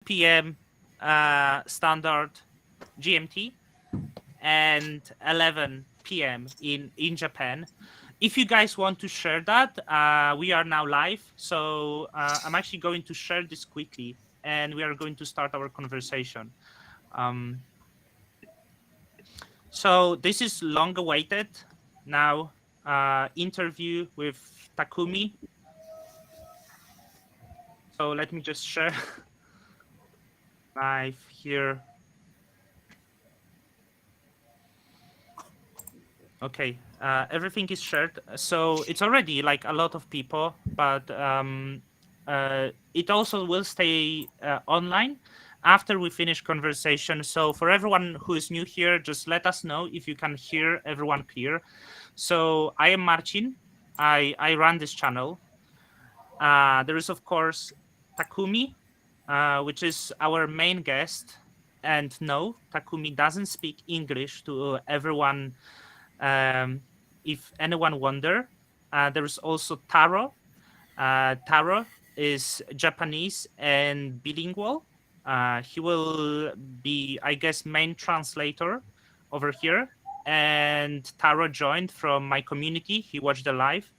p.m. Standard GMT and 11 p.m. in Japan. If you guys want to share that, we are now live. So I'm actually going to share this quickly, and we are going to start our conversation. Um, so this is long awaited now interview with Takumi. So let me just share live here. Okay, everything is shared. So it's already like a lot of people, but it also will stay online after we finish conversation. So for everyone who is new here, just let us know if you can hear everyone clear. So I am Marcin. I run this channel. There is of course Takumi, which is our main guest. And no, Takumi doesn't speak English to everyone. If anyone wonder, there is also Taro. Taro is Japanese and bilingual. He will be, I guess, main translator over here. And Taro joined from my community. He watched the live.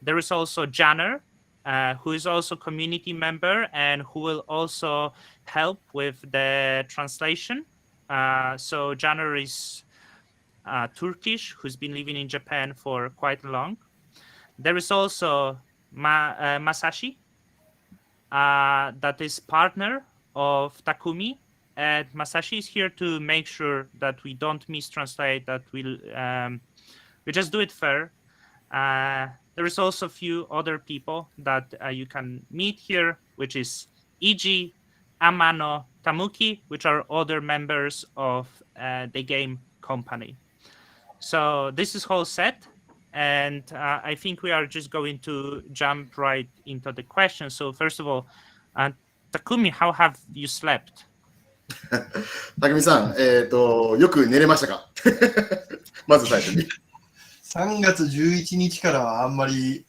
There is also Janner, who is also community member and who will also help with the translation. So Janner is Turkish, who's been living in Japan for quite long. There is also Masashi, that is partner of Takumi. And Masashi is here to make sure that we don't mistranslate, that we just do it fair. There is also a few other people that you can meet here, which is Iji, Amano, Tamuki, which are other members of the game company. So this is whole set, and I think we are just going to jump right into the question. So first of all, Takumi, how have you slept? たくみさん、よく寝れましたかまず最初に。3月11日からはあんまり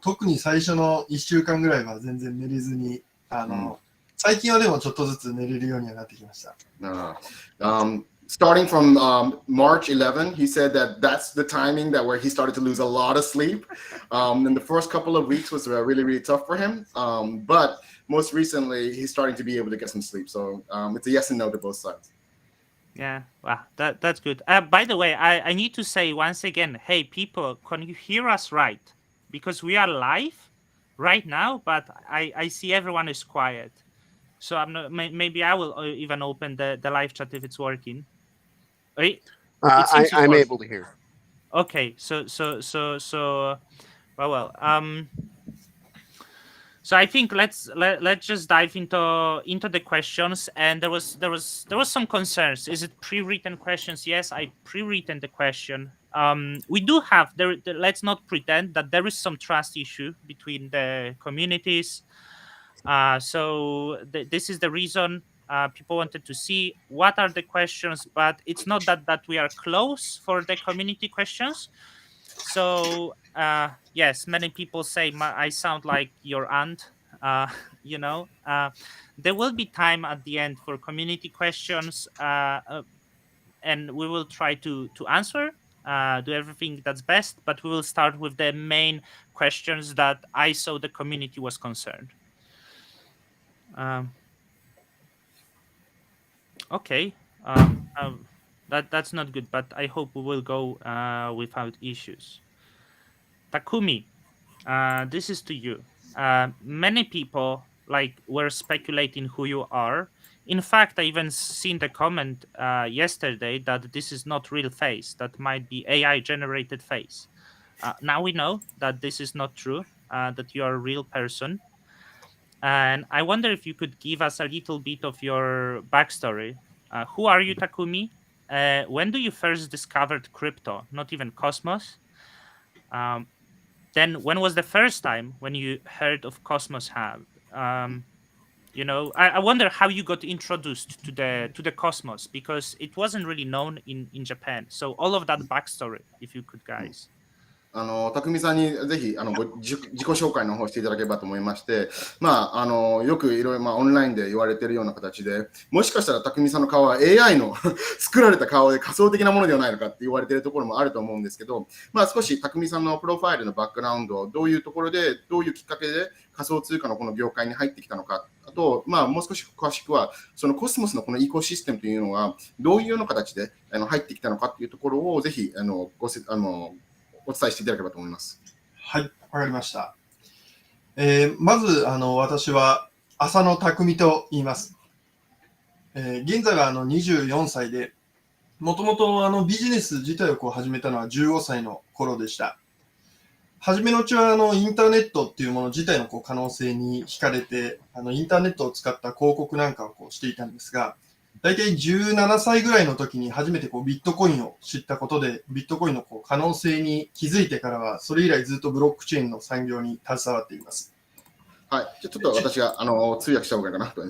特に最初の1週間ぐらいは全然寝れずに最近はでもちょっとずつ寝れるようにはなってきました。Starting from March 11, he said that that's the timing that where he started to lose a lot of sleep. And the first couple of weeks was really, really tough for him. But most recently, he's starting to be able to get some sleep. So it's a yes and no to both sides. Yeah, wow, that's good. By the way, I need to say once again, hey, people, can you hear us right? Because we are live right now, but I see everyone is quiet. So I'm not. Maybe I will even open the live chat if it's working. I'm able to hear. Okay, so well. So I think let's just dive into the questions. And there was some concerns. Is it pre-written questions? Yes, I pre-written the question. We do have there. Let's not pretend that there is some trust issue between the communities. So this is the reason people wanted to see what are the questions, but it's not that we are close for the community questions. So yes, many people say I sound like your aunt. You know, there will be time at the end for community questions, and we will try to answer, do everything that's best. But we will start with the main questions that I saw the community was concerned. Okay, that's not good, but I hope we will go without issues. Takumi, this is to you. Many people were speculating who you are. In fact, I even seen the comment yesterday that this is not real face, that might be AI generated face. Now we know that this is not true, that you are a real person. And I wonder if you could give us a little bit of your backstory. Who are you, Takumi? When do you first discovered crypto? Not even Cosmos. Then when was the first time when you heard of Cosmos Hub? You know, I wonder how you got introduced to the Cosmos, because it wasn't really known in Japan. So all of that backstory, if you could, guys. 匠さんにぜひ自己紹介の方していただければと思いまして、よくいろいろ、オンラインで言われているような形で、もしかしたら匠さんの顔は AI の作られた顔で仮想的なものではないのかって言われているところもあると思うんですけど、少し匠さんのプロファイルのバックグラウンド、どういうところで、どういうきっかけで仮想通貨のこの業界に入ってきたのか、あと、もう少し詳しくは、そのコスモスのこのイコシステムというのは、どういうような形で入ってきたのかっていうところを、ぜひお伝えしていただければと思います。はい、わかりました。まず、私は浅野匠と言います。現在は24歳で、もともとビジネス自体を始めたのは15歳の頃でした。初めのうちはインターネットっていうもの自体の可能性に惹かれて、インターネットを使った広告なんかをしていたんですが、大体17歳ぐらいの時に初めてビットコインを知ったことで、ビットコインの可能性に気づいてからは、それ以来ずっとブロックチェーンの産業に携わっています。はい。ちょっと私が通訳した方がいいかなと。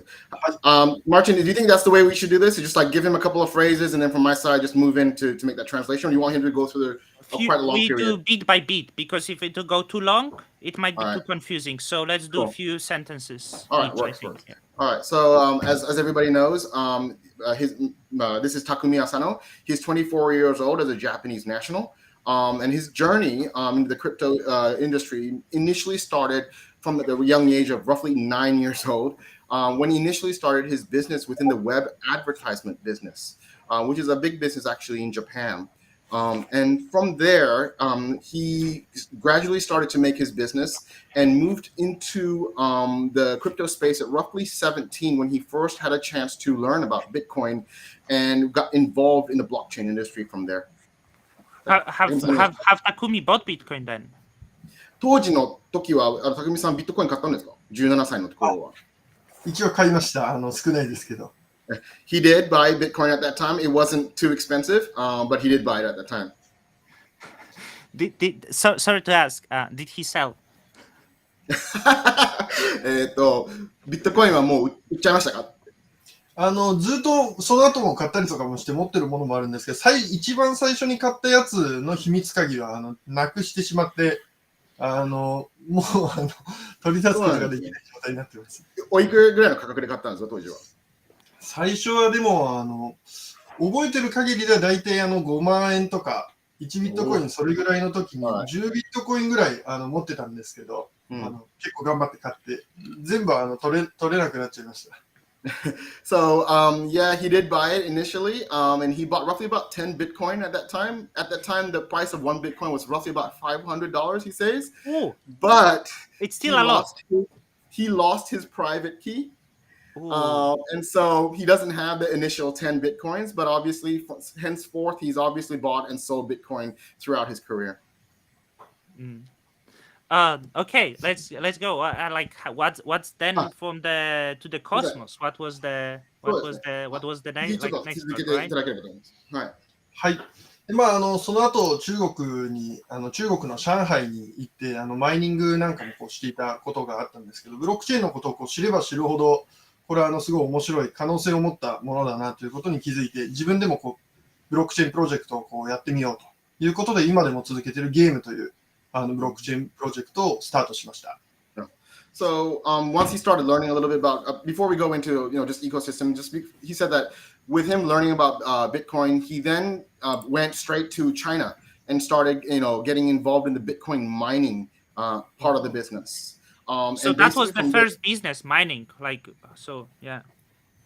Martin, do you think that's the way we should do this? Just like give him a couple of phrases and then from my side just move in to make that translation? Or you want him to go through quite a long We period? do bit by bit because if it go too long, it might be All too right. confusing. So let's do a Cool. few sentences All right, each, I works. think. Yeah. All right, so as everybody knows, this is Takumi Asano. He's 24 years old as a Japanese national. And his journey into the crypto industry initially started from the young age of roughly 9 years old when he initially started his business within the web advertisement business, which is a big business actually in Japan. And from there, he gradually started to make his business and moved into the crypto space at roughly 17 when he first had a chance to learn about Bitcoin and got involved in the blockchain industry from there. Have Takumi bought Bitcoin then? 当時の時は、匠さんビットコイン買ったんですか ?17 歳の頃は。一応買いました。少ないですけど。He did buy Bitcoin at that time. It wasn't too expensive, but he did buy it at that time. Sorry to ask, did he sell? ビットコインはもう売っちゃいましたかずっとその後も買ったりとかもして持ってるものもあるんですけど、一番最初に買ったやつの秘密鍵はなくしてしまって、もう取り出すことができない状態になってます。おいくらぐらいの価格で買ったんですか当時は。最初はでも覚えてる限りでは大体5万円とか1ビットコインそれぐらいの時に10ビットコインぐらい持ってたんですけど、結構頑張って買って全部取れなくなっちゃいました。So yeah, he did buy it initially, and he bought roughly about 10 Bitcoin at that time. At that time, the price of one Bitcoin was roughly about $500. He says, but it's still a lot. He lost his private key, and so he doesn't have the initial 10 Bitcoins. But obviously, henceforth, he's obviously bought and sold Bitcoin throughout his career. Okay, let's go. Like what's then from the to the cosmos? What was the name? Like next one, right? はい。はい。でその後中国の上海に行ってマイニングなんかもしていたことがあったんですけど、ブロックチェーンのことを知れば知るほどこれはすごい面白い可能性を持ったものだなということに気づいて、自分でもブロックチェーンプロジェクトをやってみようということで今でも続けているゲームというブロックチェーンプロジェクトをスタートしました。So once he started learning a little bit about, before we go into just ecosystem, he said that with him learning about Bitcoin, he then went straight to China and started getting involved in the Bitcoin mining part of the business. So that was the first business, mining, yeah.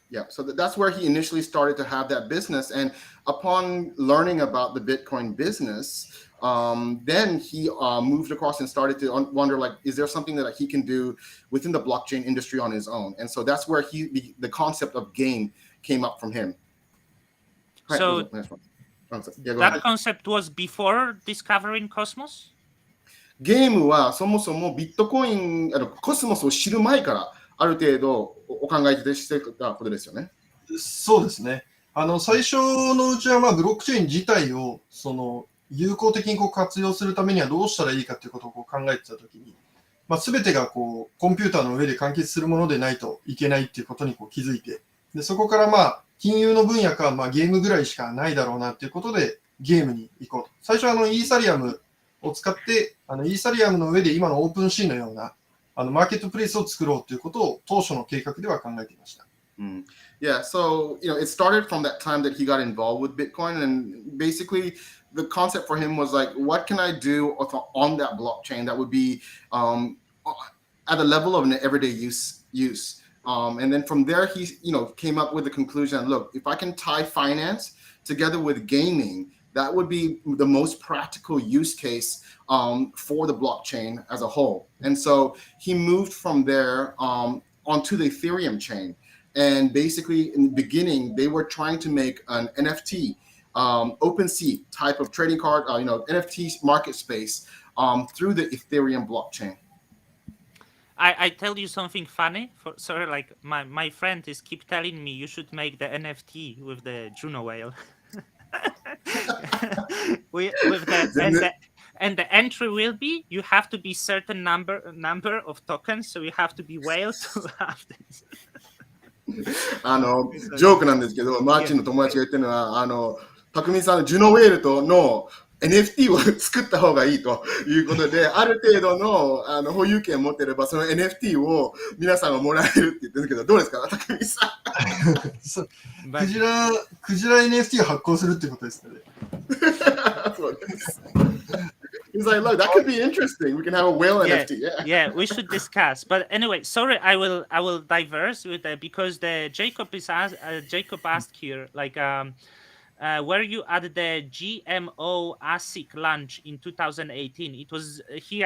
Yeah, so that's where he initially started to have that business, and upon learning about the Bitcoin business, then he moved across and started to wonder, is there something that he can do within the blockchain industry on his own? And so that's where the concept of game came up from him. So that concept was before discovering Cosmos? ゲームはそもそもビットコイン、コスモスを知る前からある程度お考えしてたことですよね。そうですね。最初のうちはブロックチェーン自体を有効的に活用するためにはどうしたらいいかということを考えてたときに、全てがコンピューターの上で完結するものでないといけないっていうことに気づいて、でそこから金融の分野かゲームぐらいしかないだろうなっていうことでゲームに行こうと。最初イーサリアムを使って、イーサリアムの上で今のオープンシーのようなマーケットプレイスを作ろうということを当初の計画では考えていました。Yeah, so it started from that time that he got involved with Bitcoin, and basically the concept for him was like, what can I do on that blockchain that would be at the level of an everyday use. And then from there, he came up with the conclusion, look, if I can tie finance together with gaming, that would be the most practical use case for the blockchain as a whole. And so he moved from there onto the Ethereum chain. And basically, in the beginning, they were trying to make an NFT, OpenSea type of trading card, NFT market space through the Ethereum blockchain. I tell you something funny. Sorry, like my friend is keep telling me you should make the NFT with the Juno Whale. And the entry will be you have to be certain number of tokens, so you have to be whale to have this. ジョークなんですけど、マーチンの友達が言ってるのは、匠さんのジュノウェールとの NFT を作った方がいいということで、ある程度の保有権を持っていれば、その NFT を皆さんがもらえるって言ってるんですけど、どうですか、匠さん。クジラ NFT を発行するってことですかね。そうです。He's like, look, that could be interesting. We can have a whale NFT. Yeah, we should discuss. But anyway, sorry, I will diverse with that because Jacob asked here like where you at the GMO ASIC launch in 2018. It was he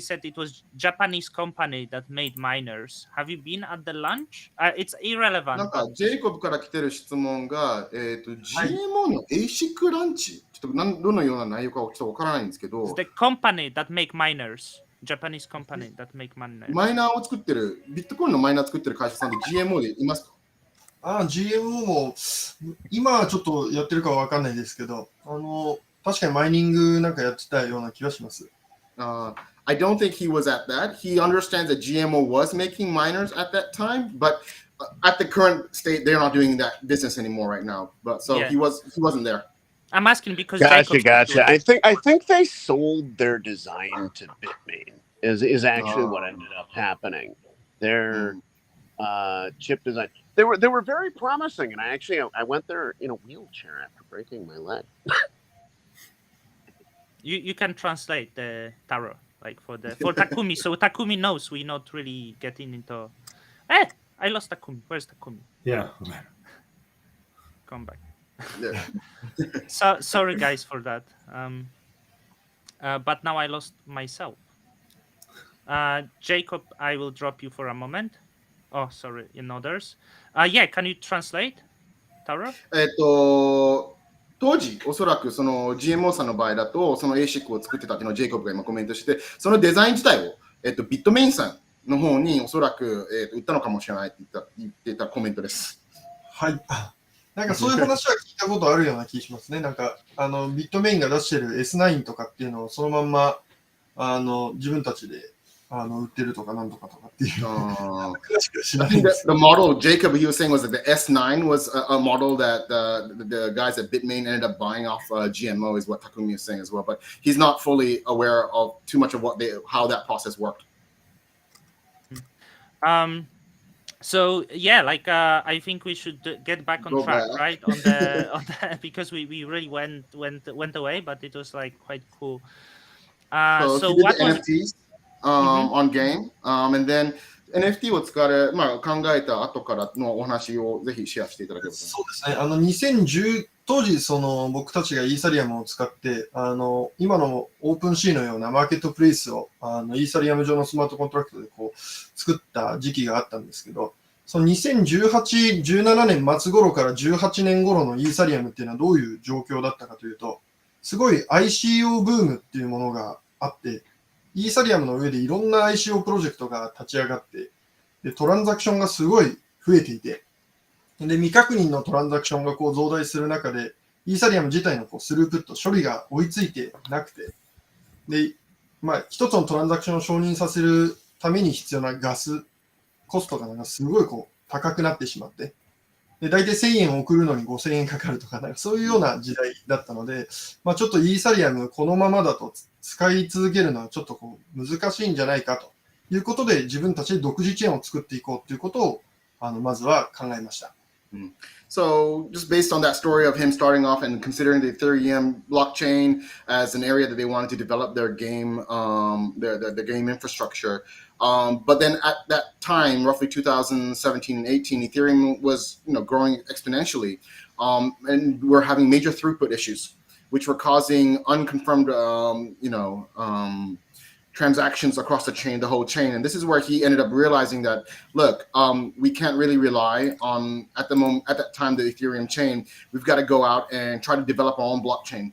said it was Japanese company that made miners. Have you been at the launch? It's irrelevant. なんかジェイコブから来てる質問が、GMO の ASIC ランチちょっとどのような内容かちょっとわからないんですけど、 It's the company that make miners. Japanese company that make miners. マイナーを作ってる、ビットコインのマイナー作ってる会社さんで GMO でいますか？GMO も今はちょっとやってるかは分かんないですけど、確かにマイニングなんかやってたような気がします。I don't think he was at that. He understands that GMO was making miners at that time, but at the current state, they're not doing that business anymore right now. But so he wasn't there. I'm asking because Gotcha. I think they sold their design to Bitmain. Is actually what ended up happening. Their chip design. They were very promising, and I went there in a wheelchair after breaking my leg. You can translate the Taro like for Takumi, so Takumi knows we're not really getting into. I lost Takumi. Where's Takumi? Yeah. Come back. Yeah. So sorry guys for that. But now I lost myself. Jacob, I will drop you for a moment. Oh, sorry, in others. Yeah, can you translate, Taro? 当時、おそらくその GMO さんの場合だと、その ASIC を作ってたっていうのをジェイコブが今コメントしてて、そのデザイン自体を、ビットメインさんの方におそらく、売ったのかもしれないって言ってたコメントです。はい。なんかそういう話は聞いたことあるような気がしますね。なんかビットメインが出してる S9 とかっていうのをそのまんま自分たちで売ってるとかなんとかとかっていう。詳しくは知らないんです。The model Jacob he was saying was that the S9 was a model that the guys at Bitmain ended up buying off GMO is what Takumi is saying as well. But he's not fully aware of too much of how that process worked. So yeah, like I think we should get back on track, right? On the because we really went away, but it was like quite cool. So what was NFTs on game, and then NFT を使われ、考えた後からのお話をぜひシェアしていただければと思います。そうですね。当時僕たちがイーサリアムを使って今のオープンシーのようなマーケットプレイスをイーサリアム上のスマートコントラクトでこう作った時期があったんですけど、その2018、17年末頃から18年頃のイーサリアムっていうのはどういう状況だったかというと、すごい ICO ブームっていうものがあって、イーサリアムの上でいろんな ICO プロジェクトが立ち上がって、でトランザクションがすごい増えていて、で未確認のトランザクションがこう増大する中で、イーサリアム自体のこうスループット、処理が追いついてなくて、で、一つのトランザクションを承認させるために必要なガス、コストがすごいこう高くなってしまって、で、大体1000円送るのに5000円かかるとか、なんかそういうような時代だったので、まあ、ちょっとイーサリアムこのままだと使い続けるのはちょっとこう難しいんじゃないかということで、自分たちで独自チェーンを作っていこうということをまずは考えました。So just based on that story of him starting off and considering the Ethereum blockchain as an area that they wanted to develop their game, their game infrastructure. But then at that time, roughly 2017 and 18, Ethereum was growing exponentially, and we're having major throughput issues, which were causing unconfirmed, transactions across the whole chain. And this is where he ended up realizing that, look, we can't really rely on, at that time, the Ethereum chain. We've got to go out and try to develop our own blockchain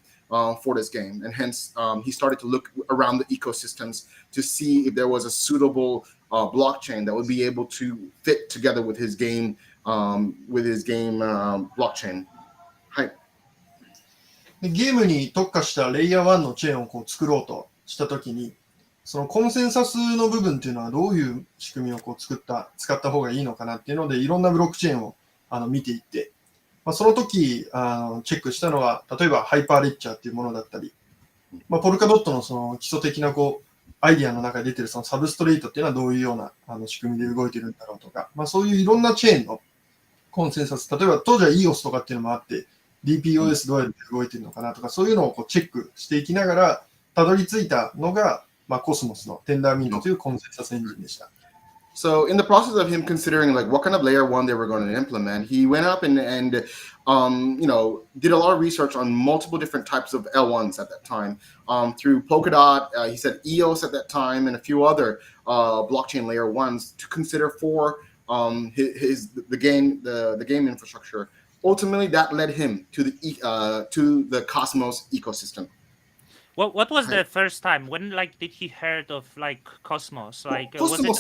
for this game. And hence, he started to look around the ecosystems to see if there was a suitable blockchain that would be able to fit together with his game blockchain. はい。ゲームに特化したレイヤー1のチェーンをこう作ろうとしたときに、そのコンセンサスの部分っていうのはどういう仕組みをこう使った方方がいいのかなっていうので、いろんなブロックチェーンを見ていって、その時チェックしたのは、例えばハイパーレッチャーっていうものだったり、ポルカドットのその基礎的なこうアイディアの中で出てるそのサブストレートっていうのはどういうような仕組みで動いてるんだろうとか、そういういろんなチェーンのコンセンサス、例えば当時は EOS とかっていうのもあって、DPoS どうやって動いてるのかなとか、そういうのをこうチェックしていきながら、たどり着いたのが、コスモスのテンダーミントというコンセンサスエンジンでした。So in the process of him considering like what kind of layer one they were going to implement, he went up and did a lot of research on multiple different types of L1s at that time. Through Polkadot, he said EOS at that time, and a few other blockchain layer ones to consider for the game infrastructure. Ultimately, that led him to the Cosmos ecosystem. What was the first time? When did he heard of Cosmos? Was it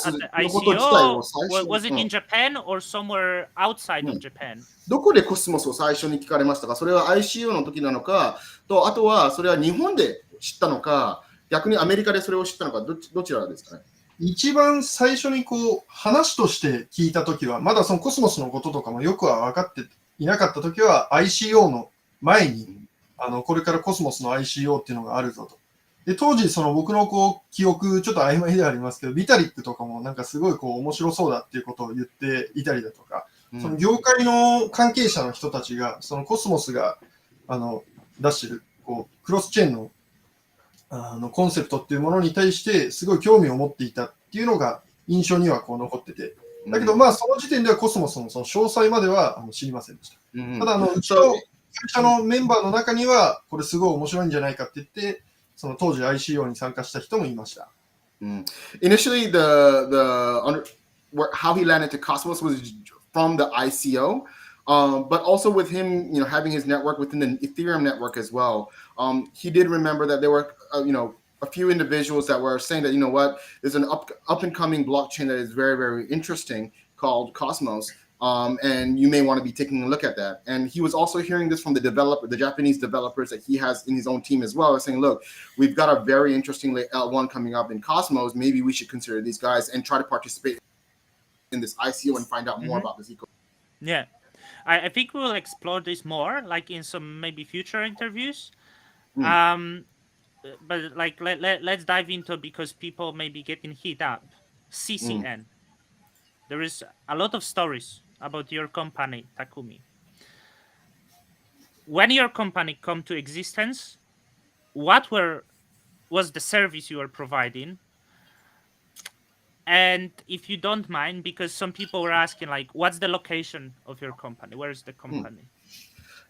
at the ICO? Was it in Japan or somewhere outside of Japan? どこでコスモスを最初に聞かれましたか？それは ICO の時なのかと、あとはそれは日本で知ったのか、逆にアメリカでそれを知ったのか、どちらですかね？一番最初にこう話として聞いた時は、まだそのコスモスのこととかもよくは分かっていなかった時は ICO の前にこれからコスモスの ICO っていうのがあるぞと。で、当時僕の記憶ちょっと曖昧ではありますけど、ビタリックとかもなんかすごい面白そうだっていうことを言っていたりだとか、その業界の関係者の人たちがそのコスモスが出してるクロスチェーンのコンセプトっていうものに対してすごい興味を持っていたっていうのが印象には残ってて、だけどその時点ではコスモスのその詳細までは知りませんでした。ただうちの会社のメンバーの中にはこれすごい面白いんじゃないかって言ってその当時 ICO に参加した人もいました。Initially, how he landed to Cosmos was from the ICO, but also with him, having his network within the Ethereum network as well. He did remember that there were, a few individuals that were saying that, there's an up and coming blockchain that is very, very interesting called Cosmos. And you may want to be taking a look at that. And he was also hearing this from the Japanese developers that he has in his own team as well, saying, look, we've got a very interesting L1 coming up in Cosmos. Maybe we should consider these guys and try to participate in this ICO and find out more about this ecosystem. Yeah. I think we'll explore this more, in some maybe future interviews. But let's dive into it because people may be getting hit up. CCN. There is a lot of stories about your company, Takumi. When your company come to existence, what was the service you were providing? And if you don't mind, because some people were asking, what's the location of your company? Where is the company?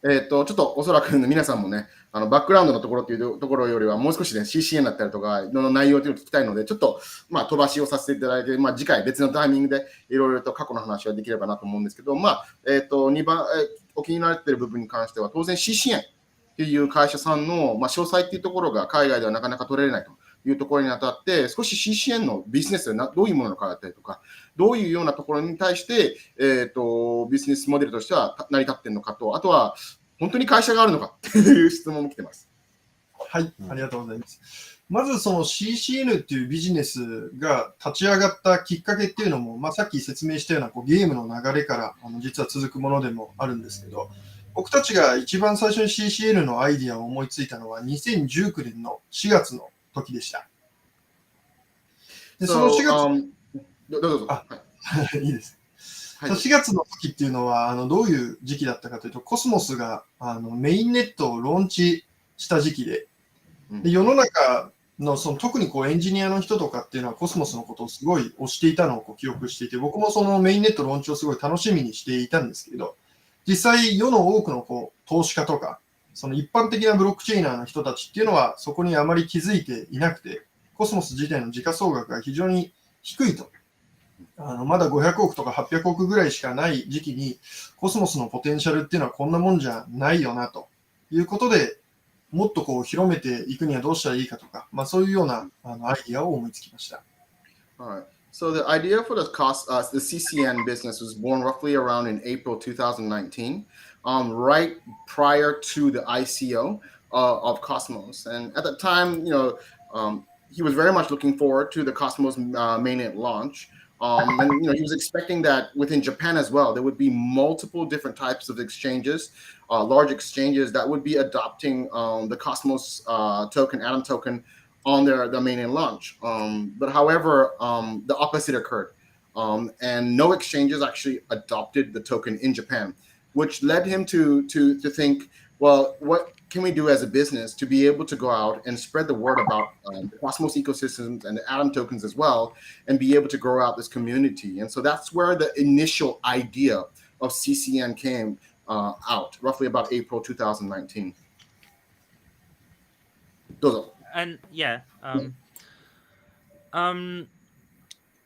ちょっとおそらく皆さんもね、バックグラウンドのところっていうところよりはもう少しね、CCN だったりとかの内容というのを聞きたいので、ちょっと飛ばしをさせていただいて、次回別のタイミングでいろいろと過去の話はできればなと思うんですけど、2番、お気になられている部分に関しては、当然 CCN っていう会社さんの、詳細っていうところが海外ではなかなか取れないというところにあたって、少し CCN のビジネスでどういうものなのかだったりとか、どういうようなところに対して、ビジネスモデルとしては成り立っているのかと、あとは本当に会社があるのかという質問も来てます。はい、ありがとうございます。まずその CCN っていうビジネスが立ち上がったきっかけっていうのも、まあ、さっき説明したようなこうゲームの流れから実は続くものでもあるんですけど、僕たちが一番最初に CCN のアイディアを思いついたのは2019年の4月の時でした。でその So, 4月、どうぞ。あ、はい。いいです。はい4月の時っていうのはどういう時期だったかというと、コスモスがメインネットをローンチした時期で、で世の中のその特にこうエンジニアの人とかっていうのはコスモスのことをすごい推していたのをこう記憶していて、僕もそのメインネットローンチをすごい楽しみにしていたんですけれど、実際世の多くのこう投資家とか、その一般的なブロックチェーナーの人たちっていうのはそこにあまり気づいていなくて、コスモス自体の時価総額が非常に低いと。まだ500億とか800億ぐらいしかない時期に、コスモスのポテンシャルっていうのはこんなもんじゃないよなということで、もっとこう広めていくにはどうしたらいいかとか、まあ、そういうようなアイディアを思いつきました。All right. So the idea for the CCN business was born roughly around in April 2019, right prior to the ICO of Cosmos. And at the time, he was very much looking forward to the Cosmos mainnet launch. And he was expecting that within Japan as well, there would be multiple different types of exchanges, large exchanges that would be adopting the Cosmos token, Atom token, on their mainnet launch. But however, the opposite occurred. And no exchanges actually adopted the token in Japan, which led him to think, well, what can we do as a business to be able to go out and spread the word about the Cosmos ecosystems and the Atom tokens as well, and be able to grow out this community? And so that's where the initial idea of CCN came out, roughly about April 2019. どうぞ。 And yeah,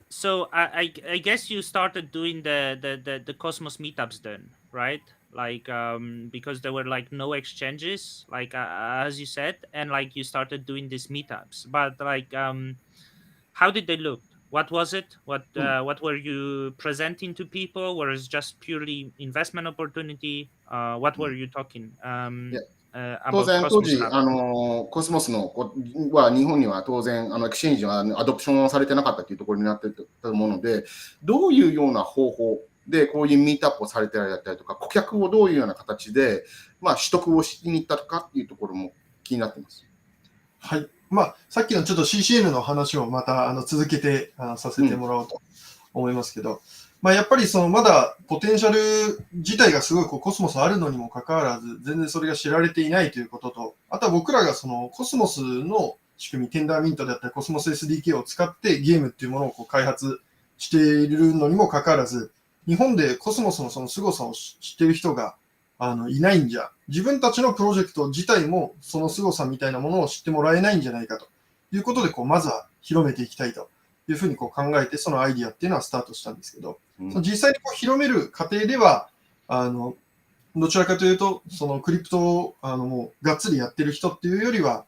so I guess you started doing the Cosmos meetups then, right? Like because there were like no exchanges, like as you said, and like you started doing these meetups. But like how did they look? What was it? What were you presenting to people? Was it just purely investment opportunity? What were you talking Yeah. 当 about 然、当 Cosmos 時、Hub? コスモスのは日本には当然、エクシェンジはアドプションされてなかったというところになっていたと思うので、どういうような方法でこういうミートアップをされてだったりとか、顧客をどういうような形で、取得をしに行ったとかっていうところも気になっています。はい。まあ、さっきのちょっと CCN の話をまた続けてさせてもらおうと思いますけど、まあ、やっぱりそのまだポテンシャル自体がすごいこうコスモスあるのにもかかわらず、全然それが知られていないということと、あとは僕らがそのコスモスの仕組み、テンダーミントであったりコスモス SDK を使ってゲームっていうものをこう開発しているのにもかかわらず、日本でコスモスのその凄さを知っている人がいないんじゃ、自分たちのプロジェクト自体もその凄さみたいなものを知ってもらえないんじゃないかということで、こうまずは広めていきたいというふうにこう考えて、そのアイディアっていうのはスタートしたんですけど、その実際にこう広める過程では、どちらかというと、そのクリプトをもうがっつりやってる人っていうよりは、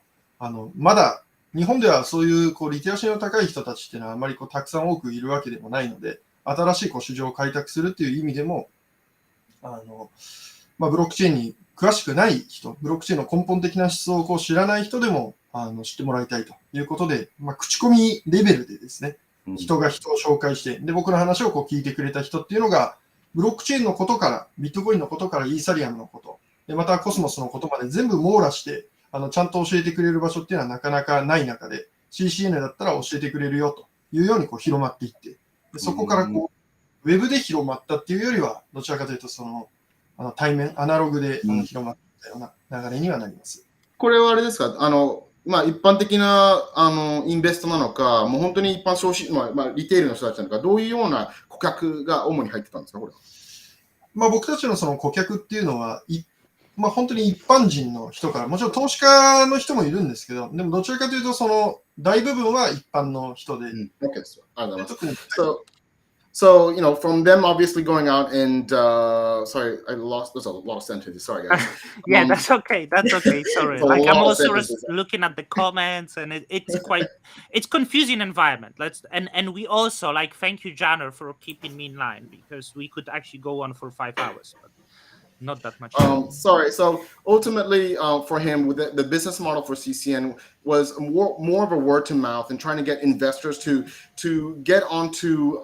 まだ日本ではそういうこうリテラシーの高い人たちっていうのはあまりこうたくさん多くいるわけでもないので、新しいこう市場を開拓するっていう意味でも、ブロックチェーンに詳しくない人、ブロックチェーンの根本的な思想をこう知らない人でも知ってもらいたいということで、口コミレベルでですね、人が人を紹介して、で、僕の話をこう聞いてくれた人っていうのが、ブロックチェーンのことから、ビットコインのことから、イーサリアムのこと、でまたコスモスのことまで全部網羅して、ちゃんと教えてくれる場所っていうのはなかなかない中で、CCN だったら教えてくれるよというようにこう広まっていって、でそこからこう、ウェブで広まったっていうよりは、どちらかというと、その、対面、アナログで広まったような流れにはなります。これはあれですか、一般的なインベストなのか、もう本当に一般消費、リテールの人たちなのか、どういうような顧客が主に入ってたんですか、これは。僕たちのその顧客っていうのは、本当に一般人の人から、もちろん投資家の人もいるんですけど、でもどちらかというと、その大部分は一般の人で。OK ですよ。ありがとうございます。So, from them obviously going out and, sorry, there's a lot of sentences. Sorry, guys. Yeah, that's okay. That's okay. Sorry. Like I'm also looking at the comments and it's confusing environment. And we also like, thank you, Janner, for keeping me in line because we could actually go on for 5 hours. not that much. Sorry. So ultimately, for him, with the business model for CCN was more of a word to mouth and trying to get investors to get onto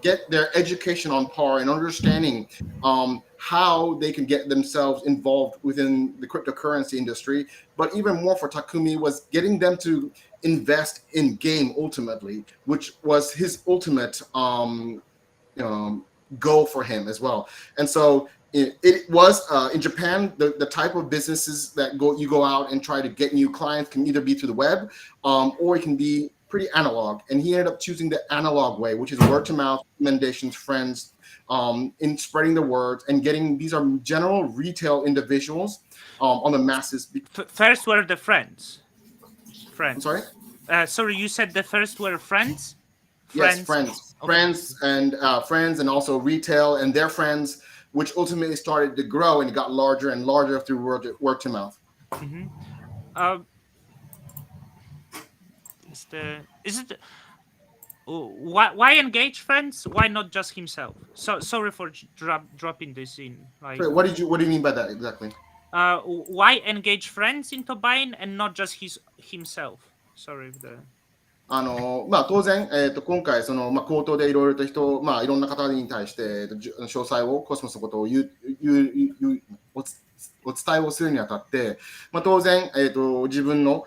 get their education on par and understanding how they can get themselves involved within the cryptocurrency industry. But even more for Takumi was getting them to invest in game ultimately, which was his ultimate goal for him as well. And so it was in Japan, the type of businesses that you go out and try to get new clients can either be through the web or it can be pretty analog. And he ended up choosing the analog way, which is word to mouth, recommendations, friends, in spreading the word and getting, these are general retail individuals on the masses. First were the friends. I'm sorry? Sorry, you said the first were friends? Yes, friends. Okay. Friends and also retail and their friends, which ultimately started to grow and it got larger and larger through word to mouth. Is it why engage friends? Why not just himself? So sorry for dropping this in. Like, what do you mean by that exactly? Why engage friends into buying and not just himself? Sorry. 当然、今回口頭でいろいろといろんな方に対して、詳細をコスモスのことをお伝えをするにあたって、当然、自分の、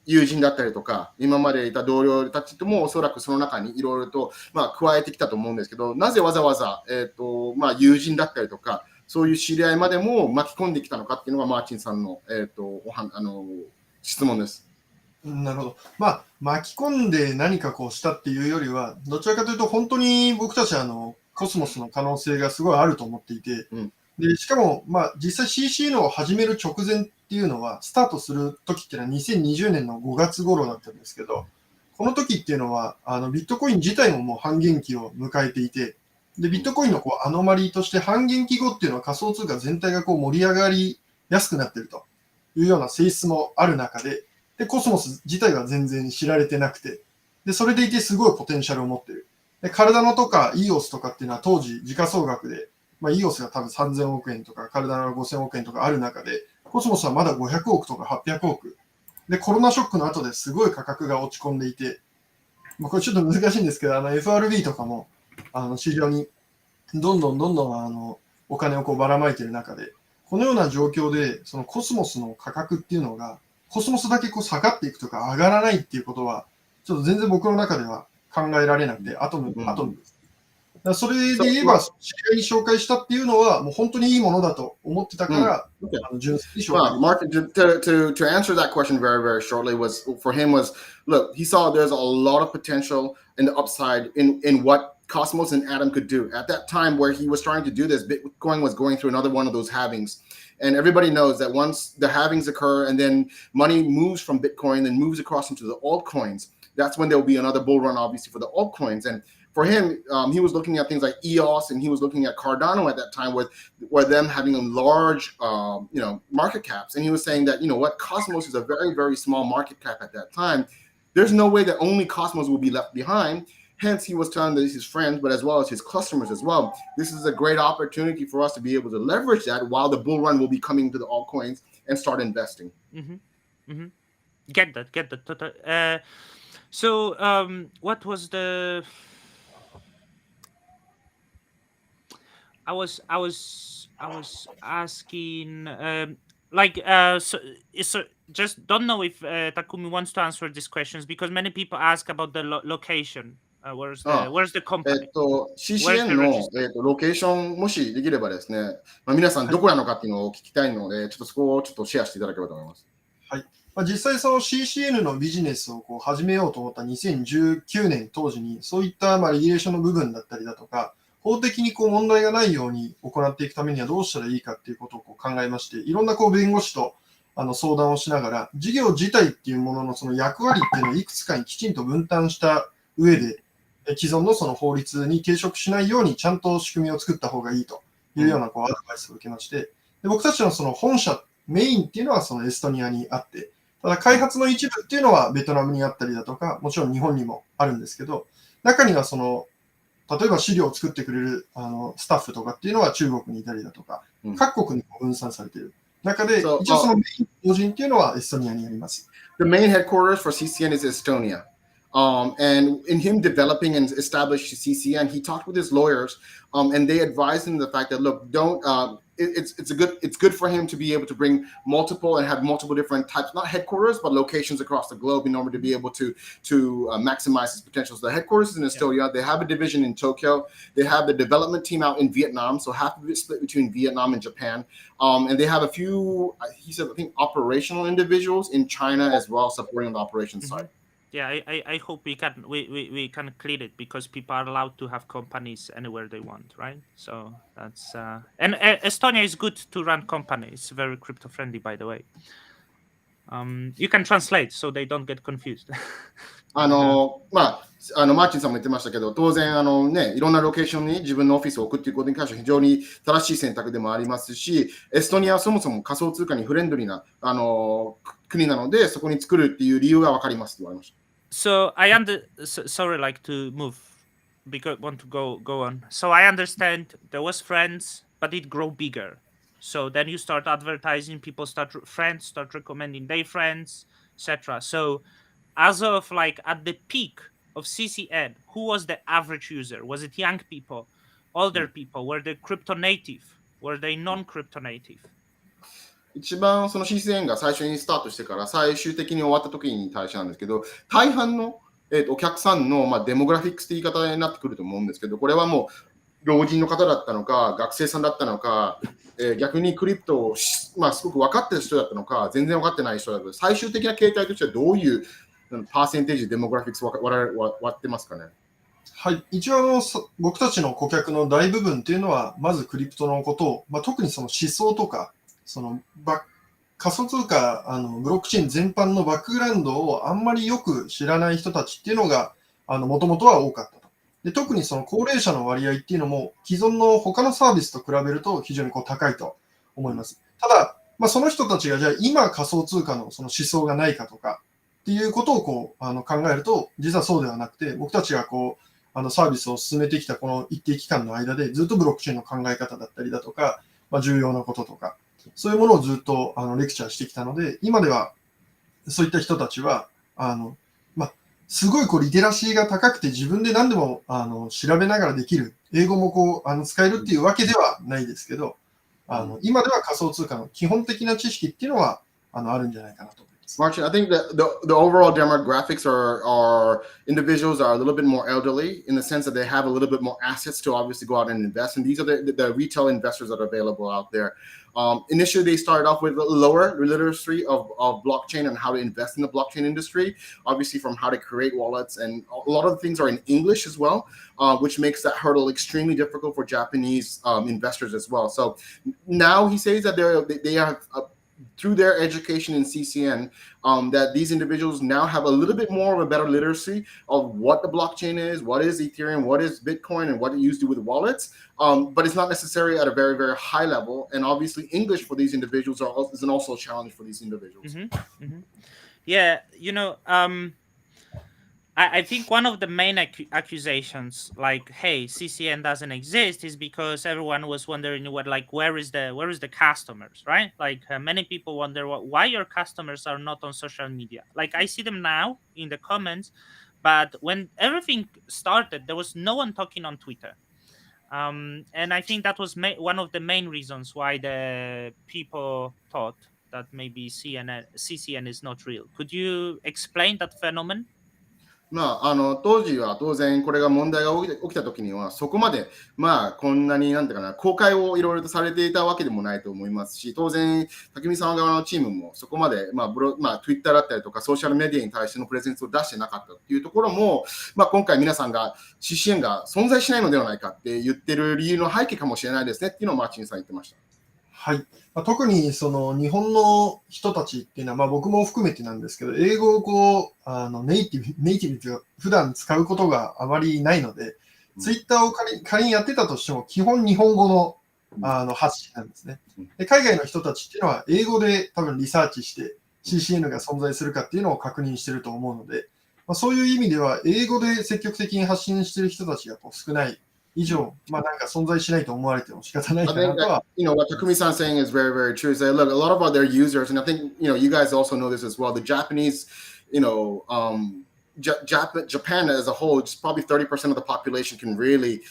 友人だったりとか今までいた同僚たちともおそらくその中にいろいろと、加えてきたと思うんですけど、なぜわざわざ、友人だったりとかそういう知り合いまでも巻き込んできたのかっていうのがマーチンさんの、質問です。なるほど。巻き込んで何かこうしたっていうよりは、どちらかというと本当に僕たちはコスモスの可能性がすごいあると思っていて、でしかも実際 CCN を始める直前っていうのは、スタートする時っていうのは2020年の5月頃だったんですけど、この時っていうのはビットコイン自体ももう半減期を迎えていて、でビットコインのアノマリーとして半減期後っていうのは仮想通貨全体が盛り上がりやすくなっているというような性質もある中で、コスモス自体は全然知られてなくて、でそれでいてすごいポテンシャルを持っている。でカルダノとか EOS とかっていうのは当時時価総額で、EOS が多分3000億円とかカルダノが5000億円とかある中で、コスモスはまだ500億とか800億。でコロナショックの後ですごい価格が落ち込んでいて、これちょっと難しいんですけど、FRB とかも市場にどんどんお金をばらまいている中で、このような状況でそのコスモスの価格っていうのがコスモスだけ下がっていくとか上がらないっていうことは、ちょっと全然僕の中では考えられなくて、アトムです。それで言えば、知り合いに紹介したっていうのは、もう本当にいいものだと思ってたから、純粋に紹介。Mark, to answer that question very, very shortly for him was, look, he saw there's a lot of potential in the upside in what Cosmos and Atom could do. At that time where he was trying to do this, Bitcoin was going through another one of those halvings. And everybody knows that once the halvings occur and then money moves from Bitcoin and moves across into the altcoins, that's when there will be another bull run, obviously, for the altcoins. And for him, he was looking at things like EOS and he was looking at Cardano at that time with them having a large, market caps. And he was saying that, Cosmos is a very, very small market cap at that time. There's no way that only Cosmos will be left behind. Hence, he was telling his friends, but as well as his customers as well, this is a great opportunity for us to be able to leverage that while the bull run will be coming to the altcoins and start investing. Get that. So, what was the? I was asking, so just don't know if Takumi wants to answer these questions because many people ask about the location. Where's the company? CCN の、ロケーションもしできればですね、皆さんどこなのかっていうのを聞きたいので、ちょっとそこをちょっとシェアしていただければと思います。はい。実際その CCN のビジネスを始めようと思った2019年当時に、そういったレギュレーションの部分だったりだとか、法的に問題がないように行っていくためにはどうしたらいいかっていうことを考えまして、いろんな弁護士と相談をしながら、事業自体っていうもののその役割っていうのをいくつかにきちんと分担した上で、既存のその法律に抵触しないようにちゃんと仕組みを作った方がいいというようなアドバイスを受けまして、で僕たちのその本社、メインっていうのはそのエストニアにあって、ただ開発の一部っていうのはベトナムにあったりだとか、もちろん日本にもあるんですけど、中にはその例えば資料を作ってくれるスタッフとかっていうのは中国にいたりだとか、各国に分散されている中で、一応そのメイン法人っていうのはエストニアにあります。The main headquarters for CCN is Estonia. And in him developing and establishing CCN, he talked with his lawyers, and they advised him the fact that look, don't. It's good for him to be able to bring multiple and have multiple different types, not headquarters, but locations across the globe in order to be able to maximize his potential. So the headquarters is in Estonia. They have a division in Tokyo. They have the development team out in Vietnam, so half of it split between Vietnam and Japan. And they have a few, he said, I think, operational individuals in China as well, supporting the operations side. Yeah, I hope we can clear it because people are allowed to have companies anywhere they want, right? So that's and Estonia is good to run companies. It's very crypto friendly, by the way. You can translate so they don't get confused. マーチンさんも言ってましたけど、当然いろんなロケーションに自分のオフィスを置くということに関しては非常に正しい選択でもありますし、エストニアはそもそも仮想通貨にフレンドリーな国なので、そこに作るっていう理由が分かりますと言われました。So sorry, like to move because want to go on. So I understand there was friends, but it grow bigger. So then you start advertising, friends start recommending their friends, etc. So as of like at the peak of CCN, who was the average user? Was it young people, older people? Were they crypto native? Were they non-crypto native? 一番その CCN が最初にスタートしてから最終的に終わった時に対してなんですけど、大半の、お客さんの、デモグラフィックスという言い方になってくると思うんですけど、これはもう老人の方だったのか、学生さんだったのか、逆にクリプトを、すごく分かってる人だったのか、全然分かってない人だったのか、最終的な形態としてはどういうパーセンテージデモグラフィックス割ってますかね。はい、一応僕たちの顧客の大部分っていうのは、まずクリプトのことを、特にその思想とか、その仮想通貨ブロックチェーン全般のバックグラウンドをあんまりよく知らない人たちっていうのがもともとは多かったと。で、特にその高齢者の割合っていうのも既存の他のサービスと比べると非常に高いと思います。ただ、その人たちがじゃあ今仮想通貨のその思想がないかとかっていうことを考えると、実はそうではなくて、僕たちがサービスを進めてきたこの一定期間の間でずっとブロックチェーンの考え方だったりだとか、重要なこととか、そういうものをずっとレクチャーしてきたので、今ではそういった人たちはすごいリテラシーが高くて自分で何でも調べながらできる、英語も使えるっていうわけではないですけど、今では仮想通貨の基本的な知識っていうのはあるんじゃないかなと思います。Martin, I think that the overall demographics are individuals are a little bit more elderly in the sense that they have a little bit more assets to obviously go out and invest. And these are the retail investors that are available out there. Initially, they started off with lower literacy of blockchain and how to invest in the blockchain industry, obviously from how to create wallets. And a lot of the things are in English as well, which makes that hurdle extremely difficult for Japanese investors as well. So now he says that they have through their education in CCN, that these individuals now have a little bit more of a better literacy of what the blockchain is, what is Ethereum, what is Bitcoin, and what it used to do with wallets. But it's not necessary at a very, very high level. And obviously, English for these individuals is also a challenge for these individuals. Yeah, I think one of the main accusations, like, hey, CCN doesn't exist, is because everyone was wondering where is the customers, right? Like many people wonder why your customers are not on social media. Like I see them now in the comments, but when everything started, there was no one talking on Twitter. And I think that was one of the main reasons why the people thought that maybe CCN is not real. Could you explain that phenomenon? 当時は当然これが問題が起きた時にはそこまでこんなに公開をいろいろとされていたわけでもないと思いますし、当然武見さん側のチームもそこまでTwitter だったりとかソーシャルメディアに対してのプレゼンスを出してなかったっていうところも、今回皆さんが CCN が存在しないのではないかって言ってる理由の背景かもしれないですねっていうのをマーチンさん言ってました。はい。特にその日本の人たちっていうのは、僕も含めてなんですけど、英語をネイティブというか普段使うことがあまりないので、ツイッターを仮にやってたとしても、基本日本語の発信なんですね。で、海外の人たちっていうのは、英語で多分リサーチして CCN が存在するかっていうのを確認してると思うので、そういう意味では、英語で積極的に発信している人たちが少ない以上、なんか存在しないと思われても仕方ない I かな think とは。 that, what Takumi-san's saying is very, very true. Is that, look, a lot of other users, and I think, you guys also know this as well, the Japanese, Japan as a whole, just probably 30% of the population can really,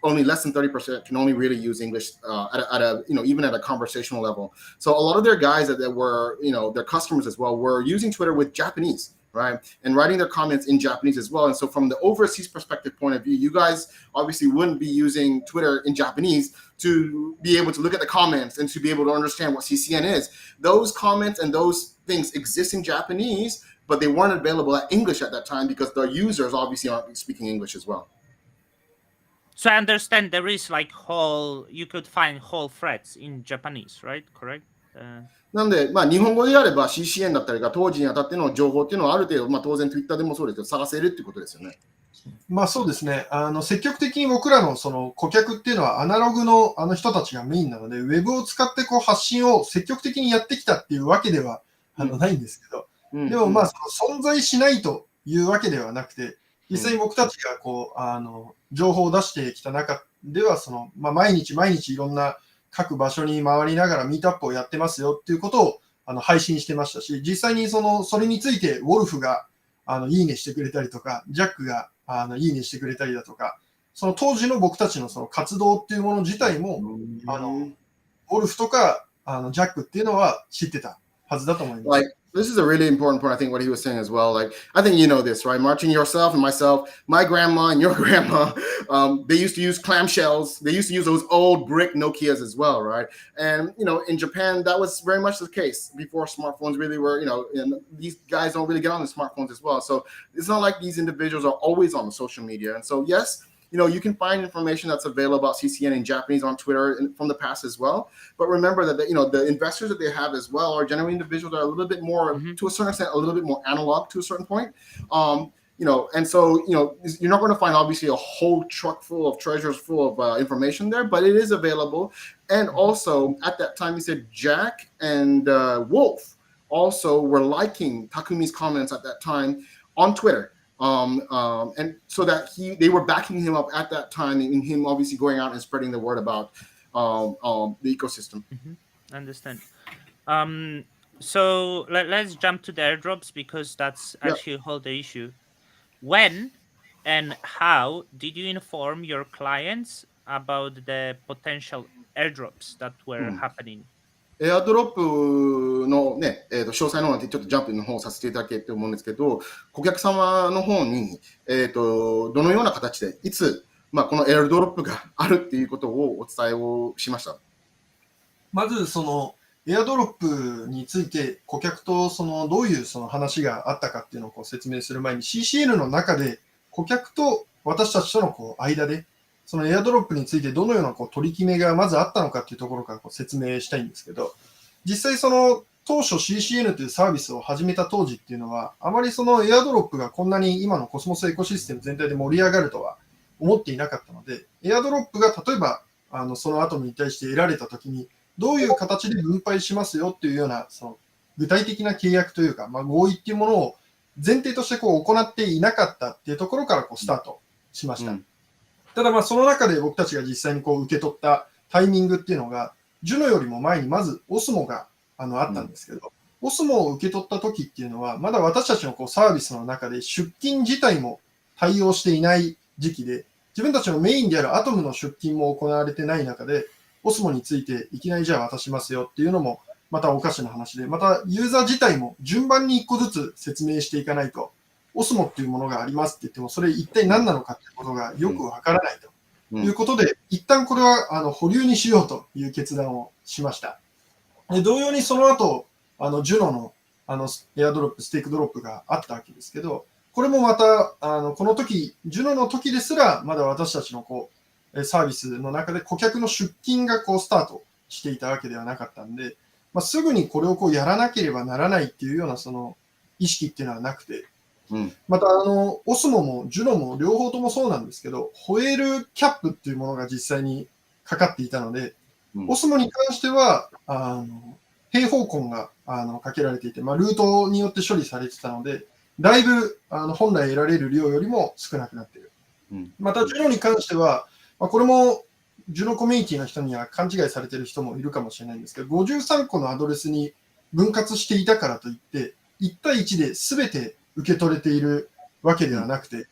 only less than 30% can only really use English at a even at a conversational level. So a lot of their guys that were, their customers as well, were using Twitter with Japanese, right? And writing their comments in Japanese as well. And so from the overseas perspective point of view, you guys obviously wouldn't be using Twitter in Japanese to be able to look at the comments and to be able to understand what CCN is. Those comments and those things exist in Japanese, but they weren't available at English at that time because the users obviously aren't speaking English as well. So I understand there is you could find whole threads in Japanese, right? Correct? なんで、日本語であれば CCN だったりが当時にあたっての情報っていうのはある程度、当然 Twitter でもそうですけど、探せるっていうことですよね。そうですね。積極的に僕らのその顧客っていうのはアナログの人たちがメインなので、ウェブを使って発信を積極的にやってきたっていうわけではないんですけど、でもその存在しないというわけではなくて、実際に僕たちが情報を出してきた中では、毎日毎日いろんな各場所に回りながらミートアップをやってますよっていうことを配信してましたし、実際にそれについてウォルフがいいねしてくれたりとか、ジャックがいいねしてくれたりだとか、その当時の僕たちのその活動っていうもの自体も、ウォルフとかジャックっていうのは知ってたはずだと思います。This is a really important point, I think, what he was saying as well. I think you know this, right? Martin, yourself and myself, my grandma and your grandma, they used to use clamshells. They used to use those old brick Nokias as well, right? And, in Japan, that was very much the case before smartphones really were, and these guys don't really get on the smartphones as well. So it's not like these individuals are always on the social media. And so, yes, you can find information that's available about CCN in Japanese on Twitter from the past as well. But remember that the investors that they have as well are generally individuals that are a little bit more, to a certain extent, a little bit more analog to a certain point. And so you're not going to find obviously a whole truck full of treasures full of information there, but it is available. And also at that time, he said Jack and Wolf also were liking Takumi's comments at that time on Twitter. And so that they were backing him up at that time, and him obviously going out and spreading the word about the ecosystem. Understand. So let's jump to the airdrops because that's actually whole the issue. When and how did you inform your clients about the potential airdrops that were happening? エアドロップのね、詳細の方にちょっとジャンプの方をさせていただけと思うんですけど、顧客様の方に、どのような形で、いつ、このエアドロップがあるっていうことをお伝えをしました。まず、エアドロップについて顧客とどういう話があったかっていうのを説明する前に CCN の中で顧客と私たちとの間でそのエアドロップについてどのような取り決めがまずあったのかっていうところから説明したいんですけど、実際当初 CCN というサービスを始めた当時っていうのはあまりエアドロップがこんなに今のコスモスエコシステム全体で盛り上がるとは思っていなかったので、エアドロップが例えばそのアトムに対して得られたときにどういう形で分配しますよっていうような具体的な契約というか、合意っていうものを前提として行っていなかったっていうところからスタートしました。ただその中で僕たちが実際に受け取ったタイミングっていうのが、ジュノよりも前にまずオスモがあったんですけど、オスモを受け取った時っていうのは、まだ私たちのサービスの中で出金自体も対応していない時期で、自分たちのメインであるアトムの出金も行われてない中で、オスモについていきなりじゃあ渡しますよっていうのもまたおかしな話で、またユーザー自体も順番に1個ずつ説明していかないと、オスモっていうものがありますって言っても、それ一体何なのかっていうことがよくわからないということで、一旦これは保留にしようという決断をしました。で同様にその後、ジュノのエアドロップ、ステークドロップがあったわけですけど、これもまたこの時、ジュノの時ですら、まだ私たちのサービスの中で顧客の出金がスタートしていたわけではなかったんで、すぐにこれをやらなければならないっていうような意識っていうのはなくて、またオスモもジュノも両方ともそうなんですけど、ホエールキャップっていうものが実際にかかっていたので、オスモに関しては平方根がかけられていて、ルートによって処理されてたので、だいぶ本来得られる量よりも少なくなっている。また、ジュノに関しては、これもジュノコミュニティの人には勘違いされている人もいるかもしれないんですけど、53個のアドレスに分割していたからといって、1対1で全て受け取れているわけではなくて、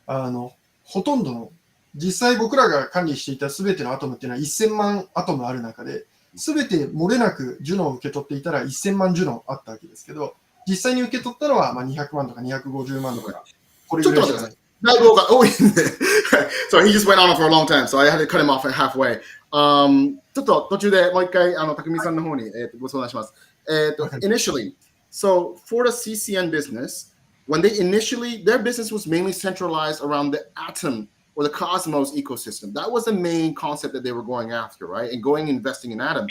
ほとんどの、実際僕らが管理していた全てのアトムっていうのは1000万アトムある中で、全て漏れなくジュノを受け取っていたら1000万ジュノあったわけですけど、実際に受け取ったのは200万とか250万とか、これぐらいしかない。So he just went on for a long time, so I had to cut him off at halfway. ちょっと途中でもう一回匠さんの方に、ご相談します。Initially, so for the CCN business, when they initially, their business was mainly centralized around the atom or the cosmos ecosystem. That was the main concept that they were going after, right? And investing in atom.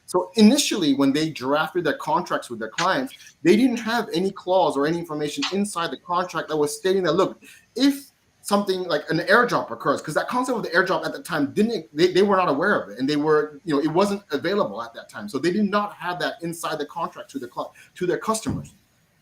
So initially, when they drafted their contracts with their clients, they didn't have any clause or any information inside the contract that was stating that, look, if something like an airdrop occurs, because that concept of the airdrop at the time they were not aware of it, and they were, it wasn't available at that time. So they did not have that inside the contract to their customers,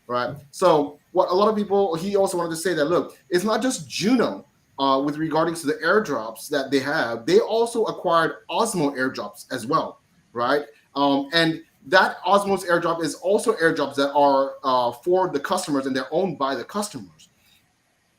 right? So what a lot of people, he also wanted to say that, look, it's not just Juno with regarding to the airdrops that they have, they also acquired Osmo airdrops as well, right? And that Osmos airdrop is also airdrops that are for the customers and they're owned by the customers.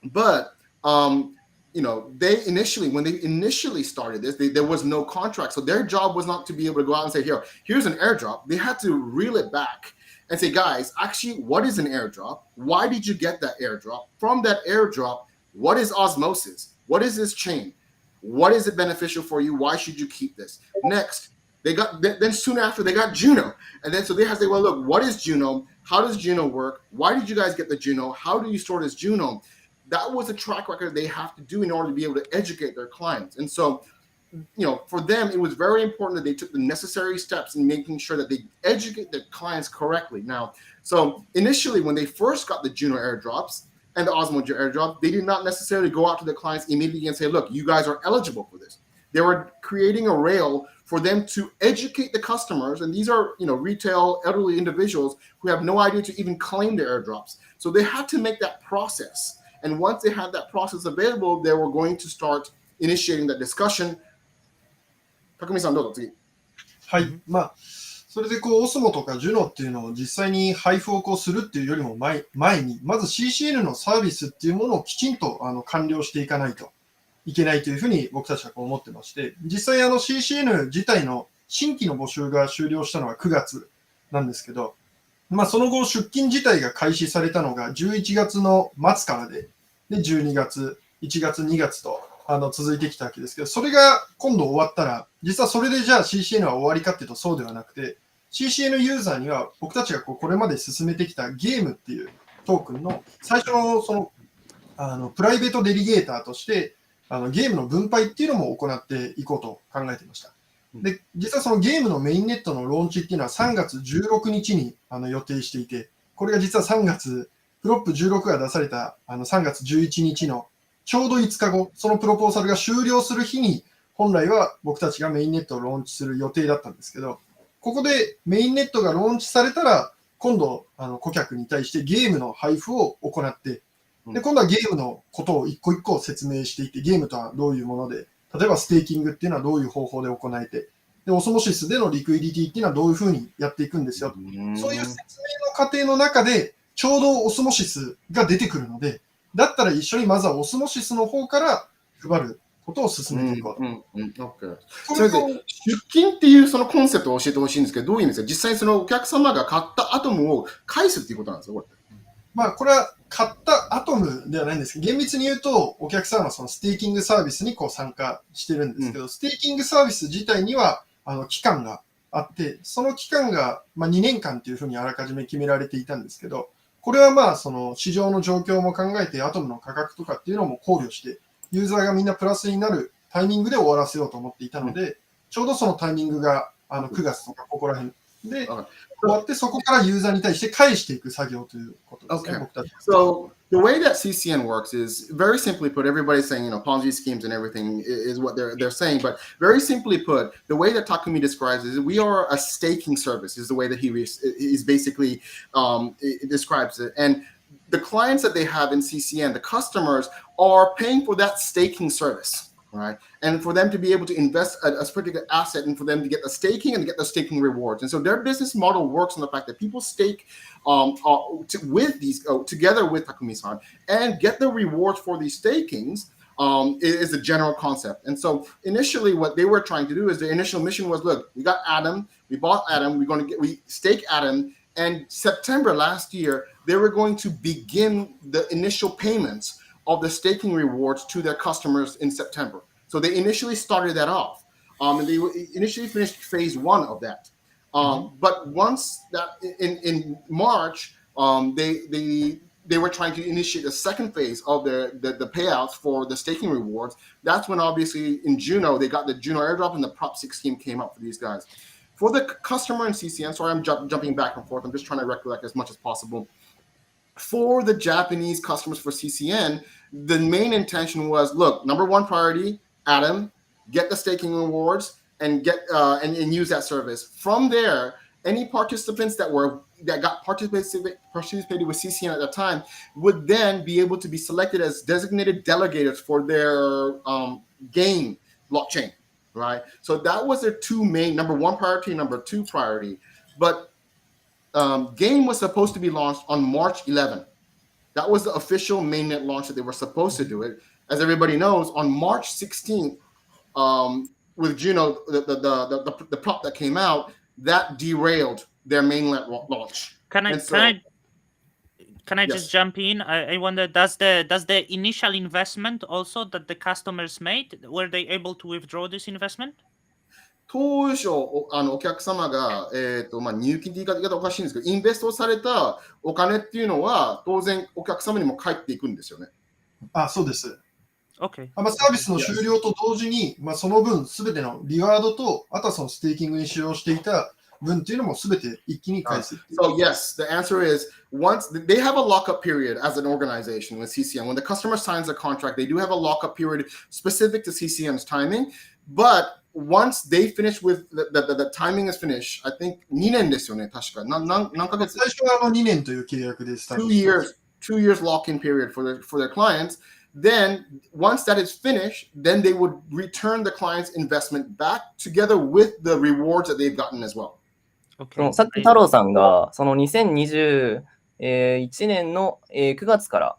But they initially, when they initially started this, there was no contract. So their job was not to be able to go out and say, here's an airdrop. They had to reel it back and say, guys, actually, what is an airdrop? Why did you get that airdrop? From that airdrop, what is osmosis? What is this chain? What is it beneficial for you? Why should you keep this? Next, then soon after they got Juno. And then so they have to say, well, look, what is Juno? How does Juno work? Why did you guys get the Juno? How do you store this Juno? That was a track record they have to do in order to be able to educate their clients. And so, for them, it was very important that they took the necessary steps in making sure that they educate their clients correctly. Now, so initially, when they first got the Juno airdrops and the Osmo airdrop, they did not necessarily go out to the clients immediately and say, look, you guys are eligible for this. They were creating a rail for them to educate the customers. And these are, retail elderly individuals who have no idea to even claim their airdrops. So they had to make that process. And once they had that process available, they were going to start initiating that discussion. 匠さんどうぞ次。はい。それでオスモとかジュノっていうのを実際に配布をするっていうよりも前に、まず CCN のサービスっていうものをきちんと完了していかないといけないというふうに僕たちは思ってまして、実際CCN 自体の新規の募集が終了したのは9月なんですけど、その後出勤自体が開始されたのが11月の末からで12月、1月、2月と続いてきたわけですけど、それが今度終わったら、実はそれでじゃあ CCN は終わりかっていうとそうではなくて、CCN ユーザーには僕たちがこれまで進めてきたゲームっていうトークンの最初のプライベートデリゲーターとしてゲームの分配っていうのも行っていこうと考えていました。で、実はそのゲームのメインネットのローンチっていうのは3月16日に予定していて、これが実は3月、プロップ16が出された3月11日のちょうど5日後、そのプロポーザルが終了する日に、本来は僕たちがメインネットをローンチする予定だったんですけど、ここでメインネットがローンチされたら、今度顧客に対してゲームの配布を行って、で今度はゲームのことを一個一個説明していて、ゲームとはどういうもので、例えばステーキングっていうのはどういう方法で行えて、でオスモシスでのリクイディティっていうのはどういうふうにやっていくんですよ。そういう説明の過程の中で、ちょうどオスモシスが出てくるので、だったら一緒にまずはオスモシスの方から配ることを進めていこうと。それで出勤っていうそのコンセプトを教えてほしいんですけど、どういう意味ですか？実際にそのお客様が買ったアトムを返すっていうことなんですか？これは買ったアトムではないんですけど、厳密に言うと、お客さんはそのステーキングサービスに参加してるんですけど、ステーキングサービス自体には期間があって、その期間が2年間というふうにあらかじめ決められていたんですけど、これはその市場の状況も考えて、アトムの価格とかっていうのも考慮して、ユーザーがみんなプラスになるタイミングで終わらせようと思っていたので、ちょうどそのタイミングが9月とかここら辺で終わって、そこからユーザーに対して返していく作業ということですね。So the way that CCN works is very simply put, everybody's saying, Ponzi schemes and everything is what they're saying. But very simply put, the way that Takumi describes it is we are a staking service is the way that he is basically describes it. And the clients that they have in CCN, the customers, are paying for that staking service, right? And for them to be able to invest a particular asset and for them to get the staking and get the staking rewards. And so their business model works on the fact that people stake with these together with Takumi-san and get the rewards for these stakings. Is the general concept. And so initially what they were trying to do is the initial mission was, look, we got Atom, we bought Atom, we stake Atom, and September last year, they were going to begin the initial payments of the staking rewards to their customers in September. So they initially started that off. And they initially finished phase 1 of that. But once that in March, they were trying to initiate the second phase of the payouts for the staking rewards. That's when obviously in Juno, they got the Juno airdrop and the Prop 6 scheme came out for these guys. For the customer in CCN, sorry, I'm jumping back and forth. I'm just trying to recollect as much as possible. For the Japanese customers for CCN, the main intention was, look, number one priority, Atom, get the staking rewards and get and use that service. From there, any participants that got participated with CCN at the time would then be able to be selected as designated delegators for their game blockchain, right? So that was their two main, number one priority, number two priority. But game was supposed to be launched on March 11th. That was the official mainnet launch that they were supposed to do it. As everybody knows, on March 16th, with Juno, the prop that came out, that derailed their mainnet launch. Can I just jump in? I wonder, does the initial investment also that the customers made, were they able to withdraw this investment? 当初お客様が、入金って言い方おかしいんですけど、インベストされたお金っていうのは当然お客様にも返っていくんですよね。そうです。Okay. サービスの終了と同時に、その分すべてのリワードと、あとはそのステーキングに使用していた分っていうのもすべて一気に返す。So yes, the answer is once they have a lockup period as an organization with CCN. When the customer signs a contract, they do have a lockup period specific to CCN's timing. But once they finish with the timing is finished, I think 2年ですよね、確か。何ヶ月？最初は2年という契約でスタート。2 years lock-in period for their clients. Then once that is finished, then they would return the client's investment back together with the rewards that they've gotten as well. Okay. さっき太郎さんがその2021年の9月から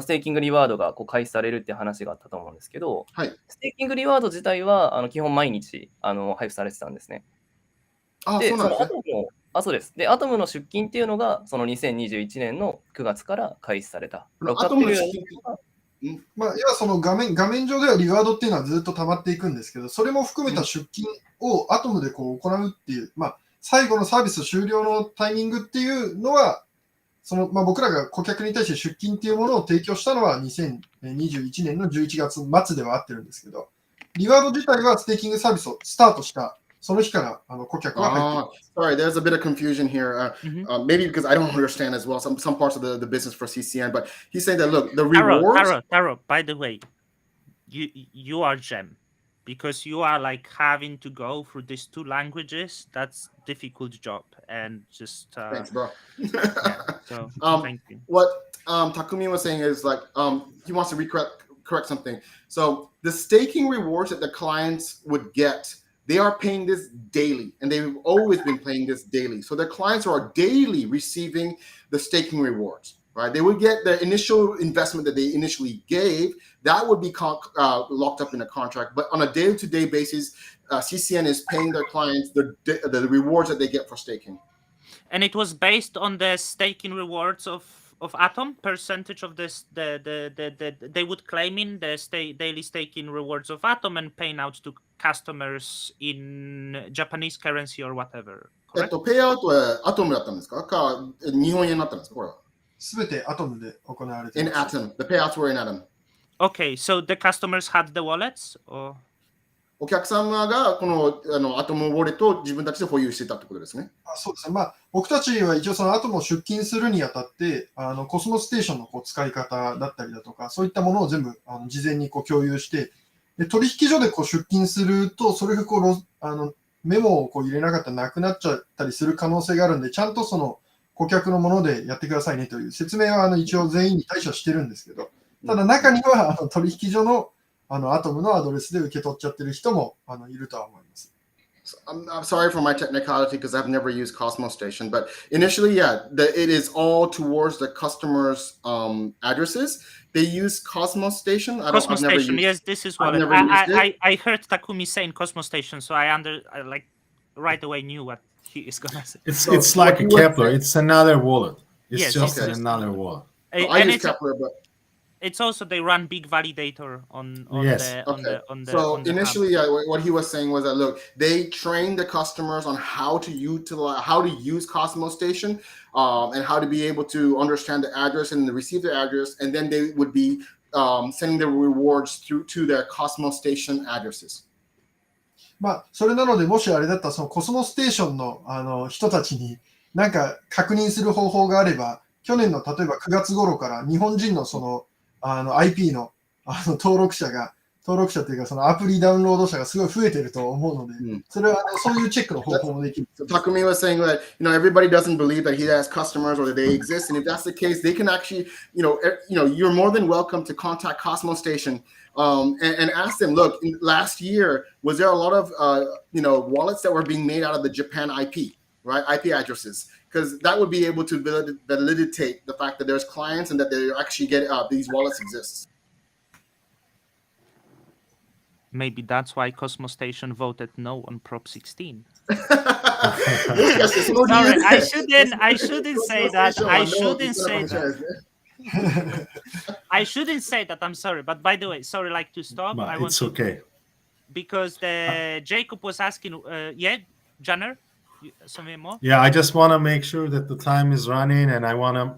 ステーキングリワードが開始されるって話があったと思うんですけど、はい、ステーキングリワード自体は基本毎日配布されてたんですね。で、そのアトムのそうです。で、アトムの出金っていうのがその2021年の9月から開始された。アトムの出金要はその画面上ではリワードっていうのはずっと溜まっていくんですけど、それも含めた出金をアトムで行うっていう、最後のサービス終了のタイミングっていうのは、僕らが顧客に対して出金っていうものを提供したのは2021年の11月末ではあってるんですけど、リワード自体はステーキングサービスをスタートしたその日から顧客は入っています。Sorry, there's a bit of confusion here. Maybe because I don't understand as well some parts of the business for CCN, but he's saying that look, the rewards. Taro, by the way, you are gem because you are like having to go through these two languages. That's difficult job and just. Thanks, bro. So thank you. What Takumi was saying is like he wants to correct something. So the staking rewards that the clients would get. They are paying this daily, and they've always been paying this daily. So their clients are daily receiving the staking rewards, right? They would get the initial investment that they initially gave. That would be locked up in a contract. But on a day-to-day basis, CCN is paying their clients the rewards that they get for staking. And it was based on the staking rewards of Atom, percentage of this they would claim in the daily staking rewards of Atom and paying out to customers in Japanese currency or whatever. ペイアウトはアトムだったんですか？日本円になったんですか？これは。すべてアトムで行われています。In Atom, the payouts were in Atom. Okay, so the customers had the wallets, or? お客様がこのアトムウォレットを自分たちで保有していたってことですね。そうですね。僕たちは一応そのアトムを出金するにあたってコスモステーションの使い方だったりだとか、そういったものを全部事前に共有して、で取引所で出金するとそれがメモを入れなかったらなくなっちゃったりする可能性があるんで、ちゃんとその顧客のものでやってくださいねという説明は一応全員に対処してるんですけど、ただ中には取引所のアトムのアドレスで受け取っちゃってる人もいるとは思います。I'm sorry for my technicality because I've never used Cosmos Station, but initially, yeah, it is all towards the customer's addresses. They use Cosmos Station. Cosmos I've never Station, used, yes, this is I've what never used it. I heard Takumi saying Cosmos Station, so I like right away knew what he is gonna say. It's like a Kepler. It's another wallet. It's Yes, just okay. another wallet. So I And use Kepler, but it's also they run big validator on Yes. So initially, what he was saying was that look, they train the customers on how to use Cosmos Station, and how to be able to understand the address and receive the address, and then they would be sending the rewards through to their Cosmos Station addresses. まあ、それなので、もしあれだったら、そのコスモステーションの人たちになんか確認する方法があれば、去年の例えば9月頃から日本人のIP の登録者というかそのアプリダウンロード者がすごい増えてると思うので、それはそういうチェックの方法もできる。So Takumi was saying that everybody doesn't believe that he has customers or that they exist, and if that's the case, they can actually you're more than welcome to contact Cosmos Station and ask them. Look, last year was there a lot of wallets that were being made out of the Japan IP, right? IP addresses. Because that would be able to validate the fact that there's clients and that they actually get these wallets exist. Maybe that's why Cosmos Station voted no on Prop 16. Sorry, I shouldn't say that. I shouldn't say that. I'm sorry. But by the way, sorry, like to stop. But it's okay. Because Jacob was asking, Janner? Something more? Yeah, I just want to make sure that the time is running, and I want to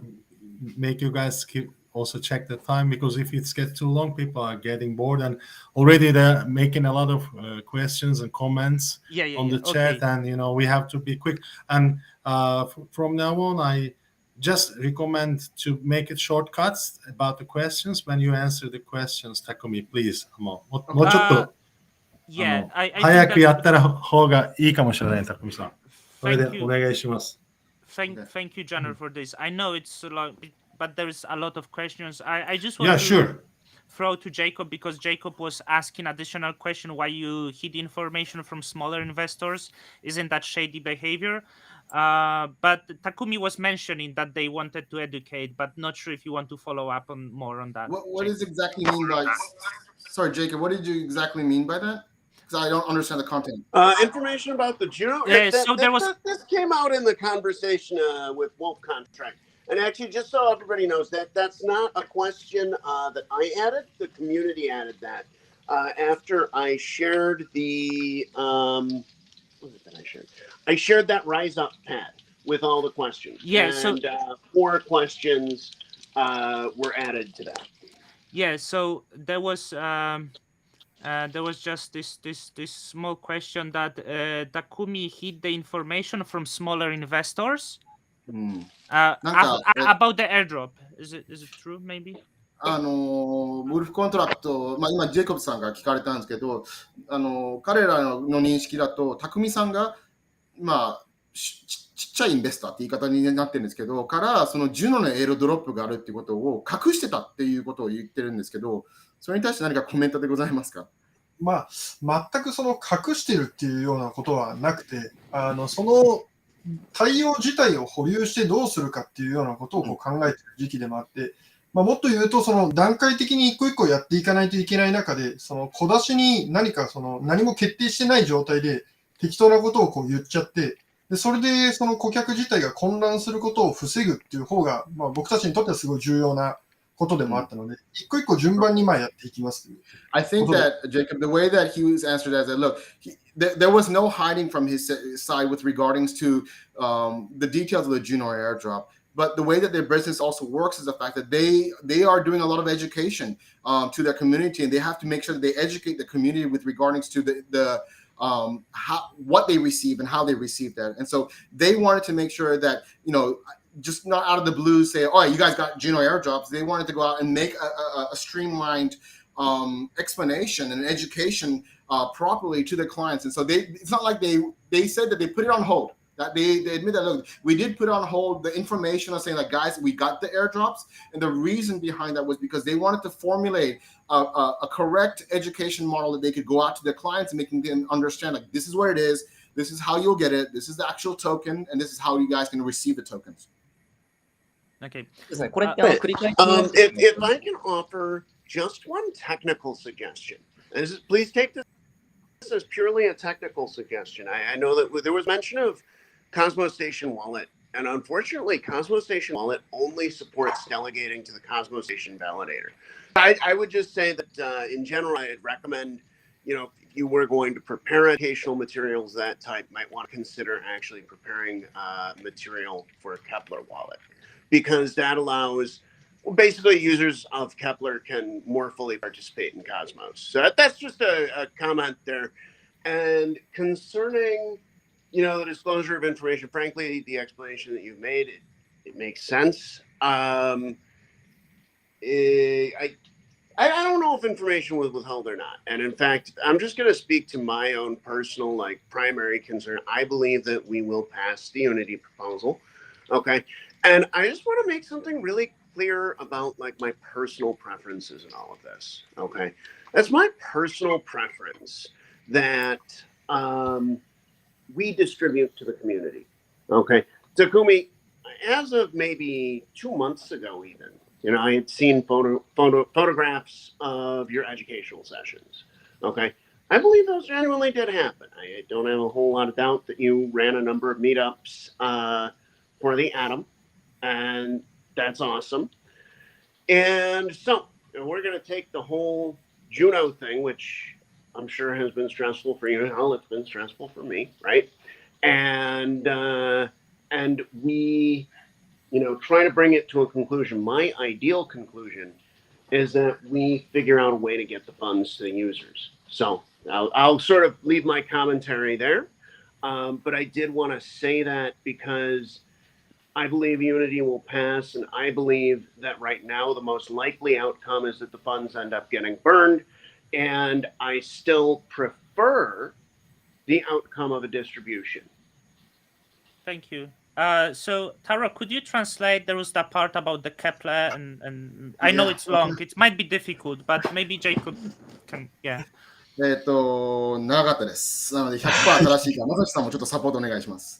make you guys also check the time, because if it gets too long, people are getting bored, and already they're making a lot of questions and comments on the chat, and we have to be quick. And from now on, I just recommend to make it shortcuts about the questions. When you answer the questions, Takumi, please, もうちょっと早くやったら方がいいかもしれない、Takumiさん。それでお願いします。Thank you, Janner, for this. I know it's a lot, but there's a lot of questions. I just want to throw to Jacob, because Jacob was asking additional question why you hid information from smaller investors. Isn't that shady behavior? But Takumi was mentioning that they wanted to educate, but not sure if you want to follow up on more on that. What does exactly mean by? Sorry, Jacob. What did you exactly mean by that? Because I don't understand the content. Information about the Juno. This came out in the conversation with Wolf Contract, and actually, just so everybody knows, that's not a question that I added. The community added that after I shared the what was it that I shared? I shared that Rise Up pad with all the questions. Yeah, and 4 questions were added to that. Yeah, so there was just this small question that Takumi hid the information from smaller investors about the airdrop. Is it true? Maybe. ウルフコントラクト、今ジェイコブさんが聞かれたんですけど、彼らの認識だと、匠さんがちっちゃいインベスターって言い方になってるんですけど、からそのジュノのエロドロップがあるっていうことを隠してたっていうことを言ってるんですけど、それに対して何かコメントでございますか？全くその隠してるっていうようなことはなくて、その対応自体を保留してどうするかっていうようなことを考えている時期でもあって、もっと言うとその段階的に一個一個やっていかないといけない中で、その小出しに何も決定してない状態で適当なことを言っちゃって、でそれでその顧客自体が混乱することを防ぐっていう方が、僕たちにとってはすごい重要なことでもあったので、一個一個順番にやっていきます。I think that, Jacob, the way that he was answered as that, look, there was no hiding from his side with regards to the details of the Juno airdrop. But the way that their business also works is the fact that they are doing a lot of education to their community, and they have to make sure that they educate the community with regards to what they receive and how they receive that. And so they wanted to make sure that, just not out of the blue say, oh, you guys got Juno airdrops. They wanted to go out and make a streamlined explanation and education properly to their clients. And so it's not like they said that they put it on hold. That they admit that, look, we did put on hold the information on saying, like, guys, we got the airdrops. And the reason behind that was because they wanted to formulate a correct education model that they could go out to their clients and making them understand, like, this is what it is. This is how you'll get it. This is the actual token. And this is how you guys can receive the tokens. Okay. ですね、これって But, 繰り返しになるんですけど if I can offer just one technical suggestion, and please take this as purely a technical suggestion. I know that there was mention of Cosmos Station Wallet, and unfortunately, Cosmos Station Wallet only supports delegating to the Cosmos Station validator. I would just say that in general, I'd recommend, if you were going to prepare educational materials that type, might want to consider actually preparing material for a Kepler wallet, because that allows, basically, users of Kepler can more fully participate in Cosmos. So that's just a comment there. And concerning, the disclosure of information, frankly, the explanation that you've made, it makes sense. I don't know if information was withheld or not. And in fact, I'm just going to speak to my own personal, primary concern. I believe that we will pass the Unity proposal. Okay. And I just want to make something really clear about, my personal preferences in all of this. Okay. That's my personal preference that we distribute to the community. Okay. Takumi, as of maybe 2 months ago, even, I had seen photographs of your educational sessions. Okay. I believe those genuinely did happen. I don't have a whole lot of doubt that you ran a number of meetups for the Atom, and that's awesome. And so we're going to take the whole Juno thing, which I'm sure has been stressful for you. Hell, it's been stressful for me, right? And we, try to bring it to a conclusion. My ideal conclusion is that we figure out a way to get the funds to the users. So I'll sort of leave my commentary there. But I did want to say that because I believe Unity will pass, and I believe that right now the most likely outcome is that the funds end up getting burned, and I still prefer the outcome of a distribution. Thank you. So Tara, could you translate? There was that part about the Kepler, and I know it's long. It might be difficult, but maybe Jacob can. Yeah. 長かったです。なので100% 正しいから、まさしさんもちょっとサポートお願いします。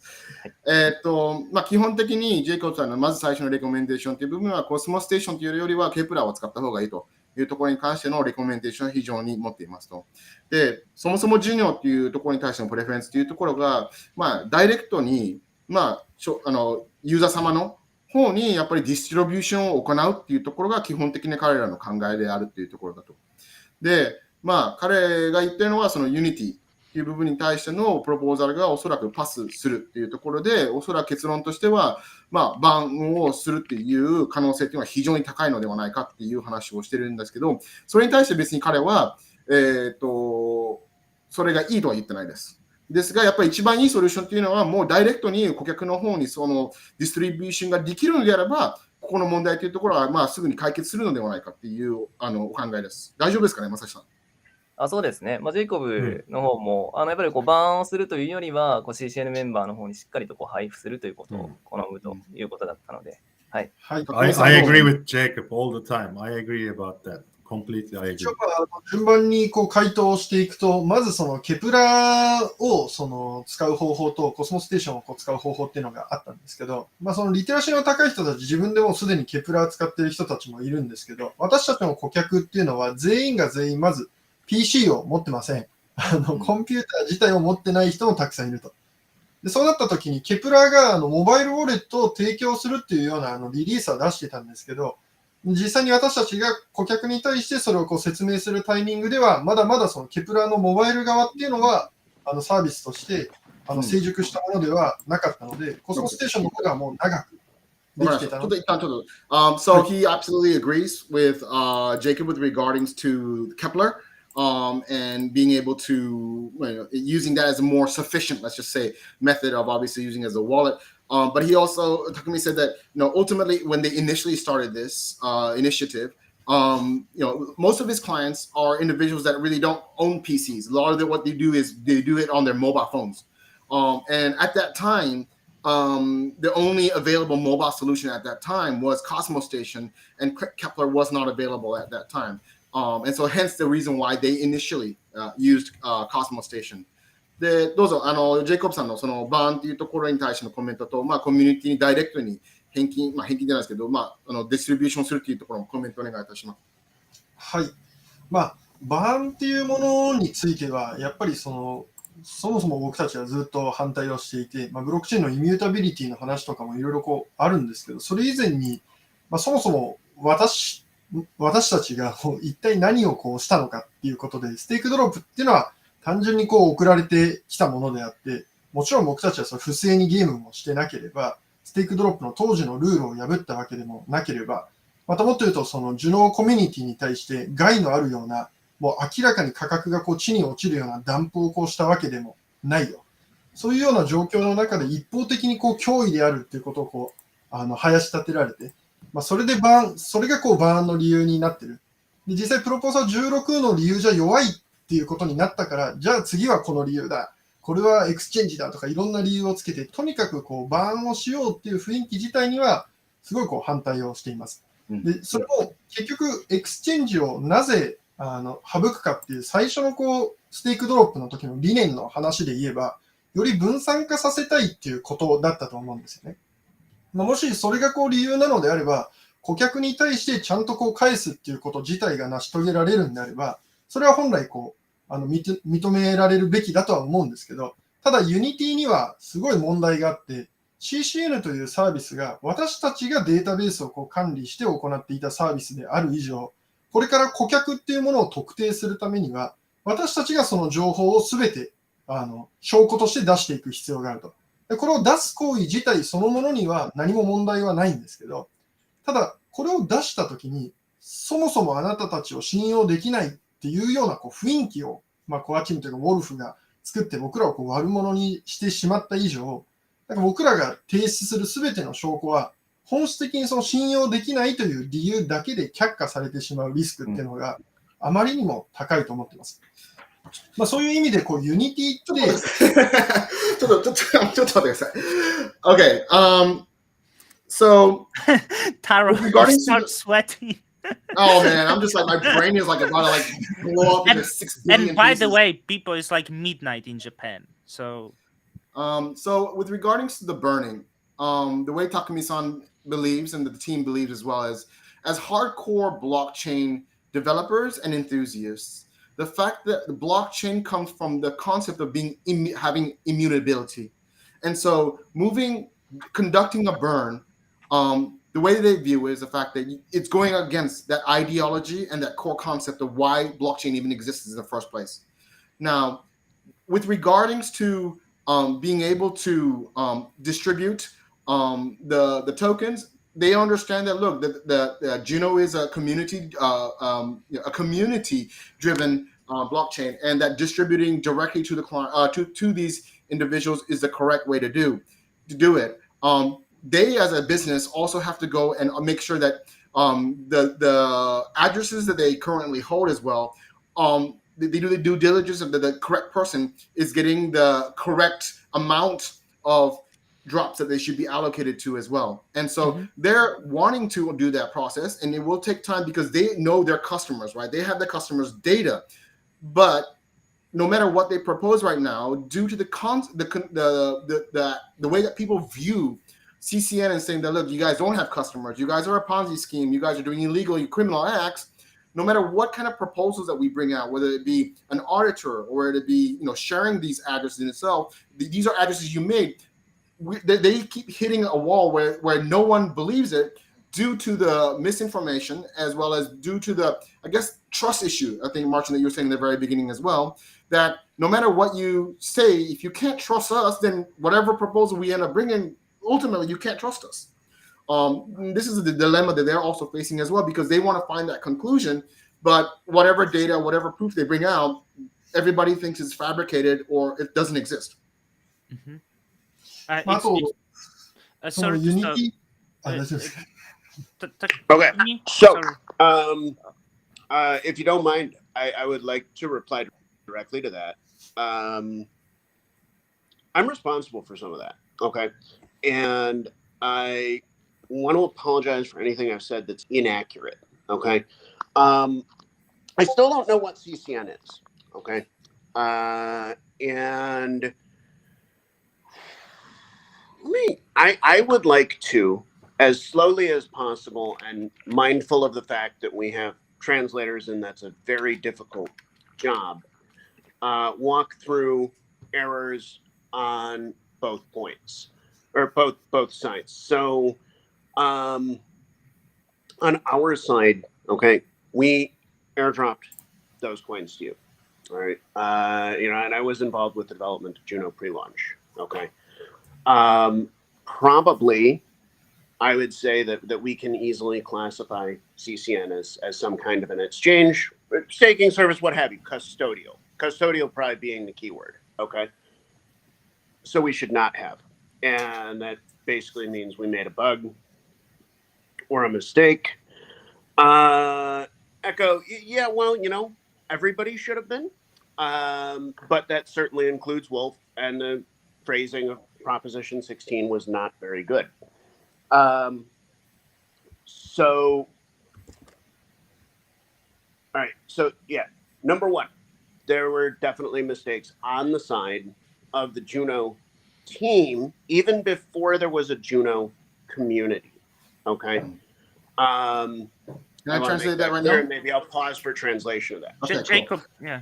基本的にジェイコブさんのまず最初のレコメンデーションという部分は、コスモステーションというよりは、ケプラーを使った方がいいというところに関してのレコメンデーションを非常に持っていますと。で、そもそもジュニオっていうところに対してのプレフェレンスというところが、ダイレクトに、ユーザー様の方にやっぱりディストリビューションを行うっていうところが基本的に彼らの考えであるっていうところだと。で、彼が言ってるのはその Unity っていう部分に対してのプロポーザルがおそらくパスするっていうところで、おそらく結論としては、バンをするっていう可能性っていうのは非常に高いのではないかっていう話をしてるんですけど、それに対して別に彼は、それがいいとは言ってないです。ですが、やっぱり一番いいソリューションっていうのは、もうダイレクトに顧客の方にそのディストリビューションができるのであれば、ここの問題というところは、すぐに解決するのではないかっていうお考えです。大丈夫ですかね、まさしさん。そうですね。ジェイコブの方も、やっぱりバーンをするというよりは、CCN メンバーの方にしっかりと配布するということを好むということだったので。はい。I agree with Jacob all the time. I agree about that. Completely I agree. 順番に回答していくと、まずそのケプラを使う方法とコスモステーションを使う方法っていうのがあったんですけど、そのリテラシーの高い人たち、自分でもすでにケプラ使ってる人たちもいるんですけど、私たちの顧客っていうのは全員が全員まずPC を持ってません。コンピューター自体を持ってない人もたくさんいると。でそうなった時に、ケプラがモバイルウォレットを提供するっていうようなリリースは出してたんですけど、実際に私たちが顧客に対してそれを説明するタイミングでは、まだまだそのケプラのモバイル側っていうのは、サービスとして成熟したものではなかったので、コスモステーションの方がもう長く。So he absolutely agrees with Jacob with regards to Kepler. And being able to, using that as a more sufficient, let's just say, method of obviously using as a wallet. But he also, Takumi said that, ultimately when they initially started this initiative, most of his clients are individuals that really don't own PCs. A lot of what they do is they do it on their mobile phones. And at that time, the only available mobile solution at that time was Cosmos Station, and Kepler was not available at that time. And so hence the reason why they initially used Cosmos Station. で、どうぞ、ジェイコブさんのそのバーンっていうところに対してのコメントと、まあ、コミュニティにダイレクトに返金じゃないですけど、まあ、ディストリビューションするっていうところのコメントお願いいたします。はい。まあ、バーンっていうものについては、やっぱりそもそも僕たちはずっと反対をしていて、まあ、ブロックチェーンのイミュータビリティの話とかもいろいろこうあるんですけど、それ以前に、まあ、そもそも私たちが一体何をこうしたのかっていうことで、ステークドロップっていうのは単純にこう送られてきたものであって、もちろん僕たちはその不正にゲームもしてなければ、ステークドロップの当時のルールを破ったわけでもなければ、またもっと言うと、そのジュノーコミュニティに対して害のあるような、もう明らかに価格がこう地に落ちるようなダンプをこうしたわけでもないよ。そういうような状況の中で一方的にこう脅威であるっていうことをこう囃し立てられて、まあ、それがこうバーンの理由になってる。で、実際プロポーザー16の理由じゃ弱いっていうことになったから、じゃあ次はこの理由だ。これはエクスチェンジだとかいろんな理由をつけて、とにかくこうバーンをしようっていう雰囲気自体にはすごいこう反対をしています。で、それも結局エクスチェンジをなぜ省くかっていう最初のこうステークドロップの時の理念の話で言えば、より分散化させたいっていうことだったと思うんですよね。まあ、もしそれがこう理由なのであれば、顧客に対してちゃんとこう返すっていうこと自体が成し遂げられるんであれば、それは本来こう認められるべきだとは思うんですけど、ただユニティにはすごい問題があって、CCN というサービスが私たちがデータベースをこう管理して行っていたサービスである以上、これから顧客っていうものを特定するためには、私たちがその情報をすべて証拠として出していく必要があると。で、これを出す行為自体そのものには何も問題はないんですけど、ただこれを出したときに、そもそもあなたたちを信用できないっていうようなこう雰囲気を、まあ、コアチームというかウォルフが作って僕らをこう悪者にしてしまった以上、なんか僕らが提出するすべての証拠は、本質的にその信用できないという理由だけで却下されてしまうリスクっていうのがあまりにも高いと思っています。まあ、そういう意味でこうユニティってちょっと待ってください。Okay, so Taro regarding starts sweating. Oh man, I'm just like my brain is like about to like blow up into 6 billion And by pieces. the way, people, it's like midnight in Japan. So with regarding to the burning, the way Takumi-san believes and the team believes as well as hardcore blockchain developers and enthusiasts, the fact that the blockchain comes from the concept of having immutability, and so conducting a burn, the way they view it is the fact that it's going against that ideology and that core concept of why blockchain even exists in the first place. Now, with regarding to being able to distribute the tokens, they understand that look, the Juno is a community driven blockchain, and that distributing directly to the client to these individuals is the correct way to do it. They as a business also have to go and make sure that the addresses that they currently hold as well, they do the due diligence of the correct person is getting the correct amount of drops that they should be allocated to as well. And so they're wanting to do that process, and it will take time because they know their customers, right? They have the customers' data. But no matter what they propose right now, due to the way that people view CCN and saying that, look, you guys don't have customers, you guys are a Ponzi scheme, you guys are doing illegal criminal acts, no matter what kind of proposals that we bring out, whether it be an auditor or it be sharing these addresses in itself, these are addresses you made. They keep hitting a wall where no one believes it due to the misinformation, as well as due to the, I guess, trust issue. I think, Martin, that you were saying in the very beginning as well, that no matter what you say, if you can't trust us, then whatever proposal we end up bringing, ultimately you can't trust us. This is the dilemma that they're also facing as well, because they want to find that conclusion, but whatever data, whatever proof they bring out, everybody thinks it's fabricated or it doesn't exist. Mm-hmm. あと、そのユニティ、大丈夫ですか？ Okay, so if you don't mind, I would like to reply directly to that. I'm responsible for some of that. Okay. And I want to apologize for anything I've said that's inaccurate. Okay. I still don't know what CCN is. Okay. And I would like to, as slowly as possible and mindful of the fact that we have translators and that's a very difficult job, walk through errors on both points or both sides. So on our side, okay, we airdropped those coins to you. All right. And I was involved with the development of Juno pre-launch. Okay. Probably I would say that we can easily classify CCN as some kind of an exchange, staking service, what have you, custodial. Custodial probably being the keyword. Okay. So we should not have. And that basically means we made a bug or a mistake. Echo, yeah, well, everybody should have been. But that certainly includes Wolf, and the phrasing of Proposition 16 was not very good. So, all right. So, yeah, number one, there were definitely mistakes on the side of the Juno team, even before there was a Juno community. Okay. Can I translate that right now? And maybe I'll pause for translation of that. Okay, cool. Jacob, yeah.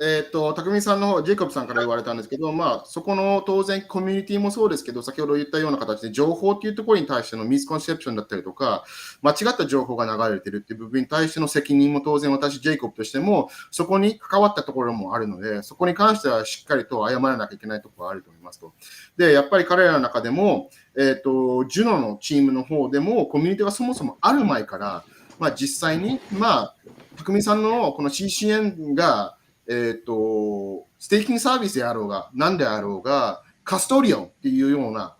匠さんの方、ジェイコブさんから言われたんですけど、そこの当然コミュニティもそうですけど、先ほど言ったような形で情報っていうところに対してのミスコンセプションだったりとか、間違った情報が流れてるっていう部分に対しての責任も当然私、ジェイコブとしても、そこに関わったところもあるので、そこに関してはしっかりと謝らなきゃいけないところがあると思いますと。で、やっぱり彼らの中でも、ジュノのチームの方でも、コミュニティがそもそもある前から、実際に、匠さんのこの CCN が、ステーキングサービスであろうが、何であろうが、カストリオンっていうような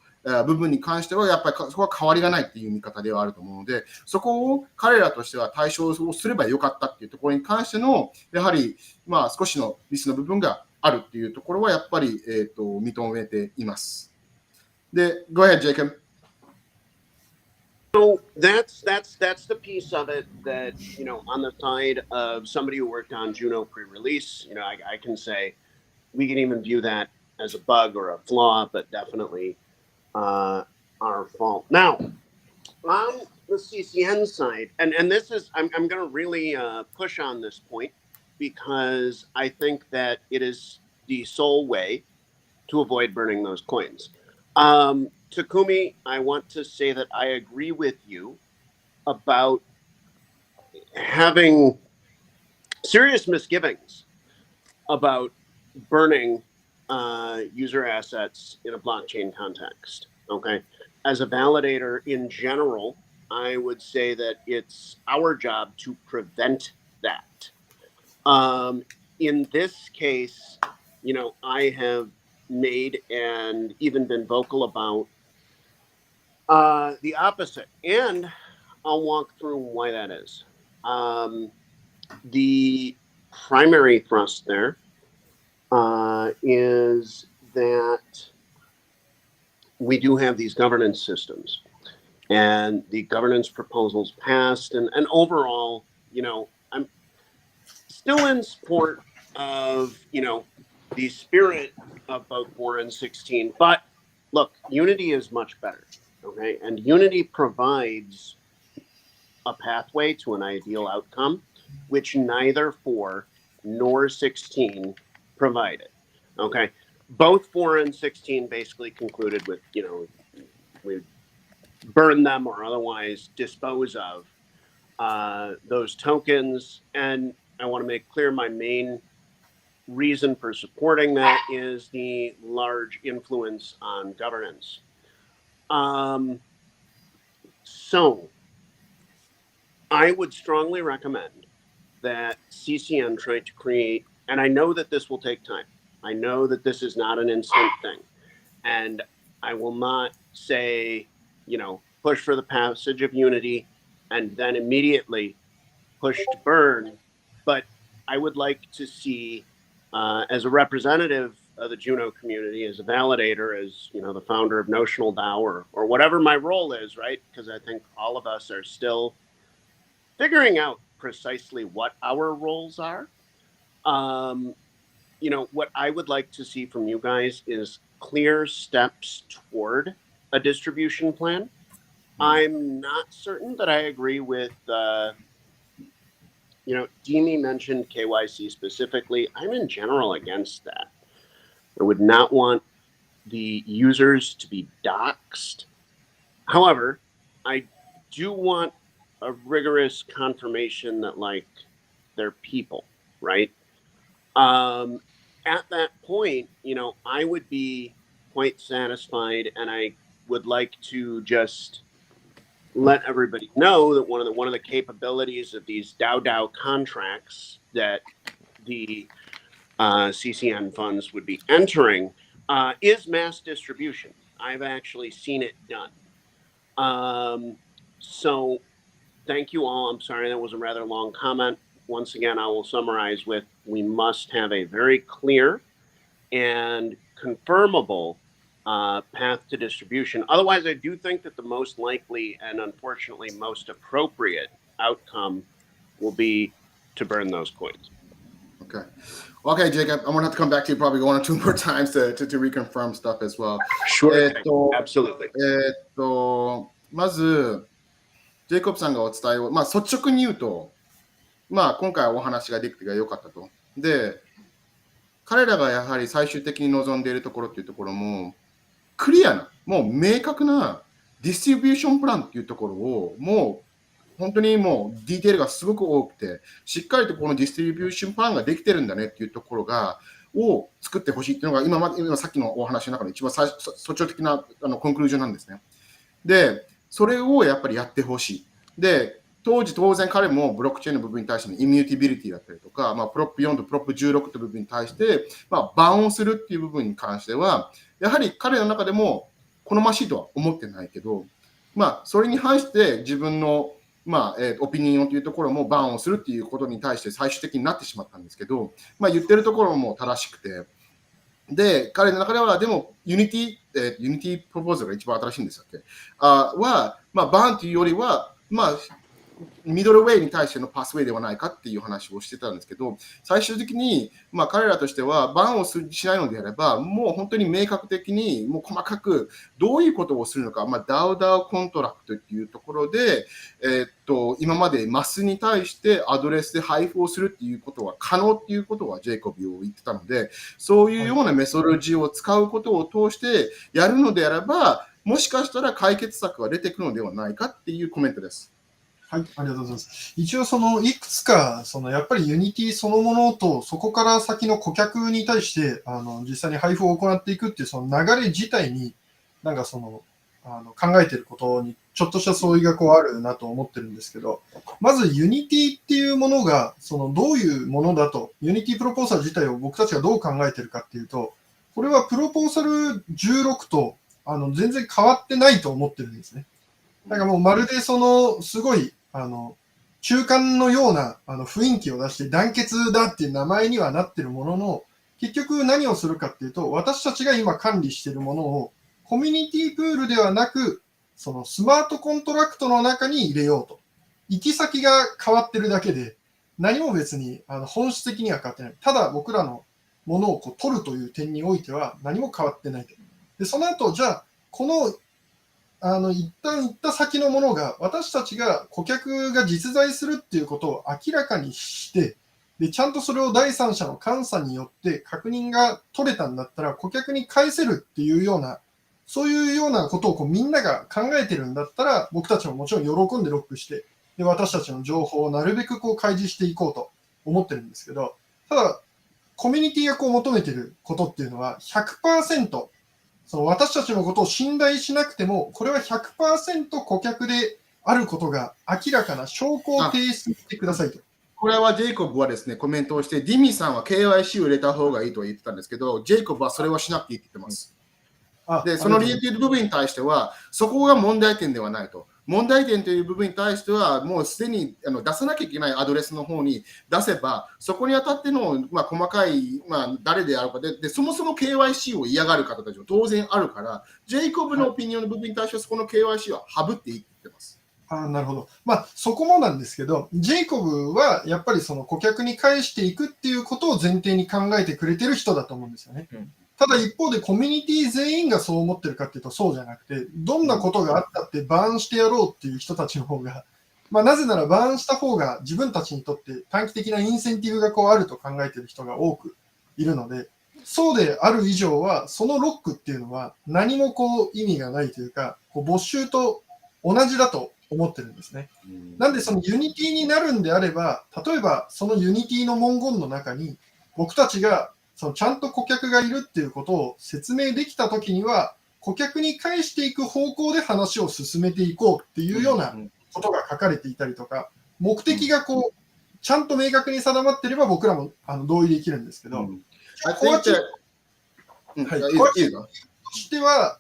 部分に関しては、やっぱりそこは変わりがないっていう見方ではあると思うので、そこを彼らとしては対処をすればよかったっていうところに関しての、やはり、少しのミスの部分があるっていうところは、やっぱり、認めています。で、Go ahead, Jacob. So that's the piece of it that, on the side of somebody who worked on Juno pre-release, I can say we can even view that as a bug or a flaw, but definitely our fault. Now, on the CCN side, and this is, I'm going to really push on this point because I think that it is the sole way to avoid burning those coins. Takumi, I want to say that I agree with you about having serious misgivings about burning user assets in a blockchain context. Okay. As a validator in general, I would say that it's our job to prevent that. In this case, I have made and even been vocal about the opposite, and I'll walk through why that is. The primary thrust there is that we do have these governance systems, and the governance proposals passed, and overall, I'm still in support of, the spirit of both 4 and 16, but look, Unity is much better. Okay, and Unity provides a pathway to an ideal outcome, which neither 4 nor 16 provided. Okay, both 4 and 16 basically concluded with, we burn them or otherwise dispose of those tokens. And I want to make clear my main reason for supporting that is the large influence on governance. So I would strongly recommend that CCN try to create, and I know that this will take time. I know that this is not an instant thing. And I will not say, push for the passage of Unity and then immediately push to burn. But I would like to see, as a representative the Juno community as a validator, as the founder of Notional DAO, or whatever my role is, right? Because I think all of us are still figuring out precisely what our roles are. What I would like to see from you guys is clear steps toward a distribution plan. I'm not certain that I agree with, Dimi mentioned KYC specifically. I'm in general against that. I would not want the users to be doxxed. However, I do want a rigorous confirmation that, they're people, right? At that point, I would be quite satisfied, and I would like to just let everybody know that one of the capabilities of these DAO contracts that the CCN funds would be entering is mass distribution. I've actually seen it done. So thank you all. I'm sorry that was a rather long comment. Once again, I will summarize with, we must have a very clear and confirmable path to distribution. Otherwise, I do think that the most likely and unfortunately most appropriate outcome will be to burn those coins. Okay, Jacob, I'm going to have to come back to you probably 1 or 2 more times to reconfirm stuff as well. Sure. Absolutely. まず、ジェイコブさんがお伝えを、率直に言うと、今回お話ができてよかったと。で、彼らがやはり最終的に望んでいるところっていうところも、クリアな、もう明確なディストリビューションプランっていうところを、もう本当にもうディテールがすごく多くて、しっかりとこのディストリビューションプランができてるんだねっていうところを作ってほしいっていうのが今さっきのお話の中で一番率直的なコンクルージョンなんですね。で、それをやっぱりやってほしい。で、当然彼もブロックチェーンの部分に対してのイミューティビリティだったりとか、プロップ4とプロップ16という部分に対して、バウンするっていう部分に関しては、やはり彼の中でも好ましいとは思ってないけど、それに反して自分のオピニオンというところもバーンをするっていうことに対して最終的になってしまったんですけど、言ってるところも正しくて、で、彼の中ではでもユニティプロポーズが一番新しいんですよっけは、バーンというよりは、ミドルウェイに対してのパスウェイではないかっていう話をしてたんですけど、最終的に、彼らとしてはバーンをしないのであれば、もう本当に明確的に、もう細かくどういうことをするのか、DAO コントラクトっていうところで、今までマスに対してアドレスで配布をするっていうことは可能っていうことはジェイコビを言ってたので、そういうようなメソロジーを使うことを通してやるのであれば、もしかしたら解決策が出てくるのではないかっていうコメントです。はい、ありがとうございます。一応いくつかやっぱりユニティそのものとそこから先の顧客に対して実際に配布を行っていくっていうその流れ自体に考えていることにちょっとした相違があるなと思ってるんですけど、まずユニティっていうものがどういうものだと、ユニティプロポーザル自体を僕たちがどう考えているかっていうと、これはプロポーザル16と全然変わってないと思ってるんですね。もうまるですごい中間のような雰囲気を出して団結だっていう名前にはなってるものの、結局何をするかっていうと、私たちが今管理しているものをコミュニティプールではなく、スマートコントラクトの中に入れようと。行き先が変わってるだけで、何も別に本質的には変わってない。ただ僕らのものを取るという点においては何も変わってない。で、その後、じゃあ、この一旦行った先のものが私たちが顧客が実在するっていうことを明らかにして、でちゃんとそれを第三者の監査によって確認が取れたんだったら顧客に返せるっていうような、そういうようなことをみんなが考えてるんだったら、僕たちももちろん喜んでロックして、で私たちの情報をなるべく開示していこうと思ってるんですけど、ただコミュニティが求めてることっていうのは 100%私たちのことを信頼しなくても、これは 100% 顧客であることが明らかな証拠を提出してくださいと。これはジェイコブはですね、コメントをして、ディミさんは KYC を入れた方がいいと言ってたんですけど、ジェイコブはそれはしなくていいって言ってます。で、その理由という部分に対しては、そこが問題点ではないと。問題点という部分に対しては、もうすでに出さなきゃいけないアドレスの方に出せば、そこにあたっての、細かい、誰であるかで、そもそも KYC を嫌がる方たちも当然あるから、ジェイコブのオピニオンの部分に対しては、そこの KYC は省っていいって言ってます。なるほど。そこもなんですけど、ジェイコブはやっぱりその顧客に返していくっていうことを前提に考えてくれてる人だと思うんですよね。ただ一方でコミュニティ全員がそう思ってるかっていうとそうじゃなくて、どんなことがあったってバーンしてやろうっていう人たちの方が、なぜならバーンした方が自分たちにとって短期的なインセンティブがあると考えてる人が多くいるので、そうである以上は、そのロックっていうのは何も意味がないというか、没収と同じだと思ってるんですね。なんでそのユニティになるんであれば、例えばそのユニティの文言の中に、僕たちがちゃんと顧客がいるっていうことを説明できたときには、顧客に返していく方向で話を進めていこうっていうようなことが書かれていたりとか、目的がちゃんと明確に定まっていれば僕らも同意できるんですけど、コアチームとしては、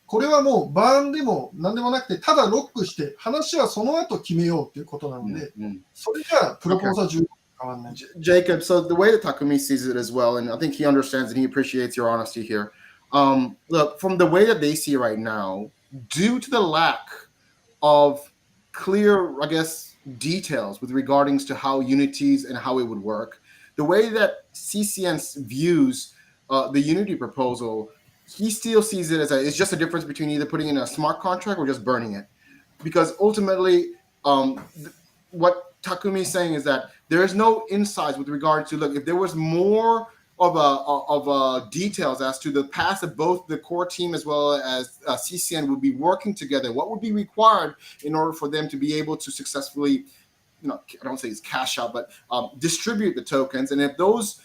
これはもうバーンでも何でもなくて、ただロックして話はその後決めようということなので、それじゃプロポーザー重要。Jacob, so the way that Takumi sees it as well, and I think he understands and he appreciates your honesty here. Look, from the way that they see it right now, due to the lack of clear, I guess, details with regards to how Unities and how it would work, the way that CCN views the Unity proposal, he still sees it as it's just a difference between either putting in a smart contract or just burning it. Because ultimately, what Takumi is saying is that there is no insights with regard to, look, if there was more of details as to the path of both the core team as well as CCN would be working together, what would be required in order for them to be able to successfully, I don't say it's cash out, but distribute the tokens. And if those,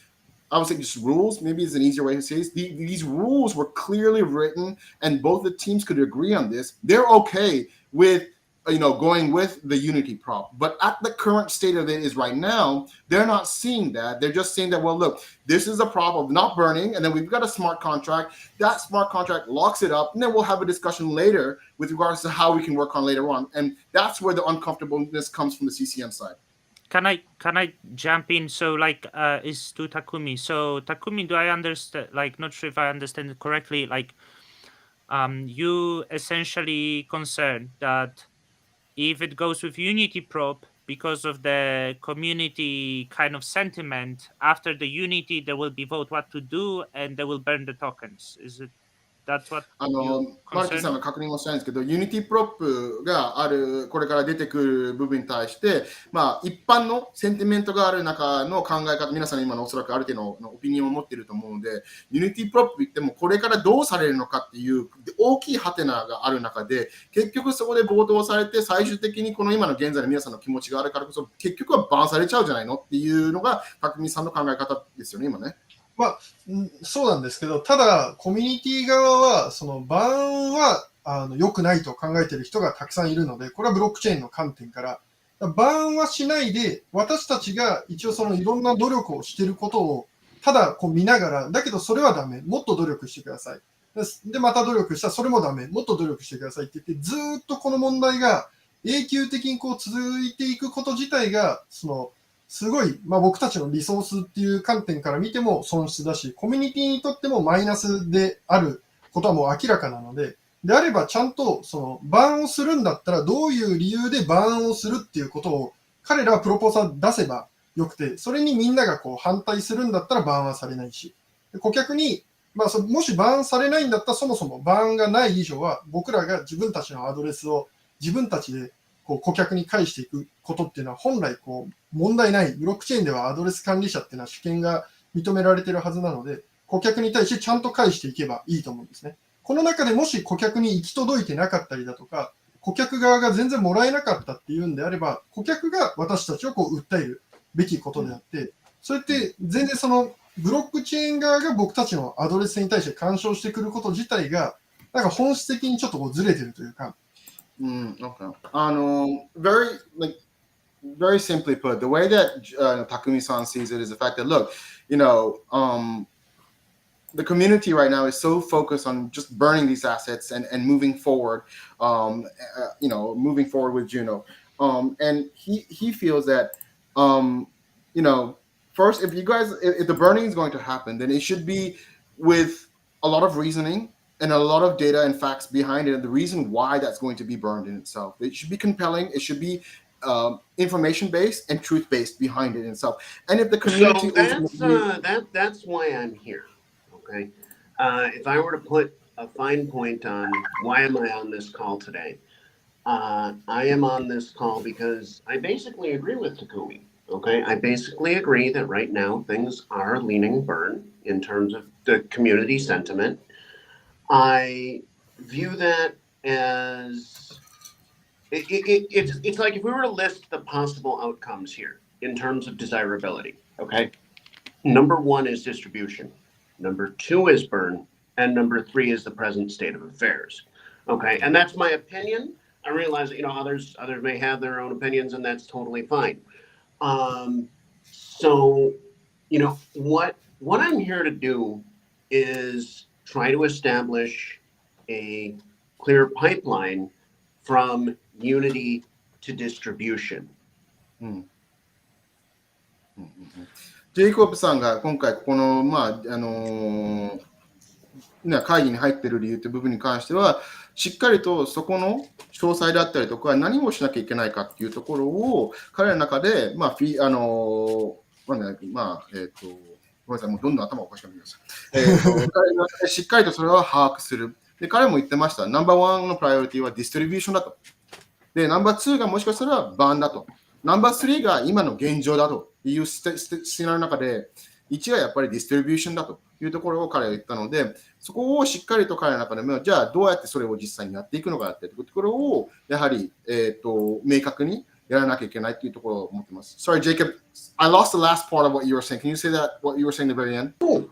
I would say just rules, maybe is an easier way to say this, these rules were clearly written and both the teams could agree on this, they're okay with going with the Unity prop. But at the current state of it is right now, they're not seeing that. They're just saying that, well, look, this is a prop of not burning, and then we've got a smart contract. That smart contract locks it up, and then we'll have a discussion later with regards to how we can work on later on. And that's where the uncomfortableness comes from the CCM side. Can I jump in? So is to Takumi. So Takumi, do I understand? Not sure if I understand it correctly. You essentially concerned that if it goes with Unity prop, because of the community kind of sentiment, after the Unity, there will be vote what to do and they will burn the tokens. Is it that's what マルキーさんが確認をしたいんですけど、ユニティプロップがある、これから出てくる部分に対して、一般のセンティメントがある中の考え方、皆さん今のおそらくある程度のオピニオンを持っていると思うので、ユニティプロップ言ってもこれからどうされるのかっていう大きいハテナがある中で、結局そこで冒頭されて、最終的にこの今の現在の皆さんの気持ちがあるからこそ、結局はバーンされちゃうじゃないのっていうのが、匠さんの考え方ですよね、今ね。そうなんですけど、ただ、コミュニティ側は、そのバーンは良くないと考えている人がたくさんいるので、これはブロックチェーンの観点から、バーンはしないで、私たちが一応そのいろんな努力をしていることを、ただ見ながら、だけどそれはダメ、もっと努力してください。で、また努力した、それもダメ、もっと努力してくださいって言って、ずーっとこの問題が永久的に続いていくこと自体が、すごい、僕たちのリソースっていう観点から見ても損失だし、コミュニティにとってもマイナスであることはもう明らかなので、であればちゃんとバーンをするんだったらどういう理由でバーンをするっていうことを彼らはプロポーザー出せばよくて、それにみんなが反対するんだったらバーンはされないし、顧客に、もしバーンされないんだったらそもそもバーンがない以上は僕らが自分たちのアドレスを自分たちで顧客に返していくことっていうのは本来問題ない。ブロックチェーンではアドレス管理者っていうのは主権が認められているはずなので、顧客に対してちゃんと返していけばいいと思うんですね。この中でもし顧客に行き届いてなかったりだとか、顧客側が全然もらえなかったっていうんであれば、顧客が私たちを訴えるべきことであって、それって全然ブロックチェーン側が僕たちのアドレスに対して干渉してくること自体が、本質的にちょっとずれてるというか、Okay. Very simply put, the way that Takumi-san sees it is the fact that, look, the community right now is so focused on just burning these assets and moving forward, moving forward with Juno. And he feels that, first, if the burning is going to happen, then it should be with a lot of reasoning and a lot of data and facts behind it, and the reason why that's going to be burned in itself. It should be compelling. It should be information based and truth based behind it itself. And if the community that's why I'm here. Okay, if I were to put a fine point on why am I on this call today, I am on this call because I basically agree with Takumi. Okay, I basically agree that right now things are leaning burn in terms of the community sentiment. I view that as it's like if we were to list the possible outcomes here in terms of desirability. Okay, number one is distribution, number two is burn, and number three is the present state of affairs. Okay, and that's my opinion. I realize that others may have their own opinions, and that's totally fine. So what I'm here to do is try to establish a clear pipeline from unity to distribution. ジェイコブさんが今回ここの、会議に入っている理由という部分に関しては、しっかりとそこの詳細であったりとか、何をしなきゃいけないかっていうところを、彼らの中で、ごめんなさい、もうどんどん頭をおかしくなりました。彼らがしっかりとそれを把握する。で、彼も言ってました。ナンバーワンのプライオリティはディストリビューションだと。で、ナンバー2がもしかしたらバーンだと。ナンバー3が今の現状だというシナリオの中で、1はやっぱりディストリビューションだというところを彼は言ったので、そこをしっかりと彼の中でも、じゃあどうやってそれを実際にやっていくのかっていうところを、やはり、明確にやらなきゃいけないというところを思ってます。Sorry, Jacob, I lost the last part of what you were saying. Can you say that, what you were saying at the very end? Cool.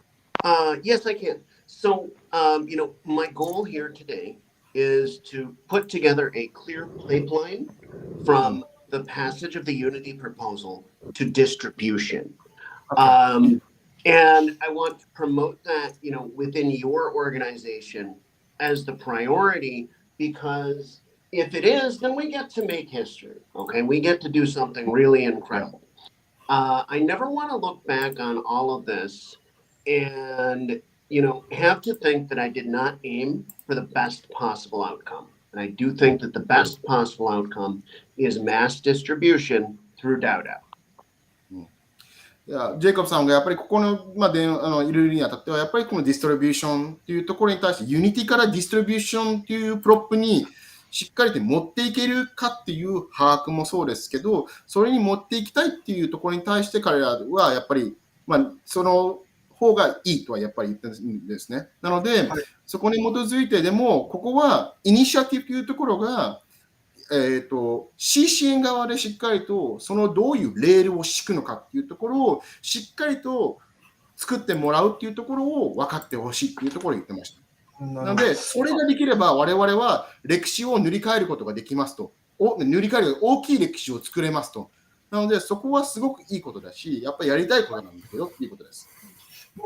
Yes, I can. So, my goal here today is to put together a clear pipeline from the passage of the Unity proposal to distribution. Okay. And I want to promote that, within your organization as the priority, because if it is, then we get to make history. Okay, we get to do something really incredible. I never want to look back on all of this and, have to think that I did not aim for the best possible outcome. And I do think that the best possible outcome is mass distribution through DAO-DAO. ジェイコブさんがやっぱりここの、いるにあたっては、やっぱりこのディストリビューションというところに対して、ユニティからディストリビューションというプロップにしっかりと持っていけるかっていう把握もそうですけど、それに持っていきたいっていうところに対して彼らはやっぱり、その方がいいとはやっぱり言ってるんですね。なので、そこに基づいてでも、ここはイニシアティブというところが、CCN 側でしっかりとそのどういうレールを敷くのかっていうところをしっかりと作ってもらうっていうところを分かってほしいっていうところを言ってました。なので、それができれば我々は歴史を塗り替えることができますと。塗り替える大きい歴史を作れますと。なので、そこはすごくいいことだし、やっぱりやりたいことなんだけどっていうことです。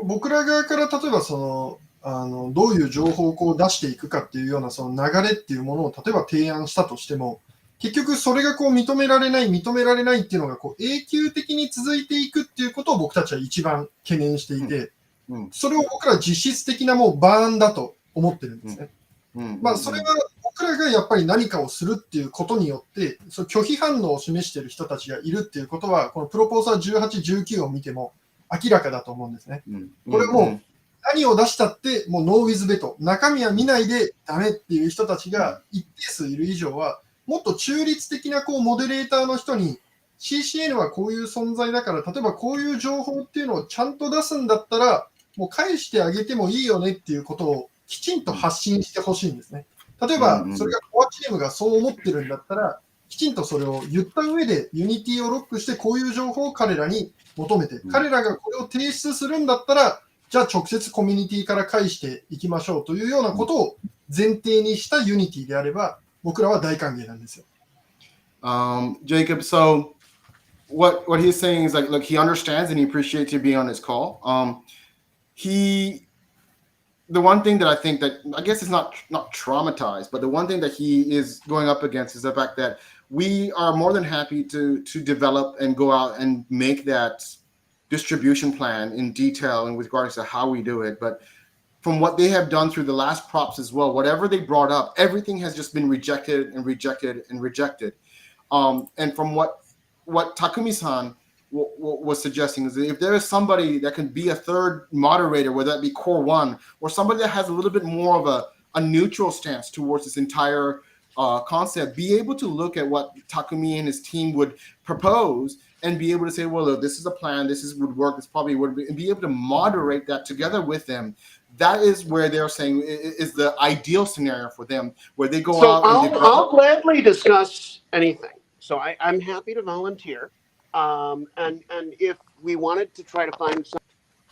僕ら側から例えばどういう情報を出していくかっていうようなその流れっていうものを例えば提案したとしても、結局それが認められないっていうのが永久的に続いていくっていうことを僕たちは一番懸念していて、それを僕ら実質的なもうバーンだと思ってるんですね。それは僕らがやっぱり何かをするっていうことによってその拒否反応を示している人たちがいるっていうことは、このプロポーザー18、19を見ても明らかだと思うんですね。これも何を出したってもうノーウィズベト、中身は見ないでダメっていう人たちが一定数いる以上は、もっと中立的なモデレーターの人に CCN はこういう存在だから、例えばこういう情報っていうのをちゃんと出すんだったらもう返してあげてもいいよねっていうことをきちんと発信してほしいんですね。例えばそれがコアチームがそう思ってるんだったら、きちんとそれを言った上でユニティをロックしてこういう情報を彼らに求めて、彼らがこれを提出するんだったら、じゃあ直接コミュニティから返していきましょうというようなことを前提にしたユニティであれば、僕らは大歓迎なんですよ。Jacob, so what he's saying is like, look, he understands and he appreciates you being on this call. He the one thing that I think that I guess is not traumatized, but the one thing that he is going up against is the fact that we are more than happy to develop and go out and make that distribution plan in detail and with regards to how we do it. But from what they have done through the last props as well, whatever they brought up, everything has just been rejected and rejected and rejected. And from what Takumi-san was suggesting is that if there is somebody that can be a third moderator, whether that be Core 1 or somebody that has a little bit more of a neutral stance towards this entire concept, be able to look at what Takumi and his team would propose and be able to say, well, look, this is a plan, would work, this probably would be, and be able to moderate that together with them. That is where they're saying is the ideal scenario for them, where they go out and I'll gladly discuss anything. So I'm happy to volunteer. And if we wanted to try to find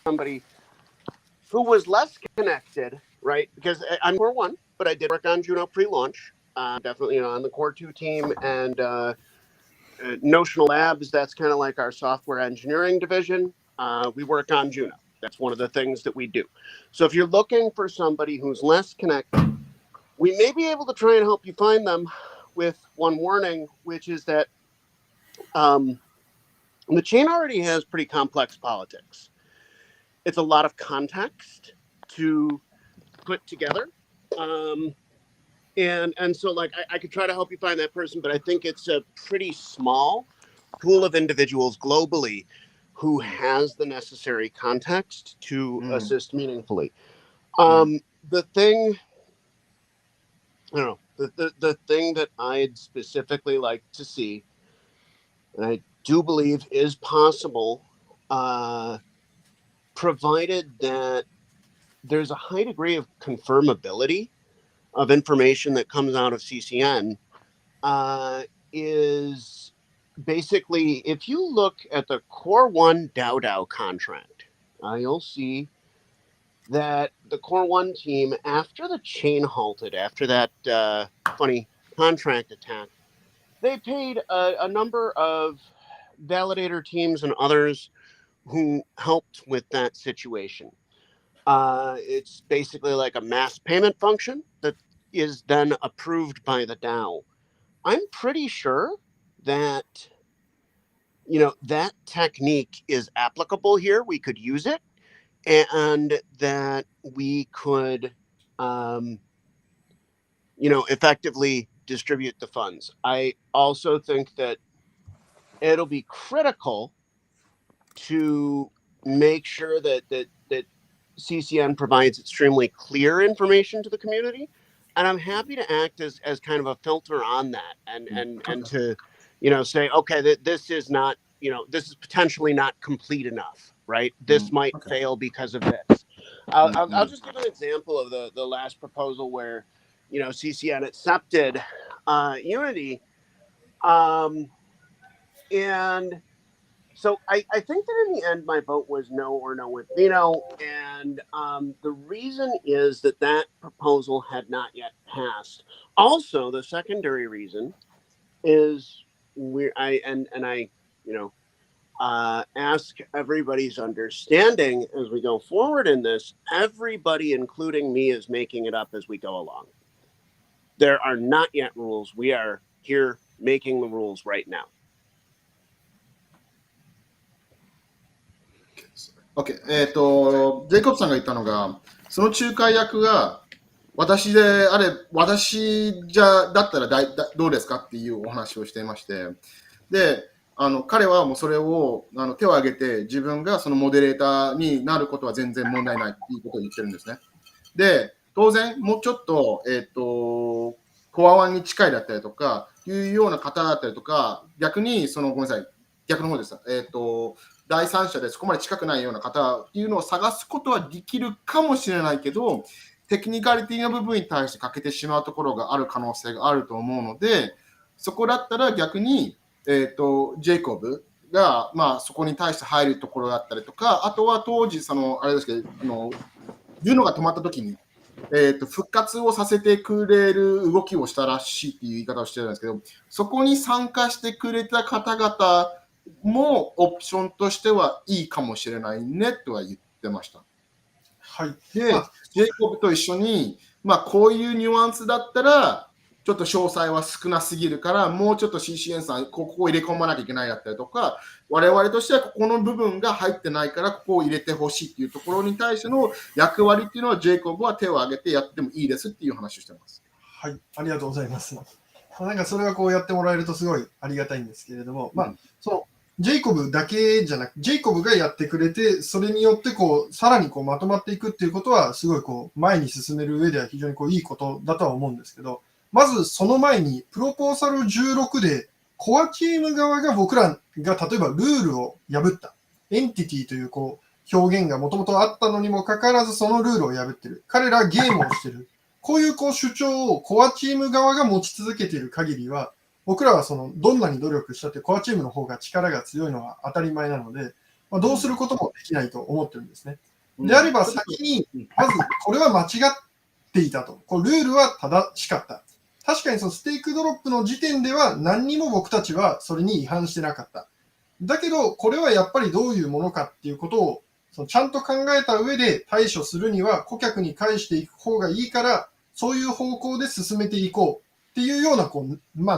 somebody who was less connected, right? Because I'm Core 1, but I did work on Juno pre-launch. Definitely, on the Core 2 team, and Notional Labs, that's kind of like our software engineering division. We work on Juno. That's one of the things that we do. So if you're looking for somebody who's less connected, we may be able to try and help you find them with one warning, which is that the chain already has pretty complex politics. It's a lot of context to put together. And so, like, I could try to help you find that person, but I think it's a pretty small pool of individuals globally who has the necessary context to assist meaningfully. The thing, I don't know, the thing that I'd specifically like to see, and I do believe is possible, provided that there's a high degree of confirmability of information that comes out of CCN, is basically, if you look at the Core 1 DAO contract, you'll see that the Core 1 team, after the chain halted, after that funny contract attack, they paid a number of validator teams and others who helped with that situation. It's basically like a mass payment function that is then approved by the DAO. I'm pretty sure that, that technique is applicable here. We could use it, and that we could, effectively distribute the funds. I also think that it'll be critical to make sure that CCN provides extremely clear information to the community. And I'm happy to act as kind of a filter on that and to, say, okay, this is not, this is potentially not complete enough, right? This might fail because of this. I'll just give an example of the last proposal where, CCN accepted Unity. And so I think that in the end, my vote was no or no with Vino. And the reason is that proposal had not yet passed. Also, the secondary reason is ask everybody's understanding as we go forward in this. Everybody, including me, is making it up as we go along. There are not yet rules. We are here making the rules right now. OK。ジェイコブさんが言ったのが、その仲介役が私じゃだったらどうですかっていうお話をしていまして、で、彼はもうそれを手を挙げて自分がそのモデレーターになることは全然問題ないっていうことを言ってるんですね。で、当然もうちょっと、コア1に近いだったりとかいうような方だったりとか、逆にごめんなさい、逆の方です。第三者でそこまで近くないような方っていうのを探すことはできるかもしれないけど、テクニカリティの部分に対して欠けてしまうところがある可能性があると思うので、そこだったら逆に、ジェイコブが、そこに対して入るところだったりとか、あとは当時あれですけど、ジュノが止まった時に、復活をさせてくれる動きをしたらしいっていう言い方をしてるんですけど、そこに参加してくれた方々もオプションとしてはいいかもしれないねとは言ってました。はい。で、ジェイコブと一緒に、こういうニュアンスだったら、ちょっと詳細は少なすぎるから、もうちょっと CCN さん、ここを入れ込まなきゃいけないだったりとか、我々としてはここの部分が入ってないから、ここを入れてほしいっていうところに対しての役割っていうのは、ジェイコブは手を挙げてやってもいいですっていう話をしてます。はい、ありがとうございます。なんかそれはこうやってもらえるとすごいありがたいんですけれども、そのジェイコブだけじゃなく、ジェイコブがやってくれて、それによってこうさらにこうまとまっていくっていうことは、すごいこう前に進める上では非常にこういいことだとは思うんですけど、まずその前に、プロポーサル16で、コアチーム側が僕らが例えばルールを破った、エンティティというこう表現がもともとあったのにもかかわらず、そのルールを破ってる。彼らはゲームをしてる。こういうこう主張をコアチーム側が持ち続けている限りは、僕らはそのどんなに努力したってコアチームの方が力が強いのは当たり前なので、どうすることもできないと思ってるんですね。であれば先に、まずこれは間違っていたと。こうルールは正しかった。確かにそのステークドロップの時点では何にも僕たちはそれに違反してなかった。だけど、これはやっぱりどういうものかっていうことをちゃんと考えた上で対処するには顧客に返していく方がいいから、そういう方向で進めていこうっていうような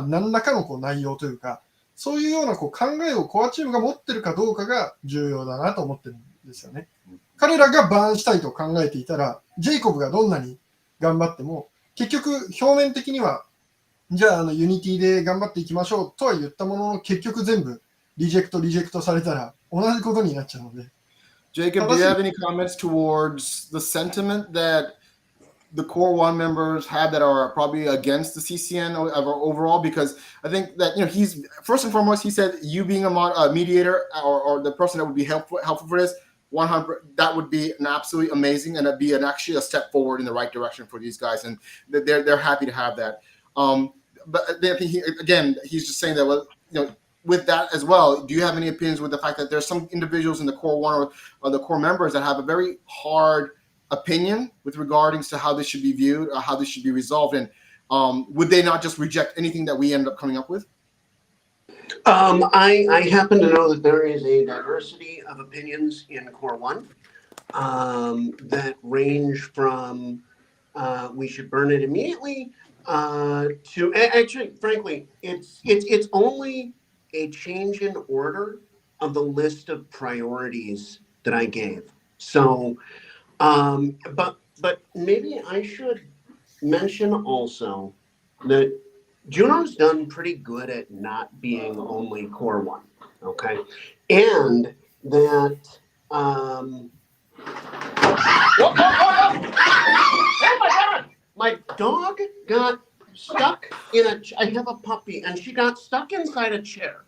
何らかの内容というか、そういうような考えをコアチームが持ってるかどうかが重要だなと思ってるんですよね。彼らがバーンしたいと考えていたら、ジェイコブがどんなに頑張っても、結局表面的には、じゃあユニティで頑張っていきましょうとは言ったものの、結局全部リジェクトされたら同じことになっちゃうので。Jacob, do you have any comments towards the sentiment that the core one members have that are probably against the CCN overall? Because I think that, he's first and foremost, he said you being a mediator or the person that would be helpful for this 100, that would be an absolutely amazing, and it'd be actually a step forward in the right direction for these guys, and they're happy to have that. But I think he's just saying that, well, with that as well, do you have any opinions with the fact that there's some individuals in the core one or the core members that have a very hard opinion with regarding to how this should be viewed or how this should be resolved, and would they not just reject anything that we end up coming up with? I happen to know that there is a diversity of opinions in Core 1 that range from we should burn it immediately to actually, frankly, it's only a change in order of the list of priorities that I gave. So, but maybe I should mention also that Juno's done pretty good at not being only Core 1, okay? And that, oh my God! My dog got stuck in I have a puppy, and she got stuck inside a chair.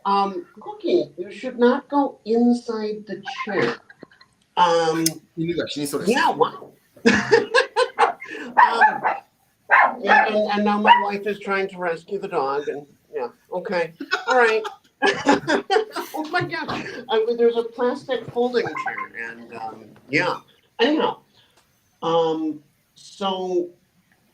Cookie, you should not go inside the chair. Yeah, wow. And now my wife is trying to rescue the dog, and yeah, okay, all right. Oh my God, there's a plastic folding chair, and yeah. Anyhow, so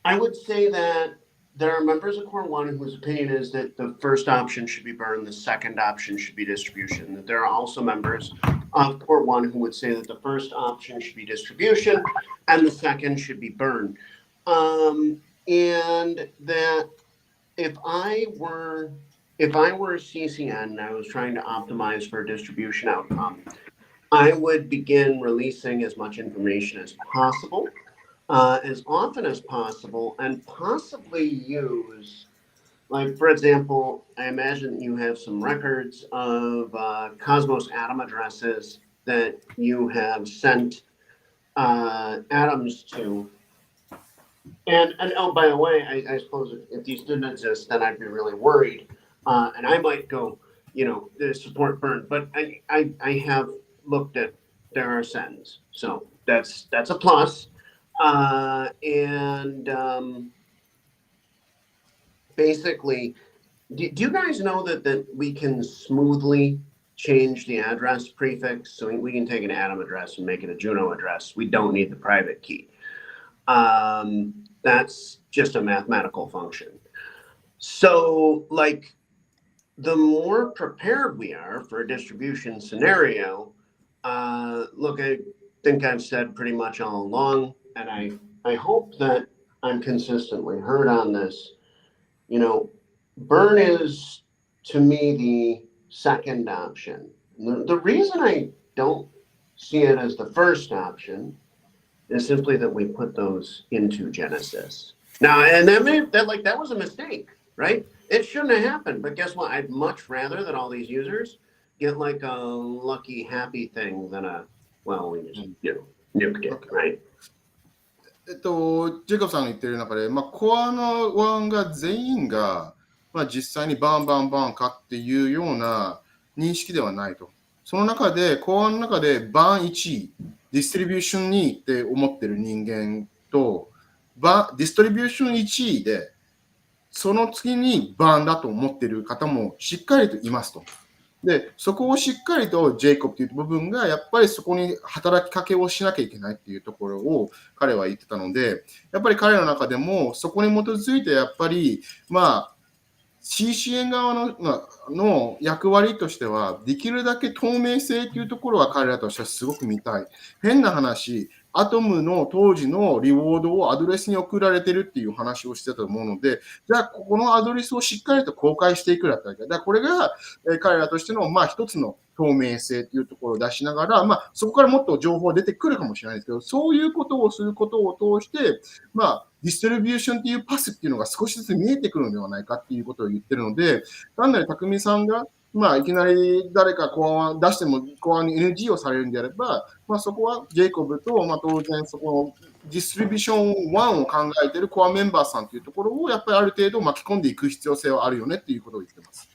I would say that there are members of Core 1 whose opinion is that the first option should be burn, the second option should be distribution. That there are also members of Core 1 who would say that the first option should be distribution and the second should be burn. And that if I were CCN and I was trying to optimize for a distribution outcome, I would begin releasing as much information as possible, as often as possible, and possibly use, like, for example, I imagine you have some records of Cosmos Atom addresses that you have sent atoms to. And oh, by the way, I suppose if these didn't exist, then I'd be really worried, and I might go, support burn. But I have looked at there are sends, so that's a plus. And basically, do you guys know that we can smoothly change the address prefix? So we can take an Atom address and make it a Juno address. We don't need the private key. That's just a mathematical function. So, like, the more prepared we are for a distribution scenario, look, think I've said pretty much all along, and I hope that I'm consistently heard on this. You know, burn is, to me, the second option. The reason I don't see it as the first option is simply that we put those into Genesis. Now, and that was a mistake, right? It shouldn't have happened. But guess what? I'd much rather that all these users get like a lucky, happy thing than we just, nuked it, right? ジェイコブさんが言ってる中で、コアの1が全員が、実際にバンバンバンかっていうような認識ではないと。その中で、コアの中でバン1位、ディストリビューション2位って思ってる人間と、ディストリビューション1位で、その次にバンだと思ってる方もしっかりといますと。で、そこをしっかりとジェイコブという部分が、やっぱりそこに働きかけをしなきゃいけないっていうところを彼は言ってたので、やっぱり彼の中でもそこに基づいて、やっぱり、CCN 側の役割としては、できるだけ透明性というところは彼らとしてはすごく見たい。変な話、アトムの当時のリウォードをアドレスに送られてるっていう話をしてたと思うので、じゃあ、ここのアドレスをしっかりと公開していくだったり、これが彼らとしての一つの透明性というところを出しながら、そこからもっと情報が出てくるかもしれないですけど、そういうことをすることを通して、ディストリビューションっていうパスっていうのが少しずつ見えてくるのではないかっていうことを言ってるので、単なる匠さんが、いきなり誰かコア出してもコアに NG をされるんであれば、そこはジェイコブと、当然そこのディストリビューション1を考えているコアメンバーさんというところをやっぱりある程度巻き込んでいく必要性はあるよねっていうことを言ってます。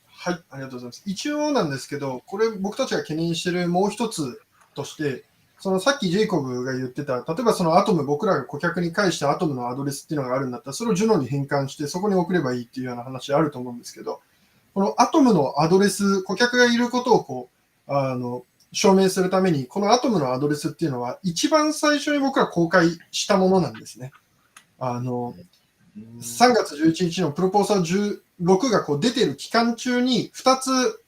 はい、ありがとうございます。一応なんですけど、これ僕たちが懸念しているもう一つとして、そのさっきジェイコブが言ってた、例えばそのアトム、僕らが顧客に返したアトムのアドレスっていうのがあるんだったら、それをジュノに変換して、そこに送ればいいっていうような話あると思うんですけど、このアトムのアドレス、顧客がいることを証明するために、このアトムのアドレスっていうのは、一番最初に僕ら公開したものなんですね。3月11日のプロポーザー16が出ている期間中に、2つ、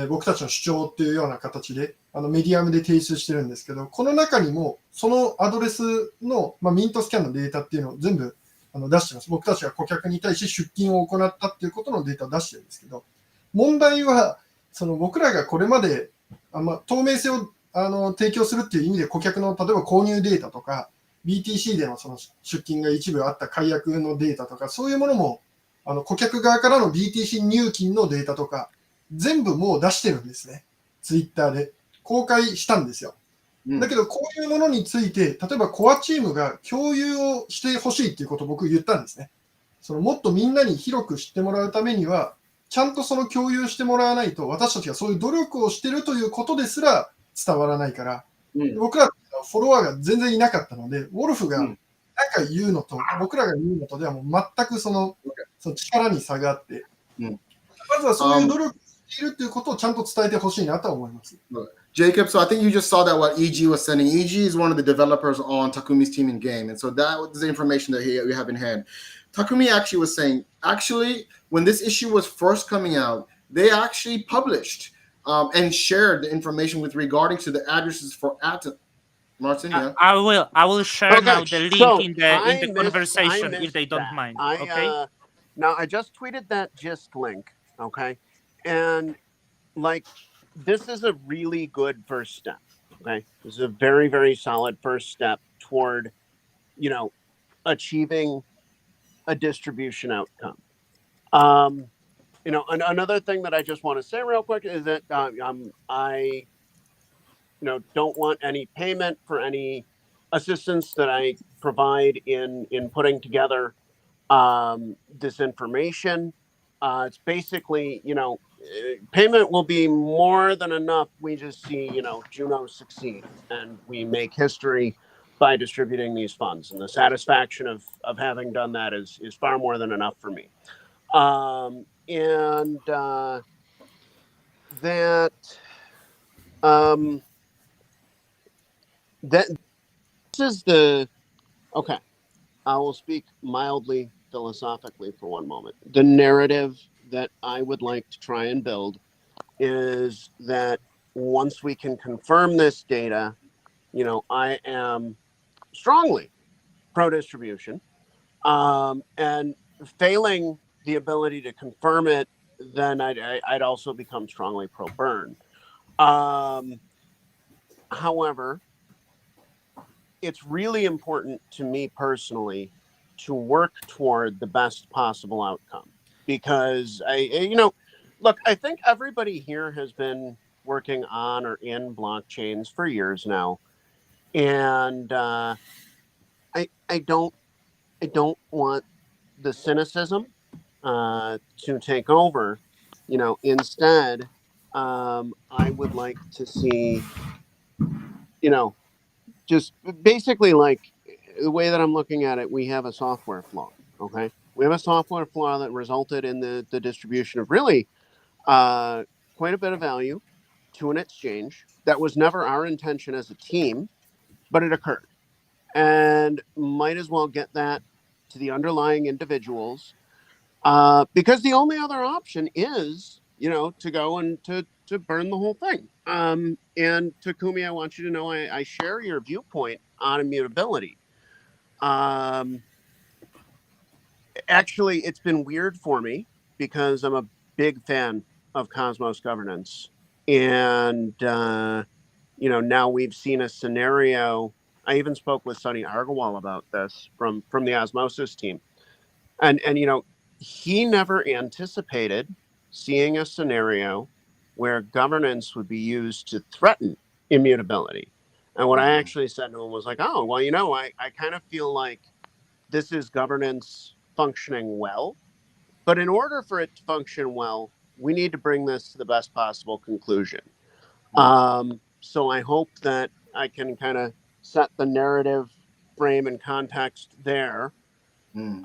僕たちの主張っていうような形で、メディアムで提出してるんですけど、この中にも、そのアドレスの、ミントスキャンのデータっていうのを全部出してます。僕たちが顧客に対して出金を行ったっていうことのデータを出してるんですけど、問題は、僕らがこれまで、透明性を提供するっていう意味で顧客の例えば購入データとか、BTC でのその出金が一部あった解約のデータとか、そういうものも、顧客側からの BTC 入金のデータとか、全部もう出してるんですね。ツイッターで。公開したんですよ。だけど、こういうものについて、例えばコアチームが共有をしてほしいっていうことを僕言ったんですね。もっとみんなに広く知ってもらうためには、ちゃんとその共有してもらわないと、私たちがそういう努力をしているということですら伝わらないから、僕らフォロワーが全然いなかったので、ウォルフが何か言うのと、僕らが言うのとではもう全くその力に差があって、まずはそういう努力をしているということをちゃんと伝えてほしいなと思います。Jacob, so I think you just saw that what EG was sending. EG is one of the developers on Takumi's team in game. And so that was the information that we have in hand. Takumi actually was saying, when this issue was first coming out, they actually published and shared the information with regarding to the addresses for Atom. Martin, yeah? I will share now the link in the conversation if they don't mind. Okay. Now I just tweeted that gist link. Okay. And this is a really good first step. Okay. This is a very, very solid first step toward, achieving a distribution outcome. Another thing that I just want to say real quick is that I don't want any payment for any assistance that I provide in putting together this information. It's basically, payment will be more than enough. We just see, Juno succeed and we make history by distributing these funds. And the satisfaction of having done that is far more than enough for me. This is okay. I will speak mildly philosophically for one moment. The narrative that I would like to try and build is that once we can confirm this data, I am strongly pro-distribution. And failing the ability to confirm it, then I'd also become strongly pro-burn. However, it's really important to me personally to work toward the best possible outcome, because look, I think everybody here has been working on or in blockchains for years now, and I don't want the cynicism to take over. Instead, I would like to see, just basically, like, the way that I'm looking at it, we have a software flaw. Okay, we have a software flaw that resulted in the distribution of really quite a bit of value to an exchange. That was never our intention as a team, but it occurred, and might as well get that to the underlying individuals, because the only other option is, to go and to burn the whole thing. And Takumi, I want you to know I share your viewpoint on immutability. Actually, it's been weird for me because I'm a big fan of Cosmos governance, and now we've seen a scenario. I even spoke with Sonny Argawal about this from the Osmosis team, and he never anticipated seeing a scenario where governance would be used to threaten immutability. And what I actually said to him was like, oh, well, I kind of feel like this is governance functioning well, but in order for it to function well, we need to bring this to the best possible conclusion. So I hope that I can kind of set the narrative frame and context there. And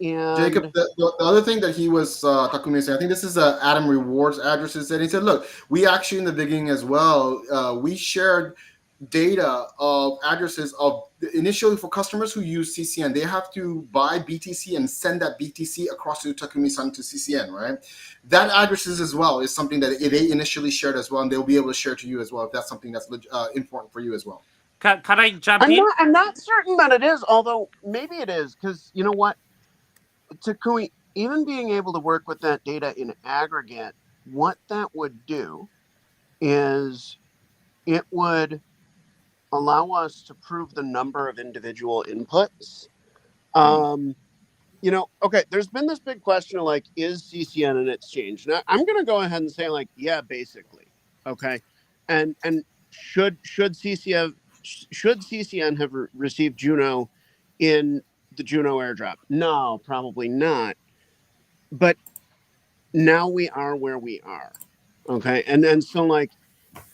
Jacob, the other thing that he was Takumi saying, I think this is Adam Rewards addresses, and he said, look, we actually in the beginning as well, we shared data of addresses of initially for customers who use CCN, they have to buy BTC and send that BTC across to Takumi-san to CCN, right? That addresses as well is something that they initially shared as well, and they'll be able to share to you as well if that's something that's important for you as well. Can I jump in? I'm not certain that it is, although maybe it is, because you know what, Takumi, even being able to work with that data in aggregate, what that would do is it would allow us to prove the number of individual inputs. Okay, there's been this big question of like, is CCN an exchange? Now, I'm going to go ahead and say like, yeah, basically. Okay, and should CCN have received Juno in the Juno airdrop? No, probably not. But now we are where we are. Okay, and then so like,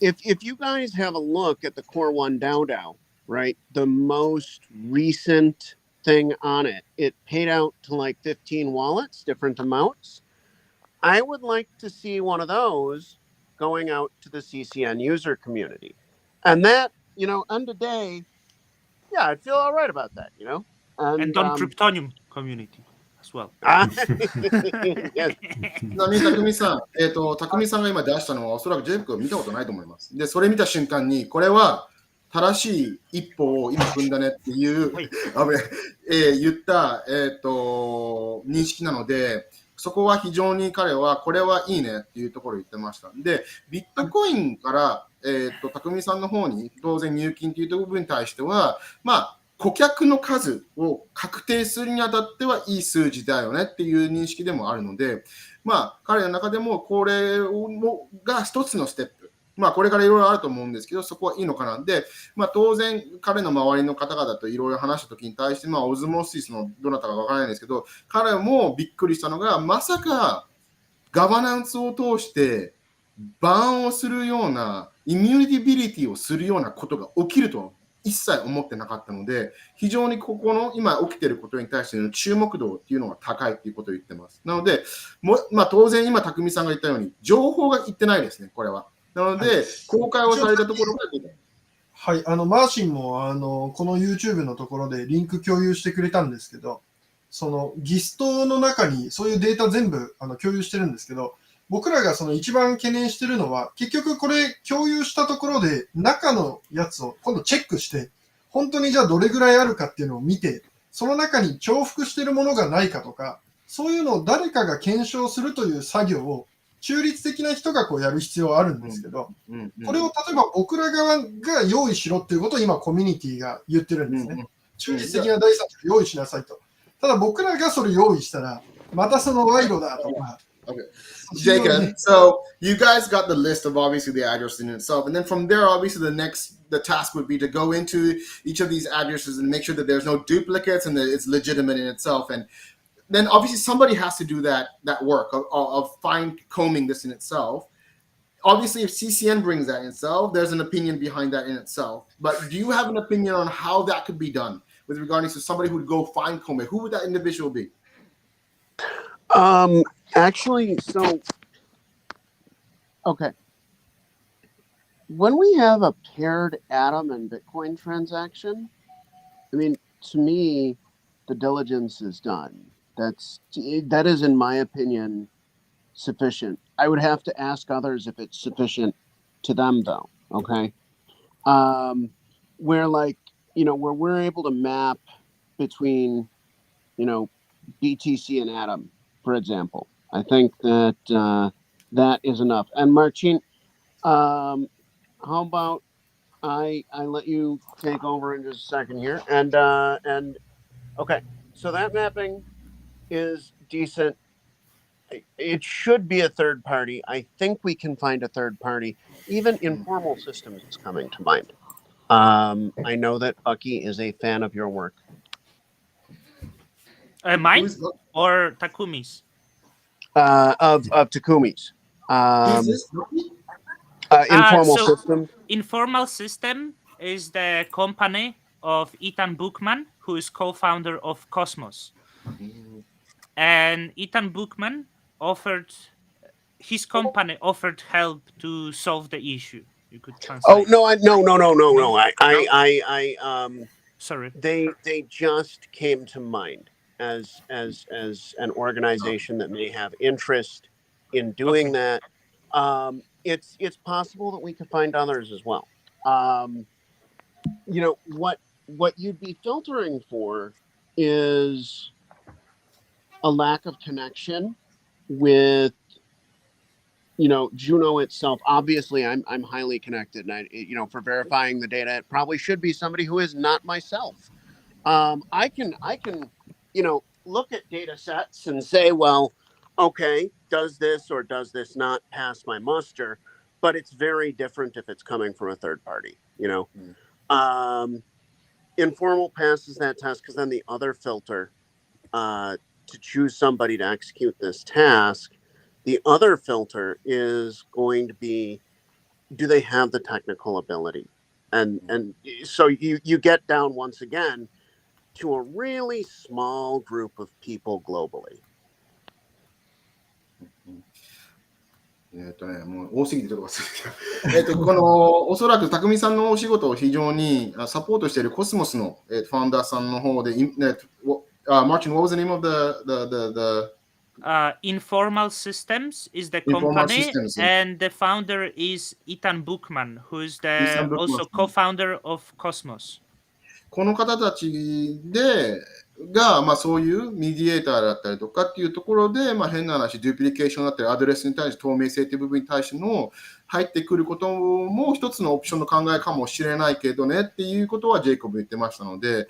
if you guys have a look at the Core 1 DAO, right, the most recent thing on it, it paid out to like 15 wallets, different amounts. I would like to see one of those going out to the CCN user community. And that, end of day, yeah, I'd feel all right about that, And on Kryptonium community as well. Yes. ちなみに匠さん、匠さんが今出したのはおそらくジェイクは見たことないと思います。で、それ見た瞬間に、これは正しい一歩を今踏んだねっていう、はい言った、認識なので、そこは非常に彼はこれはいいねっていうところを言ってました。で、ビットコインから、匠さんの方に当然入金という部分に対しては、まあ、顧客の数を確定するにあたってはいい数字だよねっていう認識でもあるので、まあ、彼の中でもこれが一つのステップ。まあ、これからいろいろあると思うんですけど、そこはいいのかな。で、まあ、当然、彼の周りの方々といろいろ話したときに対して、まあ、オズモシスのどなたかわからないんですけど、彼もびっくりしたのが、まさかガバナンスを通してバーンをするような、イミュニティビリティをするようなことが起きるとは一切思ってなかったので、非常にここの今起きていることに対しての注目度っていうのが高いっていうことを言ってます。なので、まあ、当然今、匠さんが言ったように、情報が言ってないですね、これは。なので、公開をされたところが出てはい、マーシンもこの YouTube のところでリンク共有してくれたんですけど、そのギストの中にそういうデータ全部共有してるんですけど、僕らがその一番懸念してるのは、結局これ共有したところで中のやつを今度チェックして、本当にじゃあどれぐらいあるかっていうのを見て、その中に重複してるものがないかとか、そういうのを誰かが検証するという作業を中立的な人がこうやる必要はあるんですけど、これを例えば僕ら側が用意しろっていうことを今コミュニティが言ってるんですね。中立的な第三者を用意しなさいと。ただ僕らがそれ用意したら、またその賄賂だとか。Okay. Jacob, so you guys got the list of obviously the addresses in itself, and then from there, obviously the task would be to go into each of these addresses and make sure that there's no duplicates and that it's legitimate in itself. And then obviously somebody has to do that work of fine combing this in itself. Obviously, if CCN brings that in itself, there's an opinion behind that in itself. But do you have an opinion on how that could be done with regarding to somebody who would go fine comb it? Who would that individual be? Actually, so, okay. When we have a paired Atom and Bitcoin transaction, I mean, to me, the diligence is done. That is, in my opinion, sufficient. I would have to ask others if it's sufficient to them, though. Okay. Where where we're able to map between, BTC and Atom, for example. I think that that is enough. And Marcin, how about I let you take over in just a second here? And okay, so that mapping is decent. It should be a third party. I think we can find a third party. Even informal systems is coming to mind. I know that Bucky is a fan of your work. Mine or Takumi's? Of Takumi's. Informal system. Informal system is the company of Ethan Bookman, who is co-founder of Cosmos. And Ethan Bookman his company offered help to solve the issue. You could translate. Oh no! I sorry. They just came to mind as an organization that may have interest in doing that. It's possible that we could find others as well. What you'd be filtering for is a lack of connection with Juno itself. Obviously, I'm highly connected, and for verifying the data, it probably should be somebody who is not myself. I can look at data sets and say, well, okay, does this or does this not pass my muster? But it's very different if it's coming from a third party. Informal passes that test because then the other filter to choose somebody to execute this task, the other filter is going to be, do they have the technical ability? And so you get down once again to a really small group of people globally. もう多すぎてちょっと忘れてた。おそらく匠さんのお仕事を非常にサポートしているコスモスのファウンダーさんの方で、Martin, what was the name of the Informal Systems is the company, and the founder is Ethan Bookman, who is also co-founder of Cosmos. この方たちが、そういうミディエーターだったりとかっていうところで、変な話、デュプリケーションだったり、アドレスに対して透明性という部分に対しての入ってくることも一つのオプションの考えかもしれないけどねっていうことはジェイコブ言ってましたので、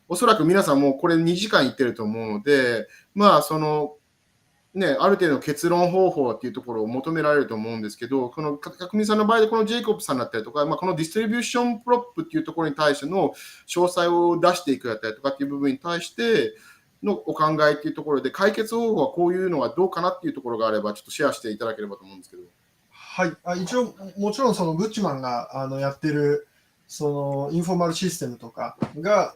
おそらく皆さんもこれ2時間言ってると思うので、ある程度の結論方法っていうところを求められると思うんですけど、この匠さんの場合でこのジェイコブさんだったりとか、このディストリビューションプロップっていうところに対しての詳細を出していくだったりとかっていう部分に対してのお考えっていうところで、解決方法はこういうのはどうかなっていうところがあれば、ちょっとシェアしていただければと思うんですけど。はい、一応もちろんそのブッチマンがやってるそのインフォーマルシステムとかが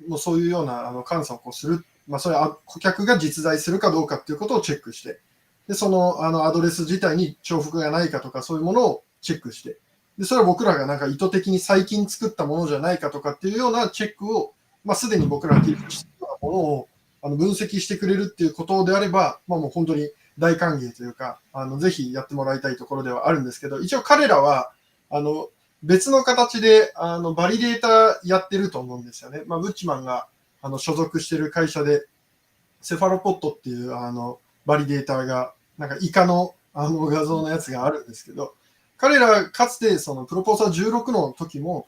もうそういうような監査をする。それは顧客が実在するかどうかっていうことをチェックして、でそのアドレス自体に重複がないかとかそういうものをチェックして、でそれは僕らがなんか意図的に最近作ったものじゃないかとかっていうようなチェックを、すでに僕らが記録しているようなものを分析してくれるっていうことであれば、もう本当に大歓迎というか、ぜひやってもらいたいところではあるんですけど、一応彼らは、別の形で、バリデータやってると思うんですよね。まあ、ブッチマンが、所属してる会社で、セファロポットっていう、バリデータが、なんかイカの、画像のやつがあるんですけど、彼らかつて、そのプロポーザー16の時も、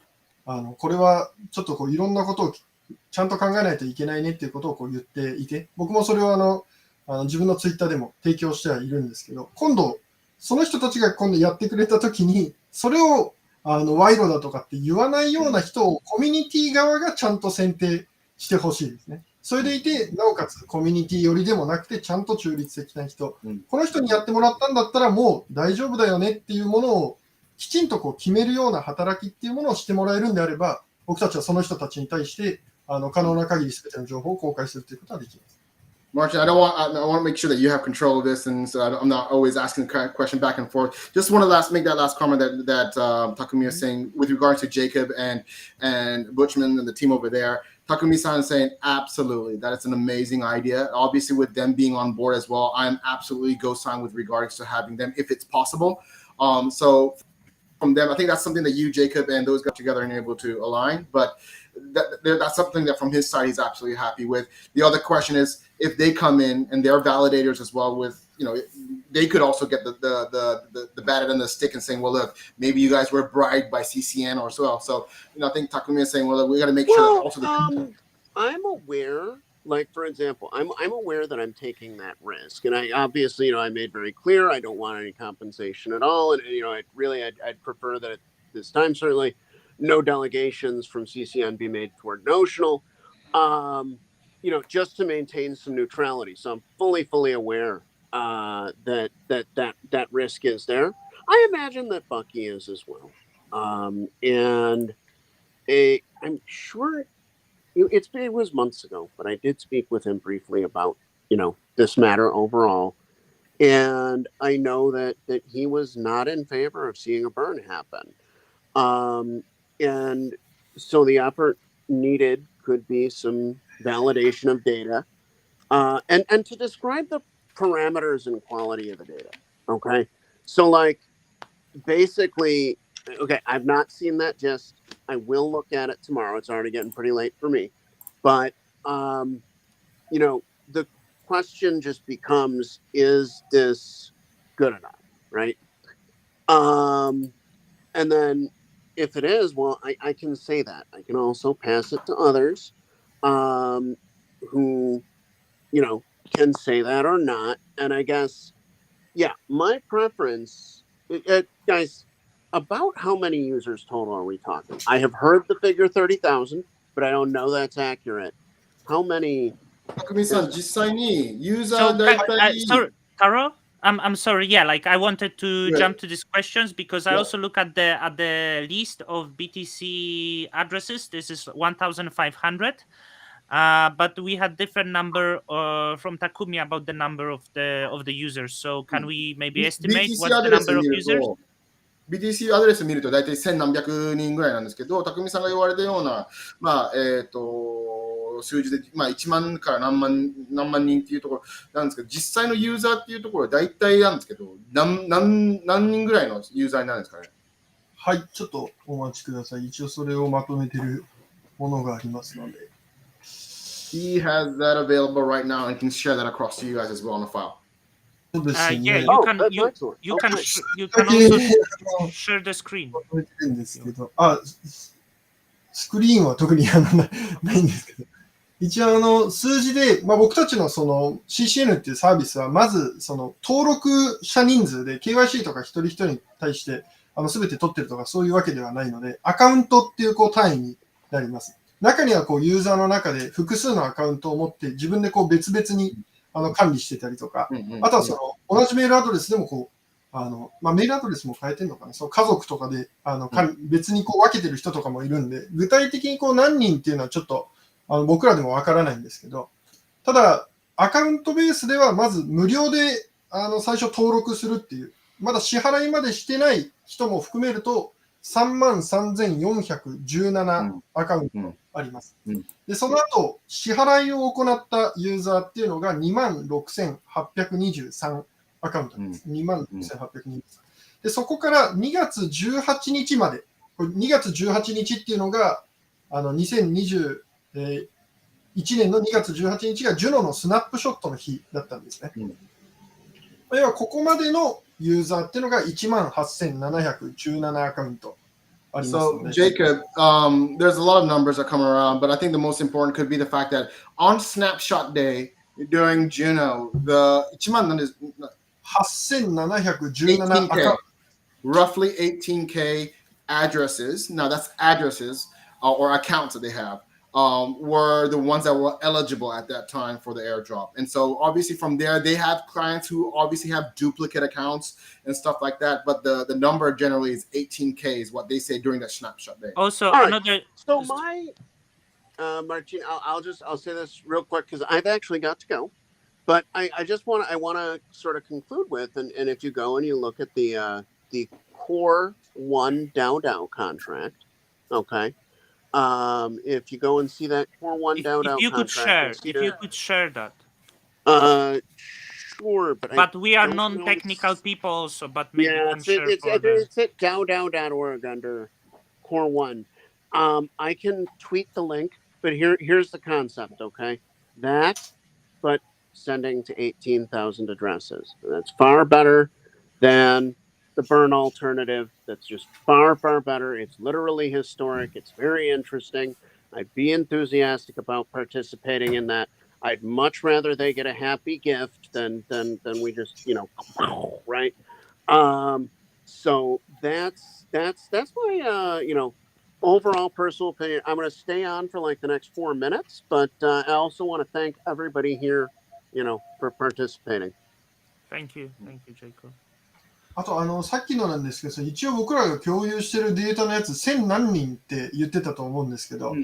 これはちょっとこういろんなことをちゃんと考えないといけないねっていうことをこう言っていて、僕もそれを自分のツイッターでも提供してはいるんですけど、今度、その人たちが今度やってくれたときに、それを賄賂だとかって言わないような人をコミュニティ側がちゃんと選定してほしいですね。それでいて、なおかつコミュニティ寄りでもなくて、ちゃんと中立的な人、この人にやってもらったんだったらもう大丈夫だよねっていうものをきちんとこう決めるような働きっていうものをしてもらえるんであれば、僕たちはその人たちに対して可能な限り全ての情報を公開するということはできます。Martin, I want to make sure that you have control of this, and so I'm not always asking the question back and forth. Just want to make that last comment that Takumi is saying with regards to Jacob and Butchman and the team over there. Takumi-san is saying absolutely that it's an amazing idea. Obviously, with them being on board as well, I'm absolutely go-sign with regards to having them if it's possible. So from them, I think that's something that you, Jacob, and those guys together are able to align. But that's something that from his side he's absolutely happy with. The other question is if they come in and they're validators as well with, they could also get the bat end of the stick and saying, well, look, maybe you guys were bribed by CCN or so. So, I think Takumi is saying, well, we got to make sure that also I'm aware, like, for example, I'm aware that I'm taking that risk. And I obviously, I made very clear I don't want any compensation at all. And, I'd prefer that at this time, certainly, no delegations from CCN be made toward notional, just to maintain some neutrality. So I'm fully aware that risk is there. I imagine that Bucky is as well. I'm sure it was months ago, but I did speak with him briefly about, this matter overall. And I know that he was not in favor of seeing a burn happen. And so the effort needed could be some validation of data, and to describe the parameters and quality of the data. Okay. So like basically, okay, I've not seen that just, I will look at it tomorrow. It's already getting pretty late for me, but, the question just becomes, is this good enough? Right. And then if it is, well, I can say that. I can also pass it to others who, can say that or not. And I guess, yeah, my preference, guys, about how many users total are we talking? I have heard the figure 30,000, but I don't know that's accurate. How many? Takumi-san, 実際にユーザ So, ー大体 sorry, Taro, I'm sorry. Yeah, like I wanted to Right. jump to these questions because I Yeah. also look at the list of BTC addresses. This is 1,500. But we had different number from Takumi about the number of the users. So can we maybe estimate BTC what's ア the ドレス number 見 of る users? と BTC アドレス見ると大体千何百人ぐらいなんですけど、匠さんが言われたような、数字で、1万から何万人っていうところなんですけど、実際のユーザーっていうところは大体なんですけど、何人ぐらいのユーザーになるんですかね。はい、ちょっとお待ちください。一応それをまとめてるものがありますので。He has that available right now and can share that across to you guys as well on the file. Yeah, you can also share the screen. まとめてるんですけど、スクリーンは特にないんですけど、一応数字で、僕たちのその CCN っていうサービスは、まずその登録者人数で KYC とか一人一人に対して全て取ってるとかそういうわけではないので、アカウントっていう単位になります。中にはユーザーの中で複数のアカウントを持って自分で別々に管理してたりとか、あとは同じメールアドレスでもメールアドレスも変えてるのかな、家族とかで別に分けてる人とかもいるんで、具体的に何人っていうのはちょっと僕らでもわからないんですけど、ただアカウントベースではまず無料で最初登録するっていう、まだ支払いまでしてない人も含めると33,417アカウントあります。で、その後、支払いを行ったユーザーっていうのが26,823アカウントです。26,800 人。で、そこから2月18日まで、これ2月18日っていうのが、2021年の2月18日がジュノのスナップショットの日だったんですね。要はここまでのユーザーっていうのが 18,717 アカウント。So, Jacob, there's a lot of numbers that come around, but I think the most important could be the fact that on Snapshot Day during Juno, the 8,717 アカウント。 roughly 18K addresses. Now, that's addresses or accounts that they have. Were the ones that were eligible at that time for the airdrop. And so obviously from there, they have clients who obviously have duplicate accounts and stuff like that. But the number generally is 18K is what they say during that snapshot day. Also, All right. another. So my, Martin, I'll say this real quick because I've actually got to go. But I want to sort of conclude with, and if you go and you look at the Core 1 DAO contract, okay. If you go and see that Core 1 DAO If you could share, contract, if you could share that. Sure, But we are don't know non-technical people also, but maybe yeah, can share it's for the... at DAO.org under Core 1. I can tweet the link, but here's the concept, okay? That, but sending to 18,000 addresses. That's far better than the burn alternative. That's just far, far better. It's literally historic. It's very interesting. I'd be enthusiastic about participating in that. I'd much rather they get a happy gift than we just, right? So that's my overall personal opinion. I'm going to stay on for like the next 4 minutes, but I also want to thank everybody here, for participating. Thank you, Jacob. あとさっきのなんですけど、一応僕らが共有してるデータのやつ1000何人って言ってたと思うんですけど、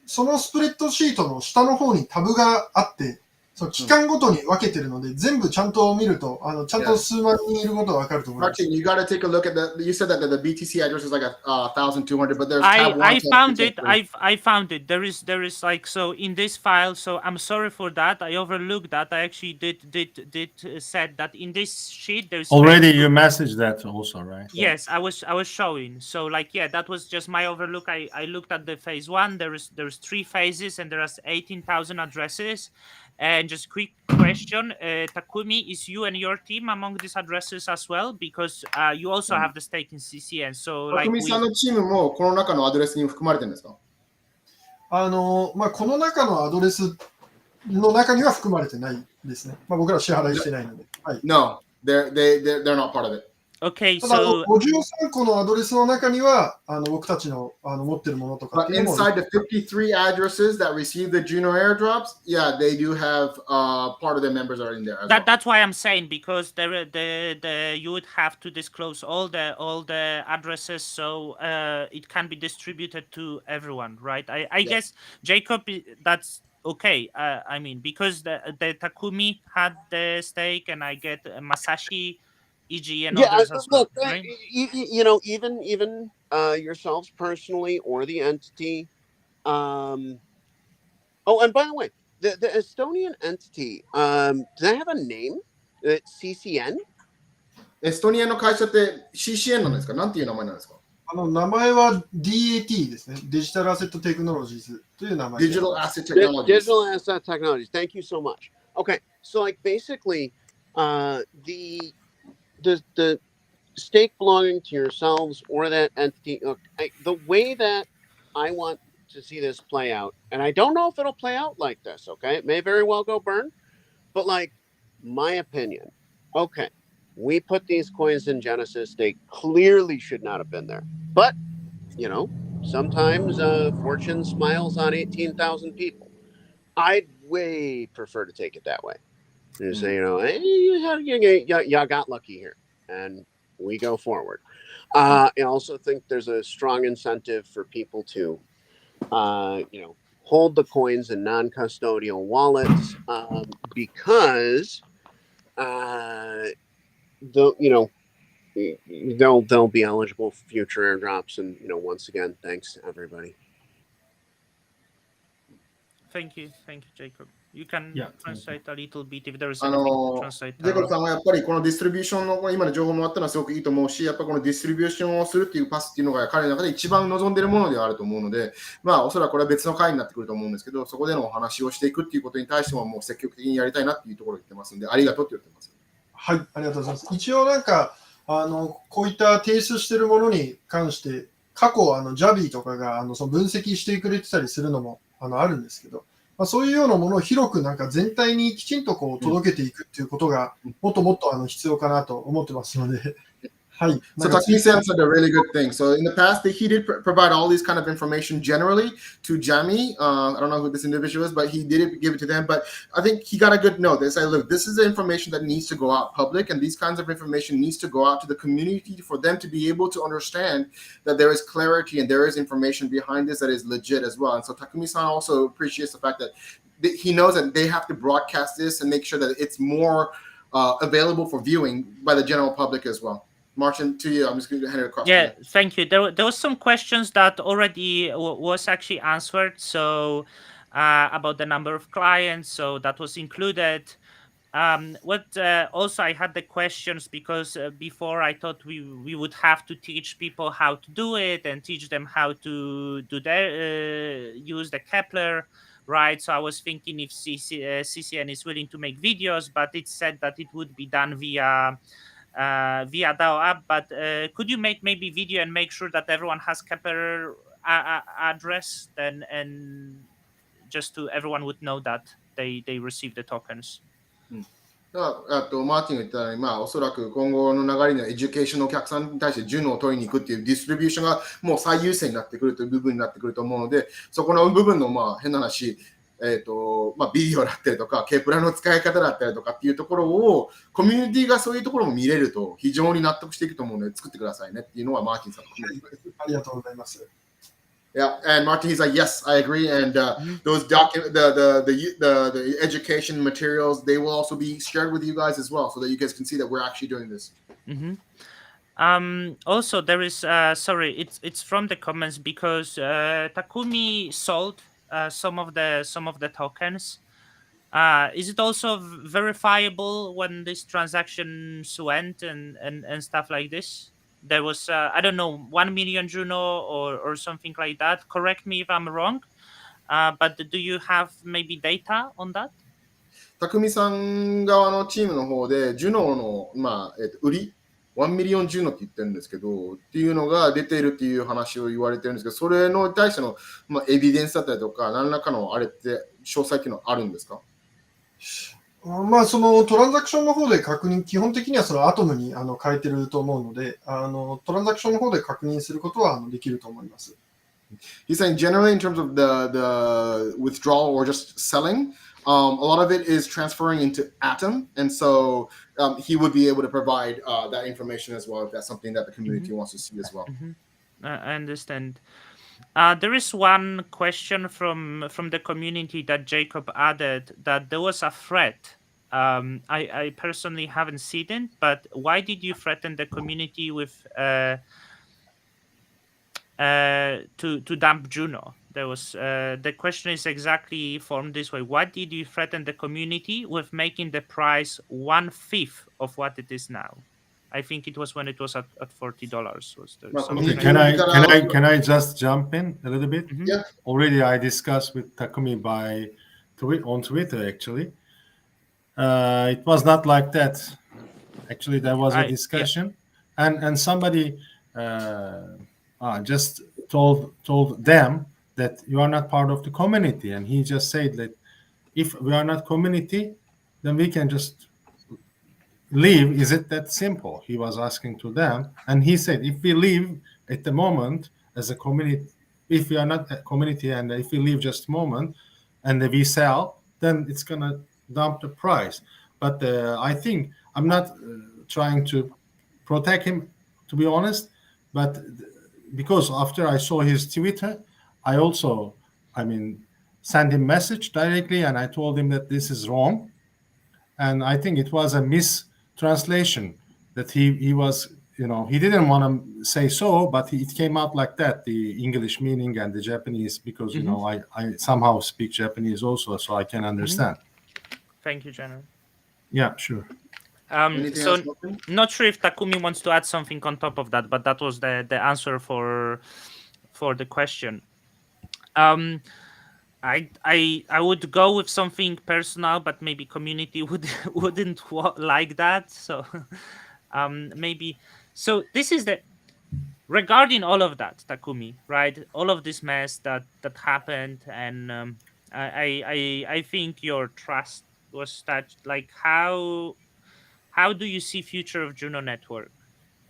そのスプレッドシートの下の方にタブがあって、その期間ごとに分けてるので、全部ちゃんと見ると、ちゃんと数万人いることが分かると思います。Martin, you got to take a look at that. You said that the BTC address is like 1,200, but there's I found it. I found it. There is like, so in this file. So I'm sorry for that. I overlooked that. I actually did said that in this sheet there's already you messaged that also, right? Yes, I was showing. So like, yeah, that was just my overlook. I looked at the phase one. There's 3 phases and there's 18,000 addresses. And just quick question, Takumi, is you and your team among these addresses as well? Because you also have the stake in CCN. So like, 匠さんのチームもこの中のアドレスに含まれてるんですか？この中のアドレスの中には含まれてないですね。僕ら支払いしてないので。はい、No, they're not part of it. Okay, ただ so 53個のアドレスの中には僕たちの持ってるものとか But inside the 53 addresses that receive the Juno airdrops, yeah, they do have part of their members are in there as well. that's why I'm saying, because the you would have to disclose all the addresses, so it can be distributed to everyone, right? I guess Jacob, that's okay. I mean, because the Takumi had the stake, and I get Masashi, EG, and others as well, right? Even yourselves personally or the entity. And by the way, the Estonian entity, does that have a name? CCN? エストニアの会社って CCN なんですか？なんていう名前なんですか？名前は DAT ですね。デジタルアセットテクノロジーズという名前。Digital Asset Technologies. Digital Asset Technologies. Thank you so much. Okay, so like basically, the stake belonging to yourselves or that entity. The way that I want to see this play out, and I don't know if it'll play out like this. Okay, it may very well go burn, but like my opinion. Okay, we put these coins in Genesis. They clearly should not have been there, but sometimes fortune smiles on 18,000 people. I'd way prefer to take it that way. You say, hey, you got lucky here, and we go forward. I also think there's a strong incentive for people to, hold the coins in non-custodial wallets because, they'll be eligible for future airdrops. And once again, thanks to everybody. Thank you, Jacob. You can Yeah, translate a little bit if there is あ anything to の translate. ジェイコブさんはやっぱりこのディストリビューションの今の情報もあったのはすごくいいと思うし、やっぱりこのディストリビューションをするっていうパスっていうのが彼の中で一番望んでいるものではあると思うので、まあおそらくこれは別の回になってくると思うんですけど、そこでのお話をしていくっていうことに対してももう積極的にやりたいなっていうところを言ってますので、ありがとうって言ってます。はい、ありがとうございます。一応なんか、こういった提出しているものに関して、過去、ジャビーとかがその分析してくれてたりするのもあるんですけど、まあ、そういうようなものを広くなんか全体にきちんとこう届けていくっていうことが、もっともっと必要かなと思ってますので、はい。So Takumi-san said a really good thing. So in the past, he did provide all these kind of information generally to Jamie. I don't know who this individual is, but he did give it to them. But I think he got a good note. They say, look, this is the information that needs to go out public, and these kinds of information needs to go out to the community for them to be able to understand that there is clarity and there is information behind this that is legit as well. And so Takumi-san also appreciates the fact that he knows that they have to broadcast this and make sure that it's more available for viewing by the general public as well. Martin, to you. I'm just going to hand it across. Yeah, thank you. There was some questions that already was actually answered. So about the number of clients, so that was included. Also I had the questions because before I thought we would have to teach people how to do it and teach them how to do their use the Kepler, right? So I was thinking if CCN is willing to make videos, but it said that it would be done via DAO app. But could you make maybe video and make sure that everyone has Kepler address and just to everyone would know that they receive the tokens. マーティンが言ったように、まあ、おそらく今後の流れにはエデュケーションのお客さんに対して順を取りに行くっていうディストリビューションがもう最優先になってくるという部分になってくると思うので、そこの部分のまあ変な話、まあ、ビデオだったりとか、ケプラの使い方だったりとかっていうところを、コミュニティがそういうところも見れると非常に納得していくと思うので、作ってくださいねっていうのはマーティンさんのコメントです。ありがとうございます。Yeah, and Martin, he's like, yes, I agree. And those the education materials, they will also be shared with you guys as well, so that you guys can see that we're actually doing this. Also, there is sorry, it's from the comments because Takumi sold some of the tokens. Is it also verifiable when these transactions went and stuff like this? There was I don't know 1 million Juno or something like that. Correct me if I'm wrong. But do you have maybe data on that? 匠さん側のチームの方でジュノの、まあ売り1ミリオンジュノって言ってるんですけどっていうのが出ているっていう話を言われてるんですけど、それの対しての、まあ、エビデンスだったりとか何らかのあれって詳細っていうのはあるんですか？まあ、そのトランザクションの方で確認、基本的にはそのアトムに変えてると思うので、トランザクションの方で確認することはできると思います。He's saying generally in terms of the withdrawal or just selling, a lot of it is transferring into Atom, and so he would be able to provide that information as well if that's something that the community wants to see as well. I understand. There is one question from the community that Jacob added that there was a threat. I personally haven't seen it, but why did you threaten the community with to dump Juno? There was the question is exactly formed this way. Why did you threaten the community with making the price 1/5 of what it is now? I think it was when it was at $40. Was there Okay, can I just jump in a little bit? Yeah. Already I discussed with Takumi on Twitter actually. It was not like that. Actually, there was a discussion, and somebody just told them that you are not part of the community, and he just said that if we are not community, then we can just leave. Is it that simple? He was asking to them, and he said if we leave at the moment as a community, if we are not a community and if we leave just a moment and we sell, then it's gonna dump the price. But I think I'm not trying to protect him, to be honest, but because after I saw his Twitter, I also sent him message directly, and I told him that this is wrong, and I think it was a mistranslation that he was he didn't want to say so, but it came out like that, the English meaning and the Japanese, because, I somehow speak Japanese also, so I can understand. Thank you, General. Yeah, sure. Anything So else, Malcolm? not sure if Takumi wants to add something on top of that, but that was the answer for the question. I would go with something personal, but maybe community wouldn't like that. So maybe this is regarding all of that, Takumi, right? All of this mess that happened, and I think your trust was touched. Like how do you see future of Juno Network?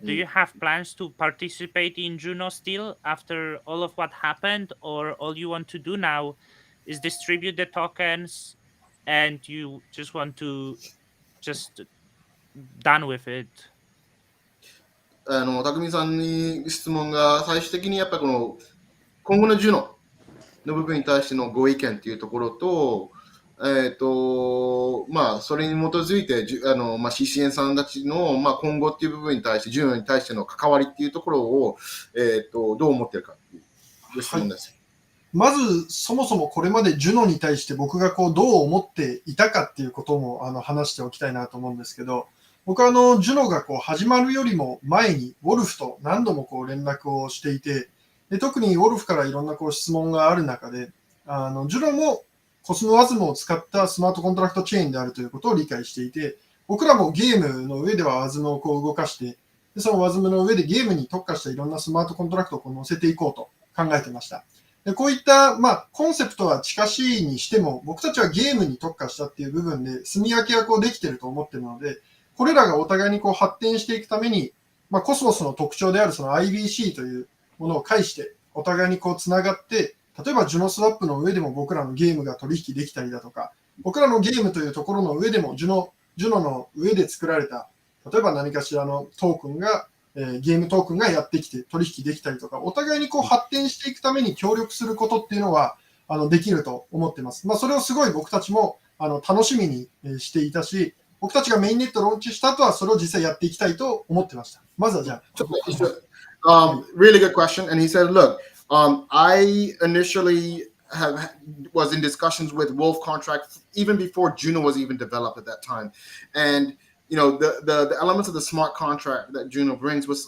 Do you have plans to participate in Juno still after all of what happened, or all you want to do now is distribute the tokens and you just want to just done with it? 匠さんに質問が最終的にやっぱりこの今後のジュノの部分に対してのご意見というところと、それに基づいて、CCN さんたちの、今後っていう部分に対して、ジュノに対しての関わりっていうところを、どう思ってるかっていう質問です。まず、そもそもこれまでジュノに対して僕がどう思っていたかっていうことも話しておきたいなと思うんですけど、僕はジュノが始まるよりも前にウォルフと何度も連絡をしていて、で特にウォルフからいろんな質問がある中で、ジュノもコスモワズムを使ったスマートコントラクトチェーンであるということを理解していて、僕らもゲームの上ではワズムを動かして、でそのワズムの上でゲームに特化したいろんなスマートコントラクトを載せていこうと考えてました。でこういった、コンセプトは近しいにしても、僕たちはゲームに特化したっていう部分で、住み分けができていると思っているので、これらがお互いに発展していくために、コスモスの特徴であるその IBC というものを介して、お互いにつながって、例えばジュノスワップの上でも僕らのゲームが取引できたりだとか、僕らのゲームというところの上でもジュノの上で作られた、例えば何かしらのトークンが、ゲームトークンがやってきて取引できたりとか、お互いに発展していくために協力することっていうのはできると思っています。それをすごい僕たちも楽しみにしていたし、僕たちがメインネットローンチした後はそれを実際やっていきたいと思ってました。まずはじゃあ。Really good question. And he said, look, I initially was in discussions with Wolf Contract even before Juno was even developed at that time. And the elements of the smart contract that Juno brings was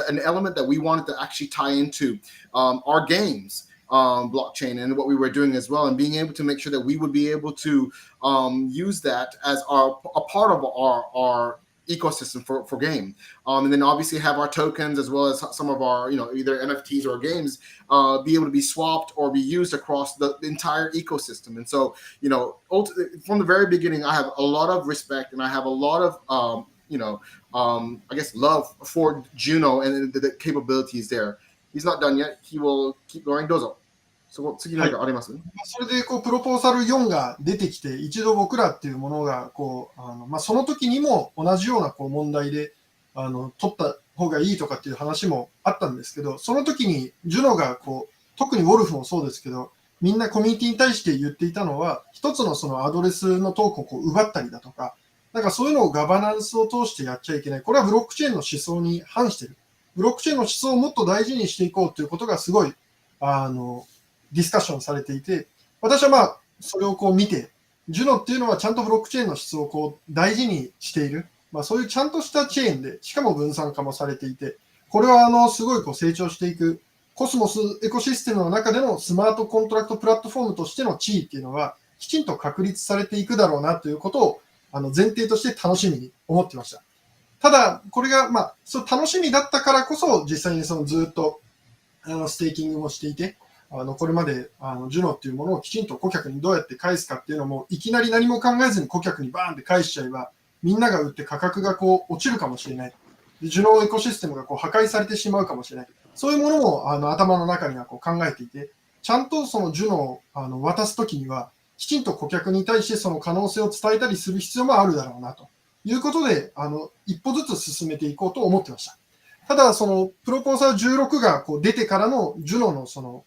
an element that we wanted to actually tie into our games blockchain and what we were doing as well, and being able to make sure that we would be able to use that as a part of our ecosystem for game, and then obviously have our tokens as well as some of our either NFTs or games be able to be swapped or be used across the entire ecosystem. And so from the very beginning, I have a lot of respect and I have a lot of I guess love for Juno and the capabilities there. He's not done yet. He will keep going. どうぞ。次何かあります？それでプロポーザル4が出てきて、一度僕らっていうものがその時にも同じような問題で取った方がいいとかっていう話もあったんですけど、その時にジュノが特にウォルフもそうですけど、みんなコミュニティに対して言っていたのは、一つのそのアドレスのトークンを奪ったりだとか、そういうのをガバナンスを通してやっちゃいけない。これはブロックチェーンの思想に反している。ブロックチェーンの思想をもっと大事にしていこうということがすごいディスカッションされていて、私はそれを見て、ジュノっていうのはちゃんとブロックチェーンの質を大事にしている、そういうちゃんとしたチェーンで、しかも分散化もされていて、これはすごい成長していく、コスモスエコシステムの中でのスマートコントラクトプラットフォームとしての地位っていうのは、きちんと確立されていくだろうなということを前提として楽しみに思ってました。ただ、これがそう楽しみだったからこそ、実際にずっとステーキングもしていて、これまでジュノっていうものをきちんと顧客にどうやって返すかっていうのもいきなり何も考えずに顧客にバーンって返しちゃえばみんなが売って価格が落ちるかもしれない。ジュノエコシステムが破壊されてしまうかもしれない。そういうものも頭の中には考えていて、ちゃんとそのジュノを渡すときにはきちんと顧客に対してその可能性を伝えたりする必要もあるだろうなということで一歩ずつ進めていこうと思ってました。ただそのプロポーザー16が出てからのジュノのその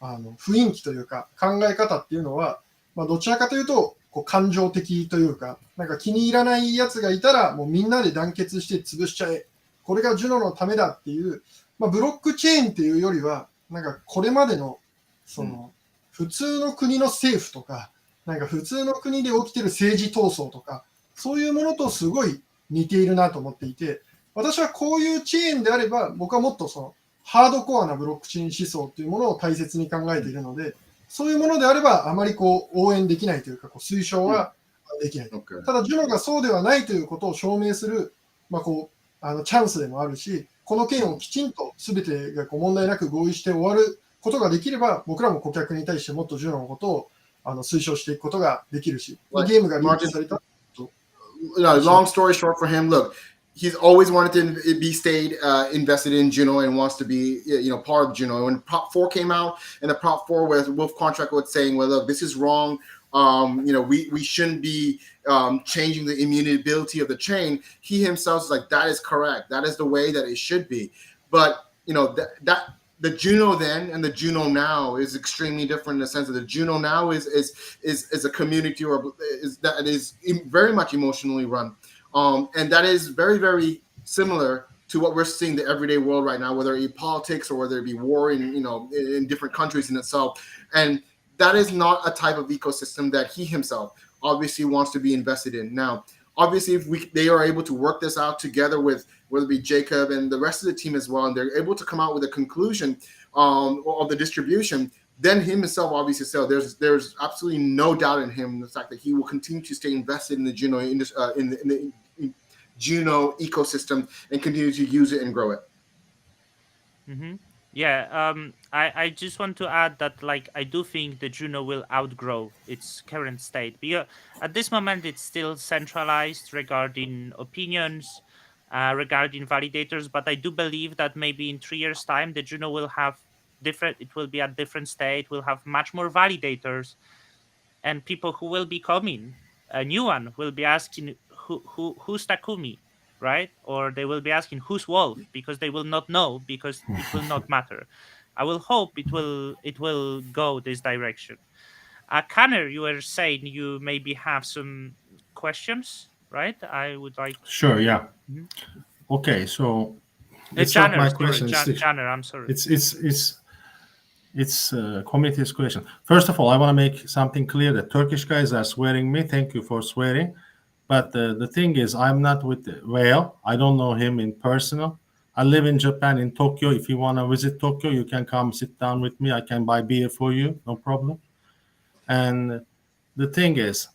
雰囲気というか考え方っていうのは、どちらかというと感情的というか、気に入らないやつがいたらもうみんなで団結して潰しちゃえ、これがジュノのためだっていう、ブロックチェーンっていうよりは、なんかこれまでの、普通の国の政府とか、なんか普通の国で起きてる政治闘争とか、そういうものとすごい似ているなと思っていて、私はこういうチェーンであれば、僕はもっとハードコアなブロックチェーン思想というものを大切に考えているので、そういうものであれば、あまり応援できないというか、推奨はできない。ただ、ジュノがそうではないということを証明する、チャンスでもあるし、この件をきちんと全てが問題なく合意して終わることができれば、僕らも顧客に対してもっとジュノのことを推奨していくことができるし、ゲームがリリースされた。Long story short for him, look, he's always wanted to be stayed invested in Juno and wants to be part of Juno. When Prop 4 came out and the Prop 4 where Wolf Contract was saying, well, look, this is wrong. We shouldn't be changing the immutability of the chain. He himself is like, that is correct. That is the way that it should be. But that the Juno then and the Juno now is extremely different in the sense that the Juno now is a community that is very much emotionally run. And that is very, very similar to what we're seeing in the everyday world right now, whether it be politics or whether it be war in different countries in itself. And that is not a type of ecosystem that he himself obviously wants to be invested in. Now, obviously, if they are able to work this out together with whether it be Jacob and the rest of the team as well, and they're able to come out with a conclusion of the distribution, then himself obviously there's absolutely no doubt in him the fact that he will continue to stay invested in the Juno in the Juno ecosystem and continue to use it and grow it. Mm-hmm. Yeah, I just want to add that, I do think the Juno will outgrow its current state, because at this moment it's still centralized regarding opinions, regarding validators. But I do believe that maybe in 3 years' time, the Juno will have it will be a different state, will have much more validators, and people who will be coming, a new one, will be asking who's Takumi, right? Or they will be asking who's Wolf, because they will not know, because it will not matter. I will hope it will go this direction. Kanner, you were saying you maybe have some questions, right? I would like. Sure, yeah. Mhm. Okay, so it's not my question. Janner, I'm sorry. It's committee's question. First of all, I want to make something clear that Turkish guys are swearing me. Thank you for swearing. But the thing is, I'm not with the Whale. I don't know him in personal. I live in Japan, in Tokyo. If you want to visit Tokyo, you can come sit down with me. I can buy beer for you, no problem. And the thing is,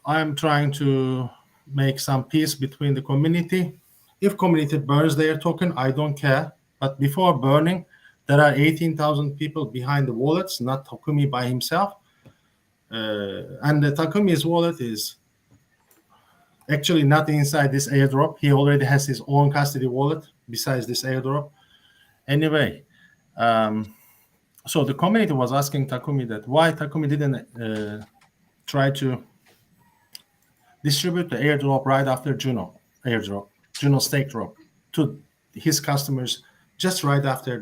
I'm trying to make some peace between the community. If community burns their token, I don't care. But before burning, there are 18,000 people behind the wallets, not Takumi by himself. And the Takumi's wallet is actually not inside this airdrop. He already has his own custody wallet besides this airdrop. Anyway, so the community was asking Takumi that why Takumi didn't try to distribute the airdrop right after Juno stake drop to his customers just right after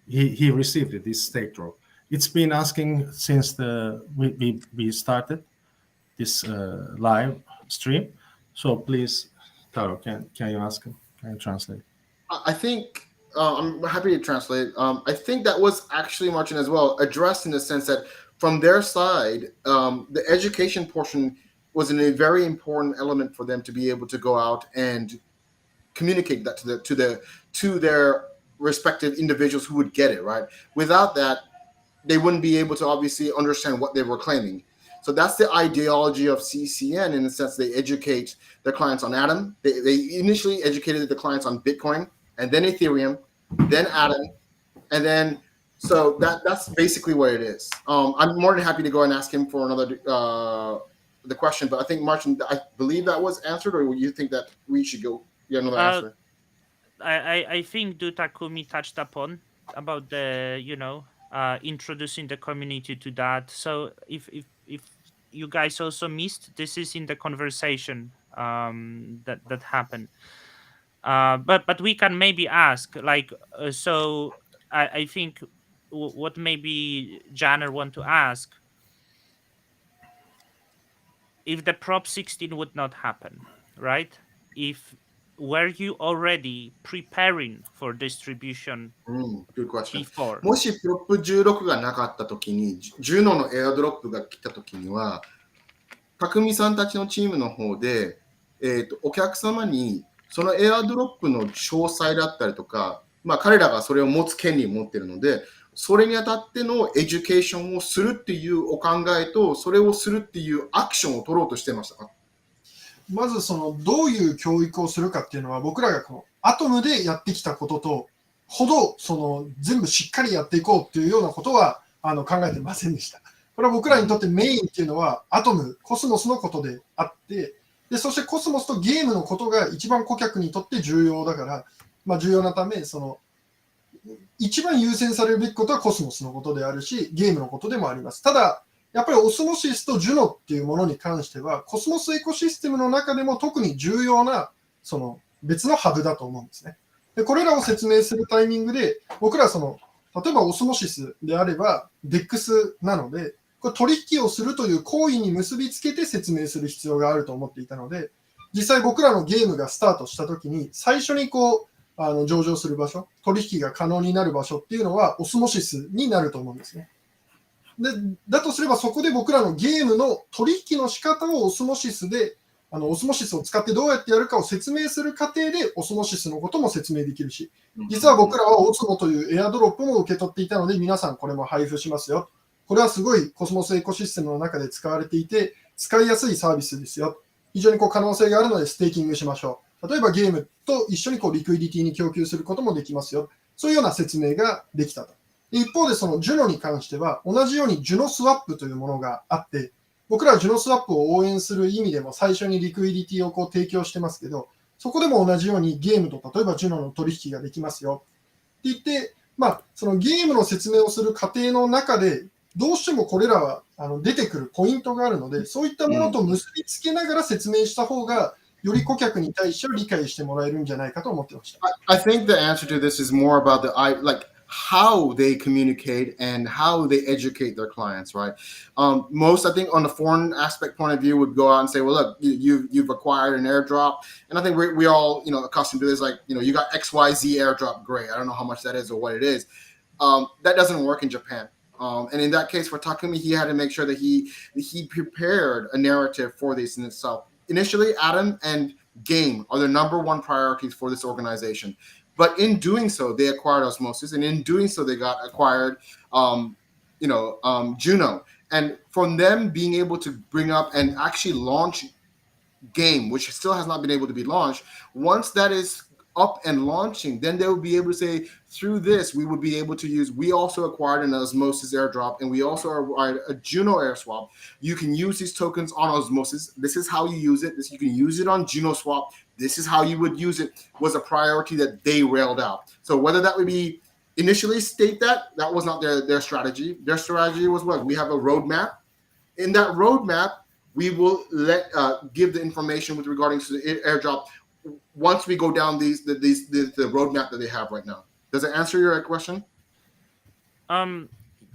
he received this stake drop. It's been asking since we started this live stream. So please, Taro, can you ask him? Can you translate? I think I'm happy to translate. I think that was actually, Martin, as well, addressed in the sense that from their side, the education portion was a very important element for them to be able to go out and communicate that to their respective individuals who would get it, right? Without that, they wouldn't be able to obviously understand what they were claiming. So that's the ideology of CCN in the sense they educate their clients on Atom. They initially educated the clients on Bitcoin and then Ethereum, then Atom, and then so that's basically what it is. I'm more than happy to go and ask him for another the question, but I think Martin, I believe that was answered, or you think that we should go get another answer? I think Takumi touched upon about the introducing the community to that. So if you guys also missed, this is in the conversation that happened. But we can maybe ask so I think what maybe Janner want to ask, if the Prop 16 would not happen, right? If were you already preparing for distribution Good question. before? もしプロップ16がなかったときに、ジュノのエアドロップが来たときには、匠さんたちのチームの方で、お客様にそのエアドロップの詳細だったりとか、彼らがそれを持つ権利を持っているので、それにあたってのエデュケーションをするっていうお考えと、それをするっていうアクションを取ろうとしてましたか？まずどういう教育をするかっていうのは、僕らがこのアトムでやってきたこととほど全部しっかりやっていこうっていうようなことは考えてませんでした。これは僕らにとってメインっていうのはアトム、コスモスのことであって、でそしてコスモスとゲームのことが一番顧客にとって重要だから、重要なため一番優先されるべきことはコスモスのことであるし、ゲームのことでもあります。ただやっぱりオスモシスとジュノっていうものに関しては、コスモスエコシステムの中でも特に重要な別のハブだと思うんですね。でこれらを説明するタイミングで、僕ら例えばオスモシスであれば DEX なので、これ取引をするという行為に結びつけて説明する必要があると思っていたので、実際僕らのゲームがスタートしたときに、最初に上場する場所、取引が可能になる場所っていうのはオスモシスになると思うんですね。でだとすれば、そこで僕らのゲームの取引の仕方をオスモシスで、オスモシスを使ってどうやってやるかを説明する過程で、オスモシスのことも説明できるし、実は僕らはオスモというエアドロップも受け取っていたので、皆さんこれも配布しますよ。これはすごいコスモスエコシステムの中で使われていて、使いやすいサービスですよ。非常に可能性があるのでステーキングしましょう。例えばゲームと一緒にリクイディティに供給することもできますよ。そういうような説明ができたと。一方でジュノに関しては、同じようにジュノスワップというものがあって、僕らはジュノスワップを応援する意味でも最初にリクイディティを提供してますけど、そこでも同じようにゲームと例えばジュノの取引ができますよって言って、ゲームの説明をする過程の中で、どうしてもこれらは出てくるポイントがあるので、そういったものと結びつけながら説明した方が、より顧客に対しては理解してもらえるんじゃないかと思ってました。I think the answer to this is more about how they communicate and how they educate their clients, right? Most, I think, on the foreign aspect point of view, would go out and say, well, look, you've acquired an airdrop. And I think we all, accustomed to this, you got XYZ airdrop, great. I don't know how much that is or what it is. That doesn't work in Japan. And in that case, for Takumi, he had to make sure that he prepared a narrative for this in itself. Initially, Atom and game are the number one priorities for this organization. But in doing so, they acquired Osmosis, and in doing so, they got acquired, Juno. And from them being able to bring up and actually launch game, which still has not been able to be launched, once that is up and launching, then they will be able to say, through this, we would be able to use, we also acquired an Osmosis airdrop, and we also acquired a Juno air swap. You can use these tokens on Osmosis. This is how you use it. You can use it on Juno swap. This is how you would use it, was a priority that they railed out. So whether that would be initially state that was not their strategy. Their strategy was what? We have a roadmap. In that roadmap, we will give the information with regarding to the airdrop once we go down the roadmap that they have right now. Does it answer your question?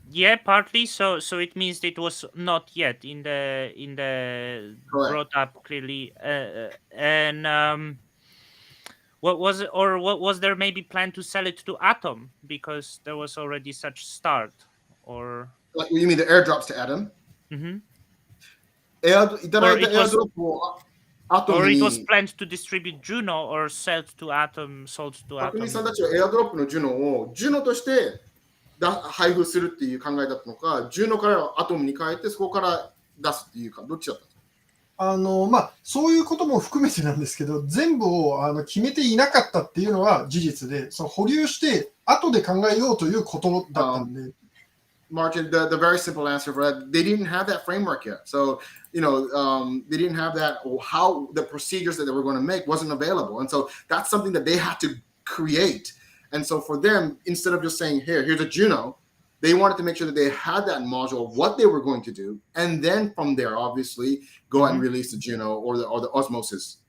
Yeah, partly. So it means it was not yet in the brought up clearly. What was there maybe plan to sell it to Atom because there was already such start, or you mean the airdrops to Atom? Mm-hmm. Or it was planned to distribute Juno or sold to Atom. 匠さんたちはエアドロップのジュノをジュノとして配布するっていう考えだったのか、ジュノからアトムに変えてそこから出すっていうか、どっちだったんですか？そういうことも含めてなんですけど、全部を決めていなかったっていうのは事実で、保留して後で考えようということだったんで。Martin, the very simple answer for that, they didn't have that framework yet. So, they didn't have that, or how the procedures that they were going to make wasn't available. And so that's something that they had to create. And so for them, instead of just saying, here's a Juno, they wanted to make sure that they had that module of what they were going to do. And then from there, obviously, go and release the Juno or the Osmosis.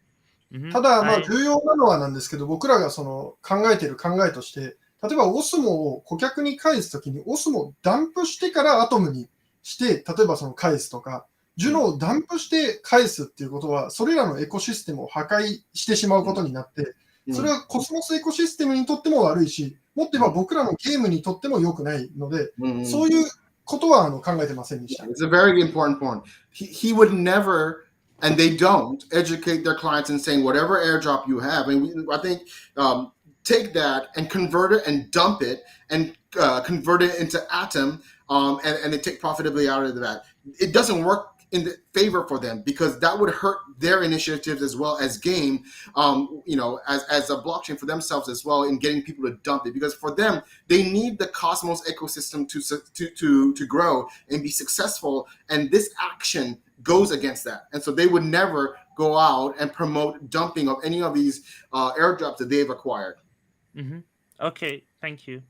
ただ、重要なのはなんですけど、僕らが考えている考えとして、例えばオスモを顧客に返すときに、オスモをダンプしてからアトムにして、例えば返すとか、ジュノをダンプして返すっていうことは、それらのエコシステムを破壊してしまうことになって、それはコスモスエコシステムにとっても悪いし、もっと言えば僕らのゲームにとっても良くないので、そういうことは考えてませんでした。It's a very important point. He would never, and they don't, educate their clients in saying whatever airdrop you have. And I think take that and convert it and dump it and convert it into Atom and then take profitably out of that. It doesn't work in the favor for them because that would hurt their initiatives as well as game, as a blockchain for themselves as well in getting people to dump it. Because for them, they need the Cosmos ecosystem to grow and be successful. And this action goes against that. And so they would never go out and promote dumping of any of these airdrops that they've acquired. Mm-hmm. Okay, thank you.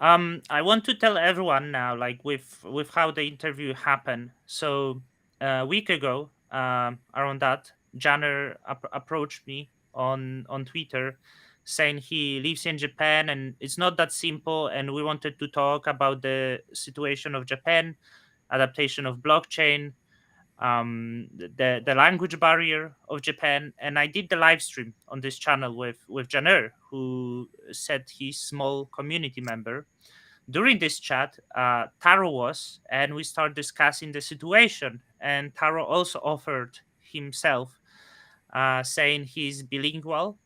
I want to tell everyone now, like with how the interview happened. So a week ago, around that, Janner approached me on Twitter, saying he lives in Japan and it's not that simple, and we wanted to talk about the situation of Japan, adaptation of blockchain, the language barrier of Japan, and I did the live stream on this channel with Janner, who said he's small community member. During this chat, Taro was, and we started discussing the situation. And Taro also offered himself, saying he's bilingual.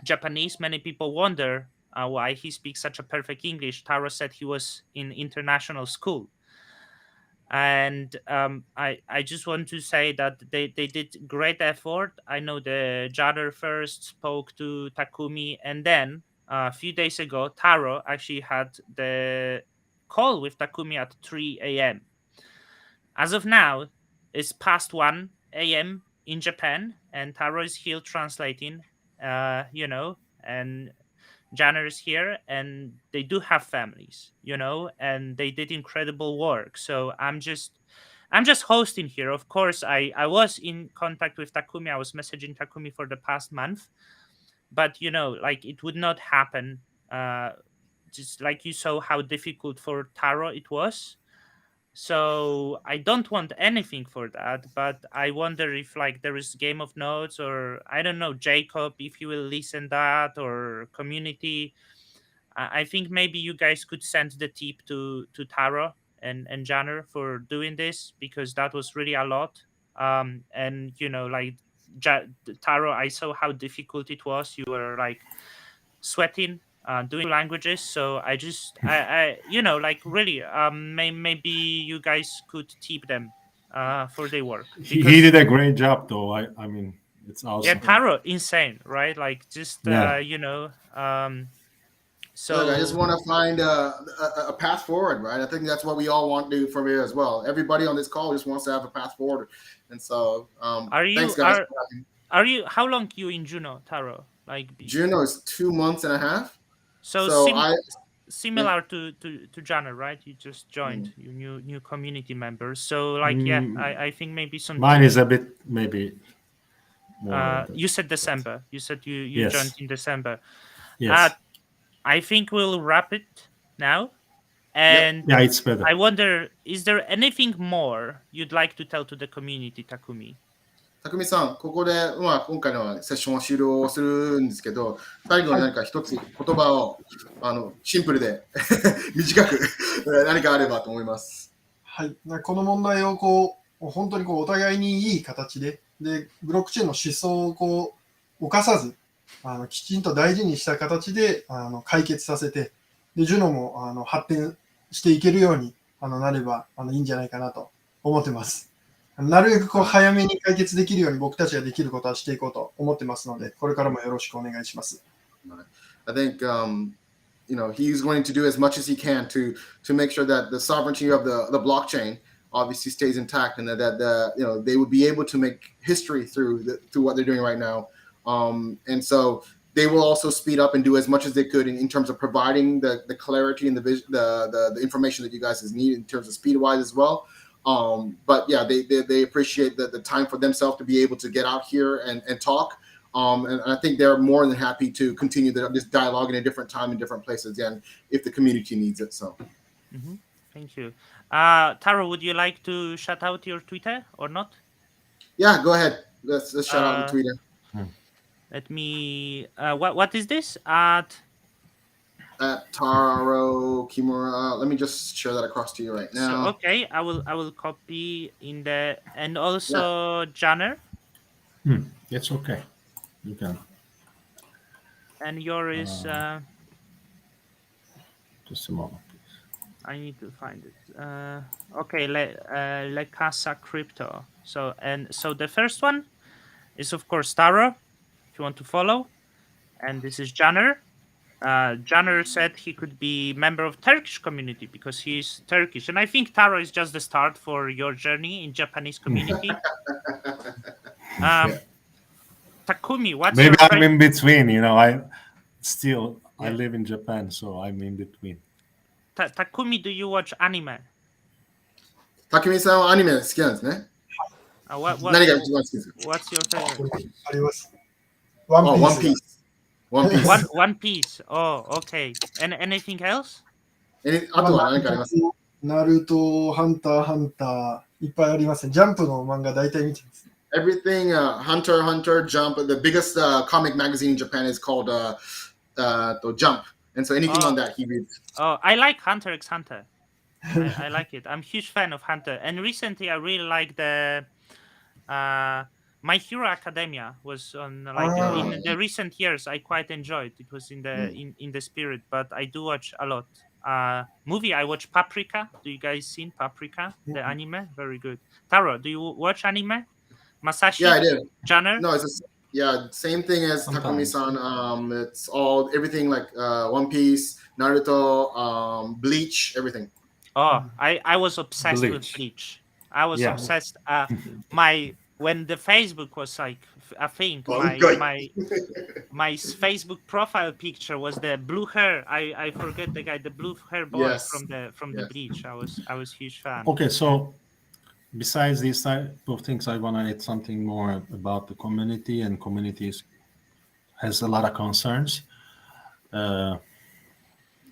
Japanese, many people wonder why he speaks such a perfect English. Taro said he was in international school. And I just want to say that they did great effort. I know the Jadder first spoke to Takumi, and then a few days ago, Taro actually had the call with Takumi at 3 a.m. As of now, it's past 1 a.m. in Japan, and Taro is here translating, and Janner is here, and they do have families, and they did incredible work. So I'm just hosting here. Of course, I was in contact with Takumi. I was messaging Takumi for the past month, but like it would not happen. Just like you saw how difficult for Taro it was. So I don't want anything for that, but I wonder if like there is Game of Notes, or I don't know, Jacob, if you will listen that, or community. I think maybe you guys could send the tip to Taro and Janner for doing this, because that was really a lot. And like Taro, I saw how difficult it was. You were like sweating doing languages, so I like really maybe you guys could tip them for their work. He did a great job, though. I mean, it's awesome. Yeah, Taro, insane, right? Like just Yeah. So Look, I just want to find a path forward, right? I think that's what we all want to do from here as well. Everybody on this call just wants to have a path forward, and so thanks, guys. Are you? How long you in Juno, Taro? Like Juno is 2 months and a half. So similar to Janner, right? You just joined, you new community members. So like I think maybe some. Mine is a bit maybe. You said December. You said you yes. joined in December. Yes. I think we'll wrap it now. And yeah, it's better. I wonder, is there anything more you'd like to tell to the community, Takumi? たくみさん、ここで、今回のセッションを終了するんですけど、最後に何か一つ言葉をシンプルで短く何かあればと思います。はい、この問題を本当にお互いにいい形で、ブロックチェーンの思想を犯さず、きちんと大事にした形で解決させて、ジュノも発展していけるようになればいいんじゃないかなと思ってます。なるべく早めに解決できるように僕たちができることはしていこうと思ってますので、これからもよろしくお願いします。I think he's going to do as much as he can to make sure that the sovereignty of the blockchain obviously stays intact, and that they would be able to make history through what they're doing right now. And so they will also speed up and do as much as they could in terms of providing the clarity and the information that you guys need in terms of speed wise as well. But yeah, they appreciate the time for themselves to be able to get out here and talk. And I think they're more than happy to continue this dialogue in a different time in different places again if the community needs it. So, Thank you. Taro, would you like to shout out your Twitter or not? Yeah, go ahead. Let's shout out the Twitter. Let me. What is this? At Taro Kimura. Let me just share that across to you right so now. okay, I will copy in the and also Janner. It's okay. You can. And yours is Just a moment. I need to find it. Okay, Le Casa Crypto. So the first one is of course Taro, if you want to follow, and this is Janner. Janner said he could be member of Turkish community because he's Turkish, and I think Taro is just the start for your journey in Japanese community. Takumi, what's Maybe your I'm in between. I Yeah. live in Japan, so I'm in between. Takumi, do you watch anime? たくみさんはアニメ好きなんですね。What 何が一番好きですか？ what's your favorite? あります。ワンピース。ワンピース。One Piece. One Piece. Oh, okay. And anything else? あとは何かあります？ナルト、ハンター、ハンター、いっぱいありますね。ジャンプの漫画大体見てます。Everything, Hunter, Jump. The biggest comic magazine in Japan is called Jump. And so anything on that he reads. Oh, I like Hunter x Hunter. I like it. I'm a huge fan of Hunter. And recently I really like the My Hero Academia was on in the recent years I quite enjoyed. It was in the in the spirit, but I do watch a lot. Movie I watch Paprika. Do you guys seen Paprika? The anime? Very good. Taro, do you watch anime? Masashi? Yeah, I did. Janner? No, same thing as Takumi-san. It's all everything like One Piece, Naruto, Bleach, everything. Oh, I was obsessed with Bleach. I was obsessed. When the Facebook was like a thing, my Facebook profile picture was the blue hair. I forget the guy, the blue hair boy from the Bleach. I was huge fan. Okay, so besides these type of things, I want to add something more about the community, and communities has a lot of concerns.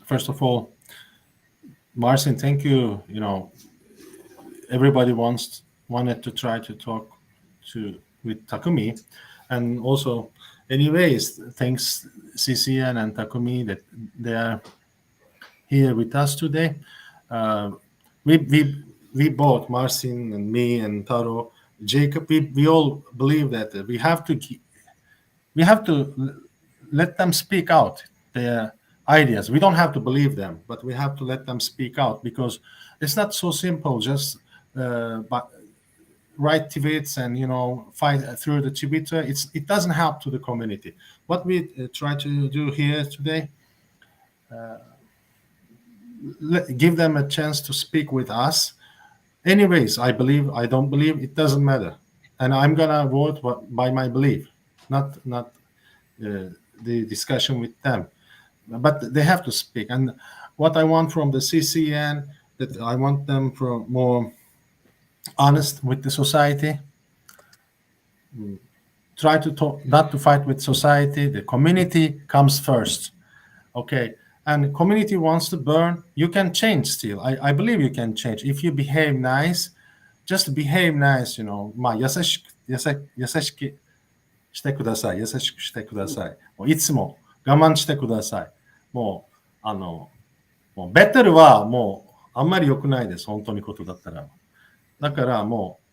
First of all, Marcin, thank you. Everybody wanted to try to talk with Takumi, and also, anyways, thanks CCN and Takumi that they are here with us today. We both, Marcin and me and Taro, Jacob, we all believe that we have to let them speak out their ideas. We don't have to believe them, but we have to let them speak out, because it's not so simple just write tweets and fight through the Twitter. It doesn't help to the community. What we try to do here today, give them a chance to speak with us. Anyways, I don't believe, it doesn't matter, and I'm gonna vote by my belief, not the discussion with them. But they have to speak. And what I want from the CCN, that I want them for more honest with the society. Try to talk, not to fight with society. The community comes first. Okay. And community wants to burn, you can change still. I believe you can change. If you behave nice, just behave nice, 優しくしてください。優しくしてください。もういつも我慢してください。もうベテルはもうあんまり良くないです。本当にことだったら。だからもう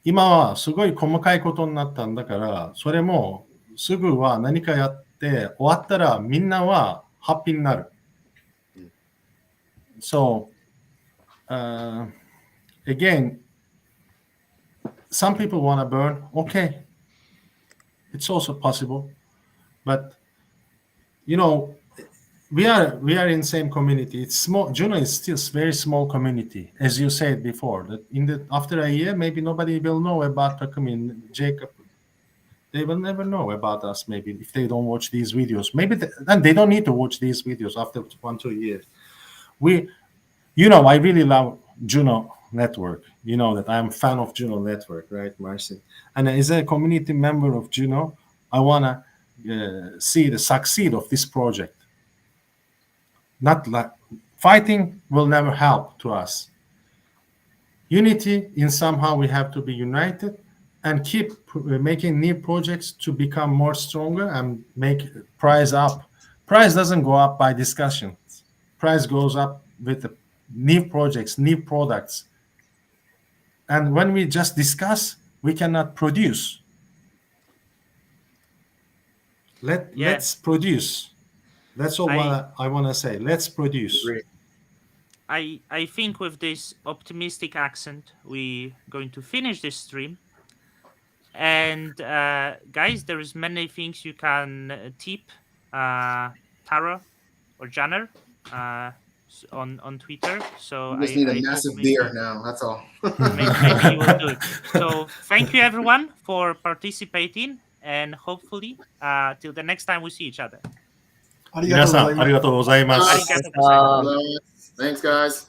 今はすごい細かいことになったんだから、それもすぐは何かやって終わったらみんなはハッピーになる。So, again, some people want to burn. Okay, it's also possible, but we are in same community. It's small. Juno is still very small community, as you said before. That after a year, maybe nobody will know about Takumi and Jacob. They will never know about us. Maybe if they don't watch these videos, and they don't need to watch these videos after 1-2 years. I really love Juno Network. You know that I'm a fan of Juno Network, right, Marcin? And as a community member of Juno, I wanna see the succeed of this project. Not like fighting will never help to us. unity in somehow we have to be united and keep making new projects to become more stronger and make price up. Price doesn't go up by discussions. Price goes up with the new projects, new products. And when we just discuss, we cannot produce. Let's produce. That's all I want to say. Let's produce. I think with this optimistic accent, we're going to finish this stream. And guys, there is many things you can tip Tara or Janner on Twitter. So You just need a I massive hope beer now. That's all. maybe you will do it. So thank you everyone for participating, and hopefully till the next time we see each other. ありがとうございます。皆さん、ありがとうございます。ありがとうございます。Thanks, guys.